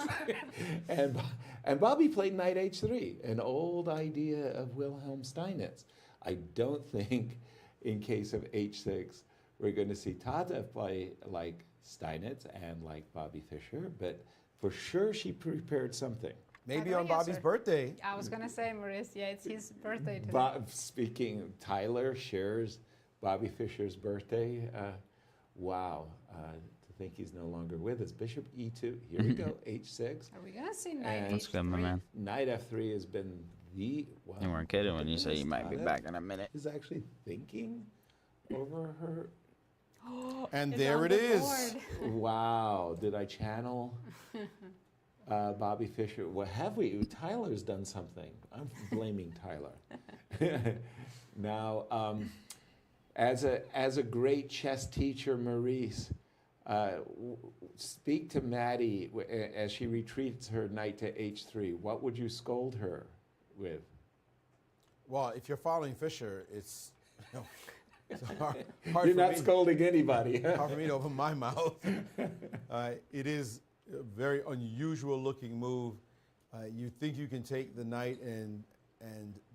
and Bobby played knight h3, an old idea of Wilhelm Steinitz. I don't think, in case of h6, we're going to see Tatev play like Steinitz and like Bobby Fischer, but for sure she prepared something. Maybe on Bobby's birthday. I was going to say, Maurice, yeah, it's his birthday today. Tyler shares Bobby Fischer's birthday. Wow, to think he's no longer with us. Bishop e2, here we go, h6. Are we going to see knight That's good, my man. Knight f3 has been the... Wow, You weren't kidding when you said you goodness, might be Tatev back in a minute. is actually thinking over her... And It's there on it the is. board. Wow, did I channel Bobby Fischer? What have we? Tyler's done something. I'm blaming Tyler. Now, as a great chess teacher, Maurice, speak to Maddie as she retreats her knight to h3. What would you scold her with? Well, if you're following Fisher, it's It's hard You're for not me- scolding anybody. hard for me to open my mouth. It is a very unusual looking move. You think you can take the knight and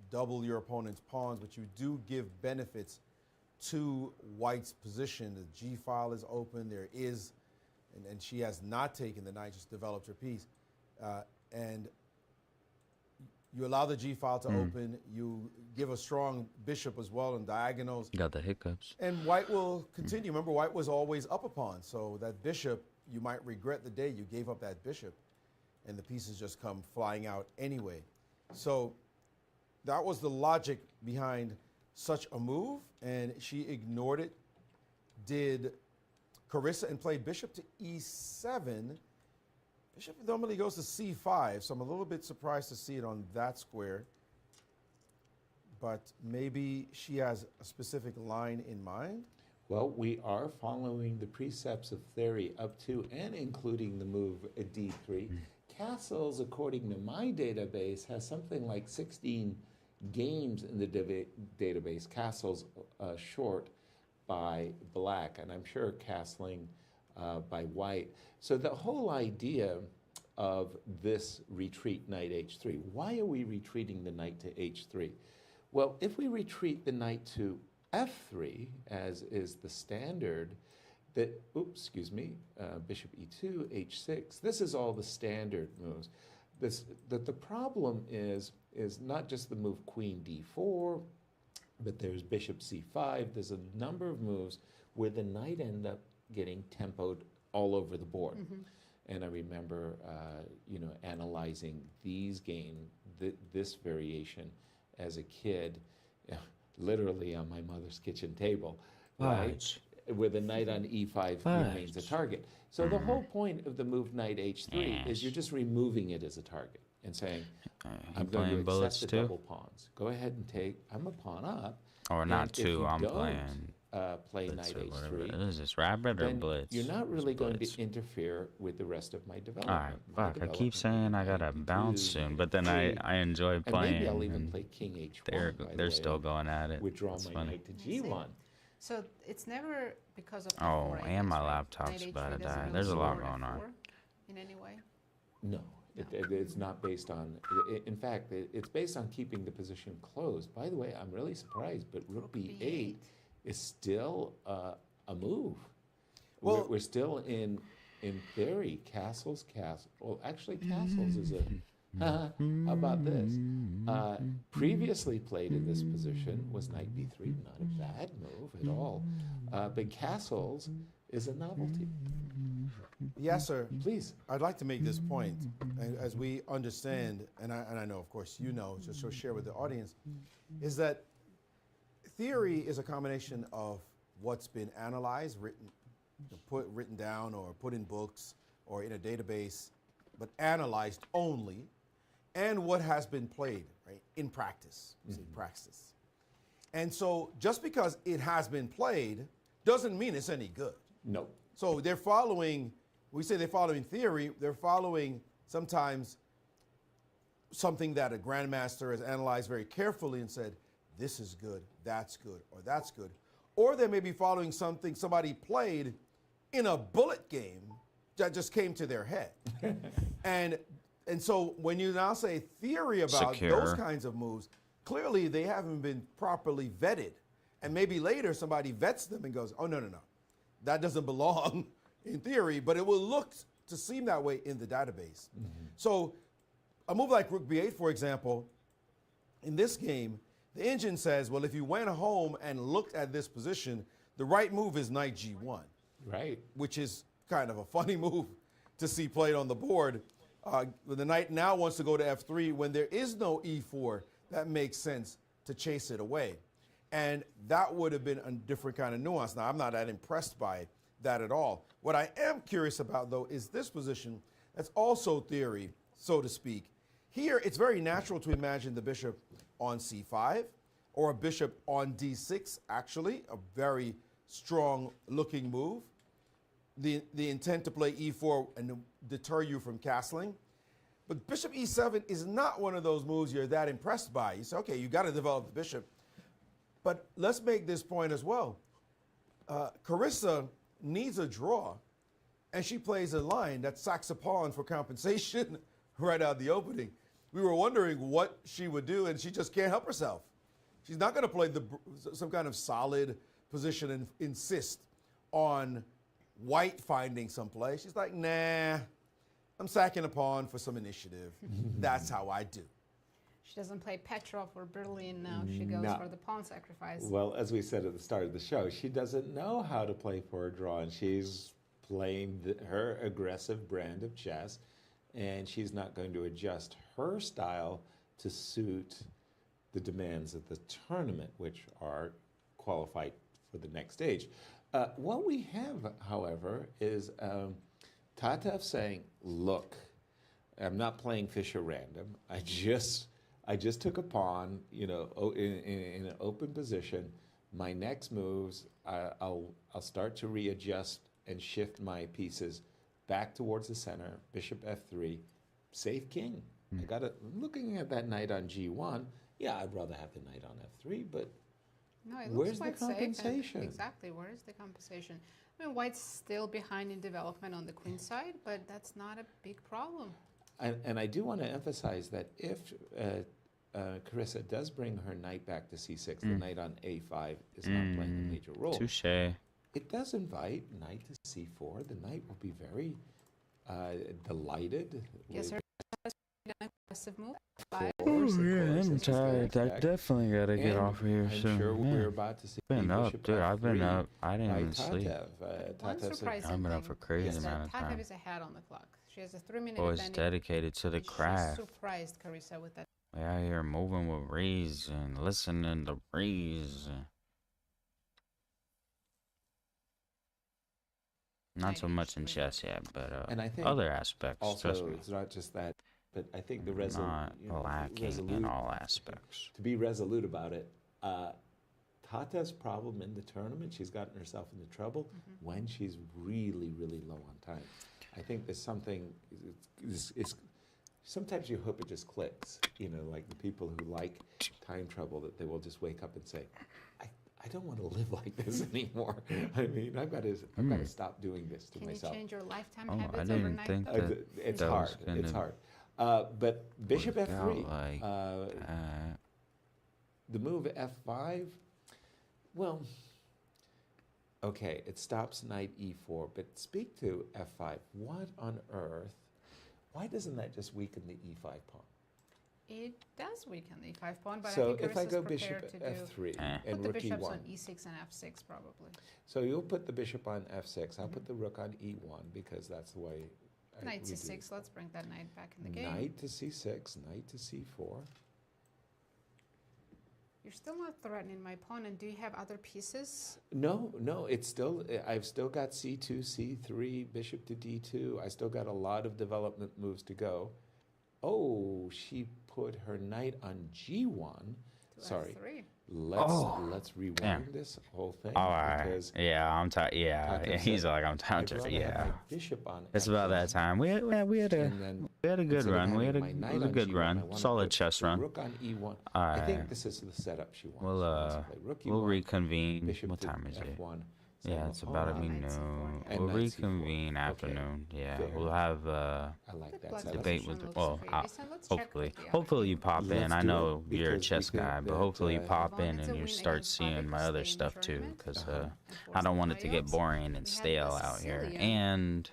double your opponent's pawns, but you do give benefits to white's position. The G file is open. There is, and she has not taken the knight, just developed her piece. And you allow the G file to open. You give a strong bishop as well in diagonals. Got the hiccups. And white will continue. Remember, white was always up a pawn. So that bishop, you might regret the day you gave up that bishop, and the pieces just come flying out anyway. So that was the logic behind such a move, and she ignored it. Did Carissa and played bishop to e7. Bishop normally goes to c5, so I'm a little bit surprised to see it on that square. But maybe she has a specific line in mind. Well, we are following the precepts of theory up to and including the move d3. Castles, according to my database, has something like 16 games in the database. Castles short by black, and I'm sure castling by white. So the whole idea of this retreat knight h3, why are we retreating the knight to h3? Well, if we retreat the knight to f3, as is the standard, that, bishop e2, h6, this is all the standard moves. The problem is not just the move queen d4, but there's bishop c5. There's a number of moves where the knight end up getting tempoed all over the board. And I remember, analyzing these this variation as a kid, literally on my mother's kitchen table, right? Where the knight on e5 remains a target. So the whole point of the move knight h3 is you're just removing it as a target and saying, I'm going to accept the double pawns. Go ahead and take, I'm a pawn up. Or not two, I'm playing. Play knight h3. Is this rabbit or blitz? You're not really going to interfere with the rest of my development. All right, fuck. I keep saying I gotta bounce soon, but then I enjoy playing. And maybe I'll even play king h1. They're still going at it. Withdraw That's my funny. knight to g1. So it's never because of Oh, F4, and my right? laptop's Knight about to H3 doesn't die. really There's a lot support going on. F4 in any way? No, it's not based on. In fact, it's based on keeping the position closed. By the way, I'm really surprised, but rook b8 is still a move. Well, we're still in theory, castles. Well, actually, castles is a. How about this? Previously played in this position was knight b3, not a bad move at all. But castles is a novelty. Yes, sir. Please. I'd like to make this point, as we understand, and I know, of course, you know, just so share with the audience, is that theory is a combination of what's been analyzed, written down, or put in books, or in a database, but analyzed only, and what has been played, right, in practice. Practice. And so just because it has been played doesn't mean it's any good. No. So they're following, we say they're following theory, they're following sometimes something that a grandmaster has analyzed very carefully and said, this is good, or that's good. Or they may be following something somebody played in a bullet game that just came to their head. And so when you now say theory about those kinds of moves, clearly they haven't been properly vetted. And maybe later somebody vets them and goes, oh, no. That doesn't belong in theory, but it will look to seem that way in the database. So a move like rook b8, for example, in this game, the engine says, well, if you went home and looked at this position, the right move is knight g1. Right. Which is kind of a funny move to see played on the board. The knight now wants to go to f3 when there is no e4. That makes sense to chase it away. And that would have been a different kind of nuance. Now, I'm not that impressed by that at all. What I am curious about, though, is this position that's also theory, so to speak. Here, it's very natural to imagine the bishop on c5 or a bishop on d6, actually, a very strong-looking move. The intent to play e4 and deter you from castling. But bishop e7 is not one of those moves you're that impressed by. You say, okay, you got to develop the bishop. But let's make this point as well. Carissa needs a draw, and she plays a line that sacks a pawn for compensation right out the opening. We were wondering what she would do, and she just can't help herself. She's not going to play some kind of solid position and insist on white finding some play. She's like, nah, I'm sacking a pawn for some initiative. That's how I do. She doesn't play Petrov or Berlin now. She goes for the pawn sacrifice. Well, as we said at the start of the show, she doesn't know how to play for a draw, and she's playing her aggressive brand of chess, and she's not going to adjust her style to suit the demands of the tournament, which are qualified for the next stage. What we have, however, is Tatev saying, look, I'm not playing Fischer random. I just took a pawn, in an open position. My next moves, I'll start to readjust and shift my pieces back towards the center. Bishop f3, safe king. Looking at that knight on g1. Yeah, I'd rather have the knight on f3, but no, it where's looks the quite compensation? Safe. Exactly, where is the compensation? I mean, White's still behind in development on the queen side, but that's not a big problem. And I do want to emphasize that if Carissa does bring her knight back to c6, the knight on a5 is not playing a major role. Touche. It does invite knight to c4. The knight will be very delighted. Yes, sir. An aggressive move. I'm tired. I definitely gotta get off of here I'm soon. sure we're about to see Been up, Bishop dude. I've been f3 up. I didn't by even sleep. I've been up for crazy amount of Tatev time. is ahead on the clock. She has a 3-minute Boy's advantage. dedicated to the and craft. She surprised Carissa with that. We out here moving with Reezuhn, listening to Reezuhn. Not so much in chess yet, but And I think other aspects. Trust Also, me. it's not just that, but I think the Not lacking in all aspects. To be resolute about it, Tata's problem in the tournament, she's gotten herself into trouble when she's really, really low on time. I think there's something. Sometimes you hope it just clicks. Like the people who like time trouble, that they will just wake up and say, I don't want to live like this anymore. I mean, I've got to stop doing this to myself. Can you change your lifetime I habits didn't overnight? think though? that It's that hard. was gonna It's hard. But Bishop work out f3, like the move f5, well, okay, it stops knight e4, but speak to f5. What on earth? Why doesn't that just weaken the e5 pawn? It does weaken the e5 pawn, but So I think if I Carissa's go prepared bishop to f3 do, and put the rook bishops e1. on e6 and f6 probably. So you'll put the bishop on f6. I'll put the rook on e1 because that's the way. Knight we do. c6. Let's bring that knight back in the game. Knight to c6, knight to c4. You're still not threatening my pawn, and do you have other pieces? No, it's still, I've still got c2, c3, bishop to d2. I still got a lot of development moves to go. Oh, she put her knight on g1. Sorry. F3. Let's rewind Damn. this whole thing. All right. because Yeah, I'm tired. Yeah, Tatev he's said, like, I'm tired. "I'd rather have Yeah. my bishop on It's about that f1." time. We had a And then good instead of run. We had having a my it was knight a on good g1, run. I wanna Solid put chess the run. Rook on e1. All I think right. this is the setup she wants. We'll She wants to play rook we'll e1, reconvene. bishop What to time is it? f1. Yeah, it's about to be Knight C4, noon. yeah. We'll And knight C4. reconvene Okay. afternoon. Yeah, Fair. we'll have I like The that black setup. debate position with looks well, pretty decent. Let's check hopefully, with the other hopefully you pop Let's in. I do know it, you're a because we chess think guy, but that, hopefully you pop As long in as and a you win start against Bobby seeing to my stay other in the stuff too, tournament, because and I don't want it force to get playoffs. boring We and have stale out here. Brazilian. And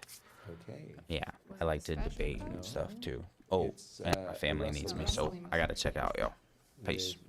Okay. yeah, Was I it like to special debate though? and stuff too. Oh, It's, and my family Russell needs me, so Russell. I gotta check out, yo. Peace. With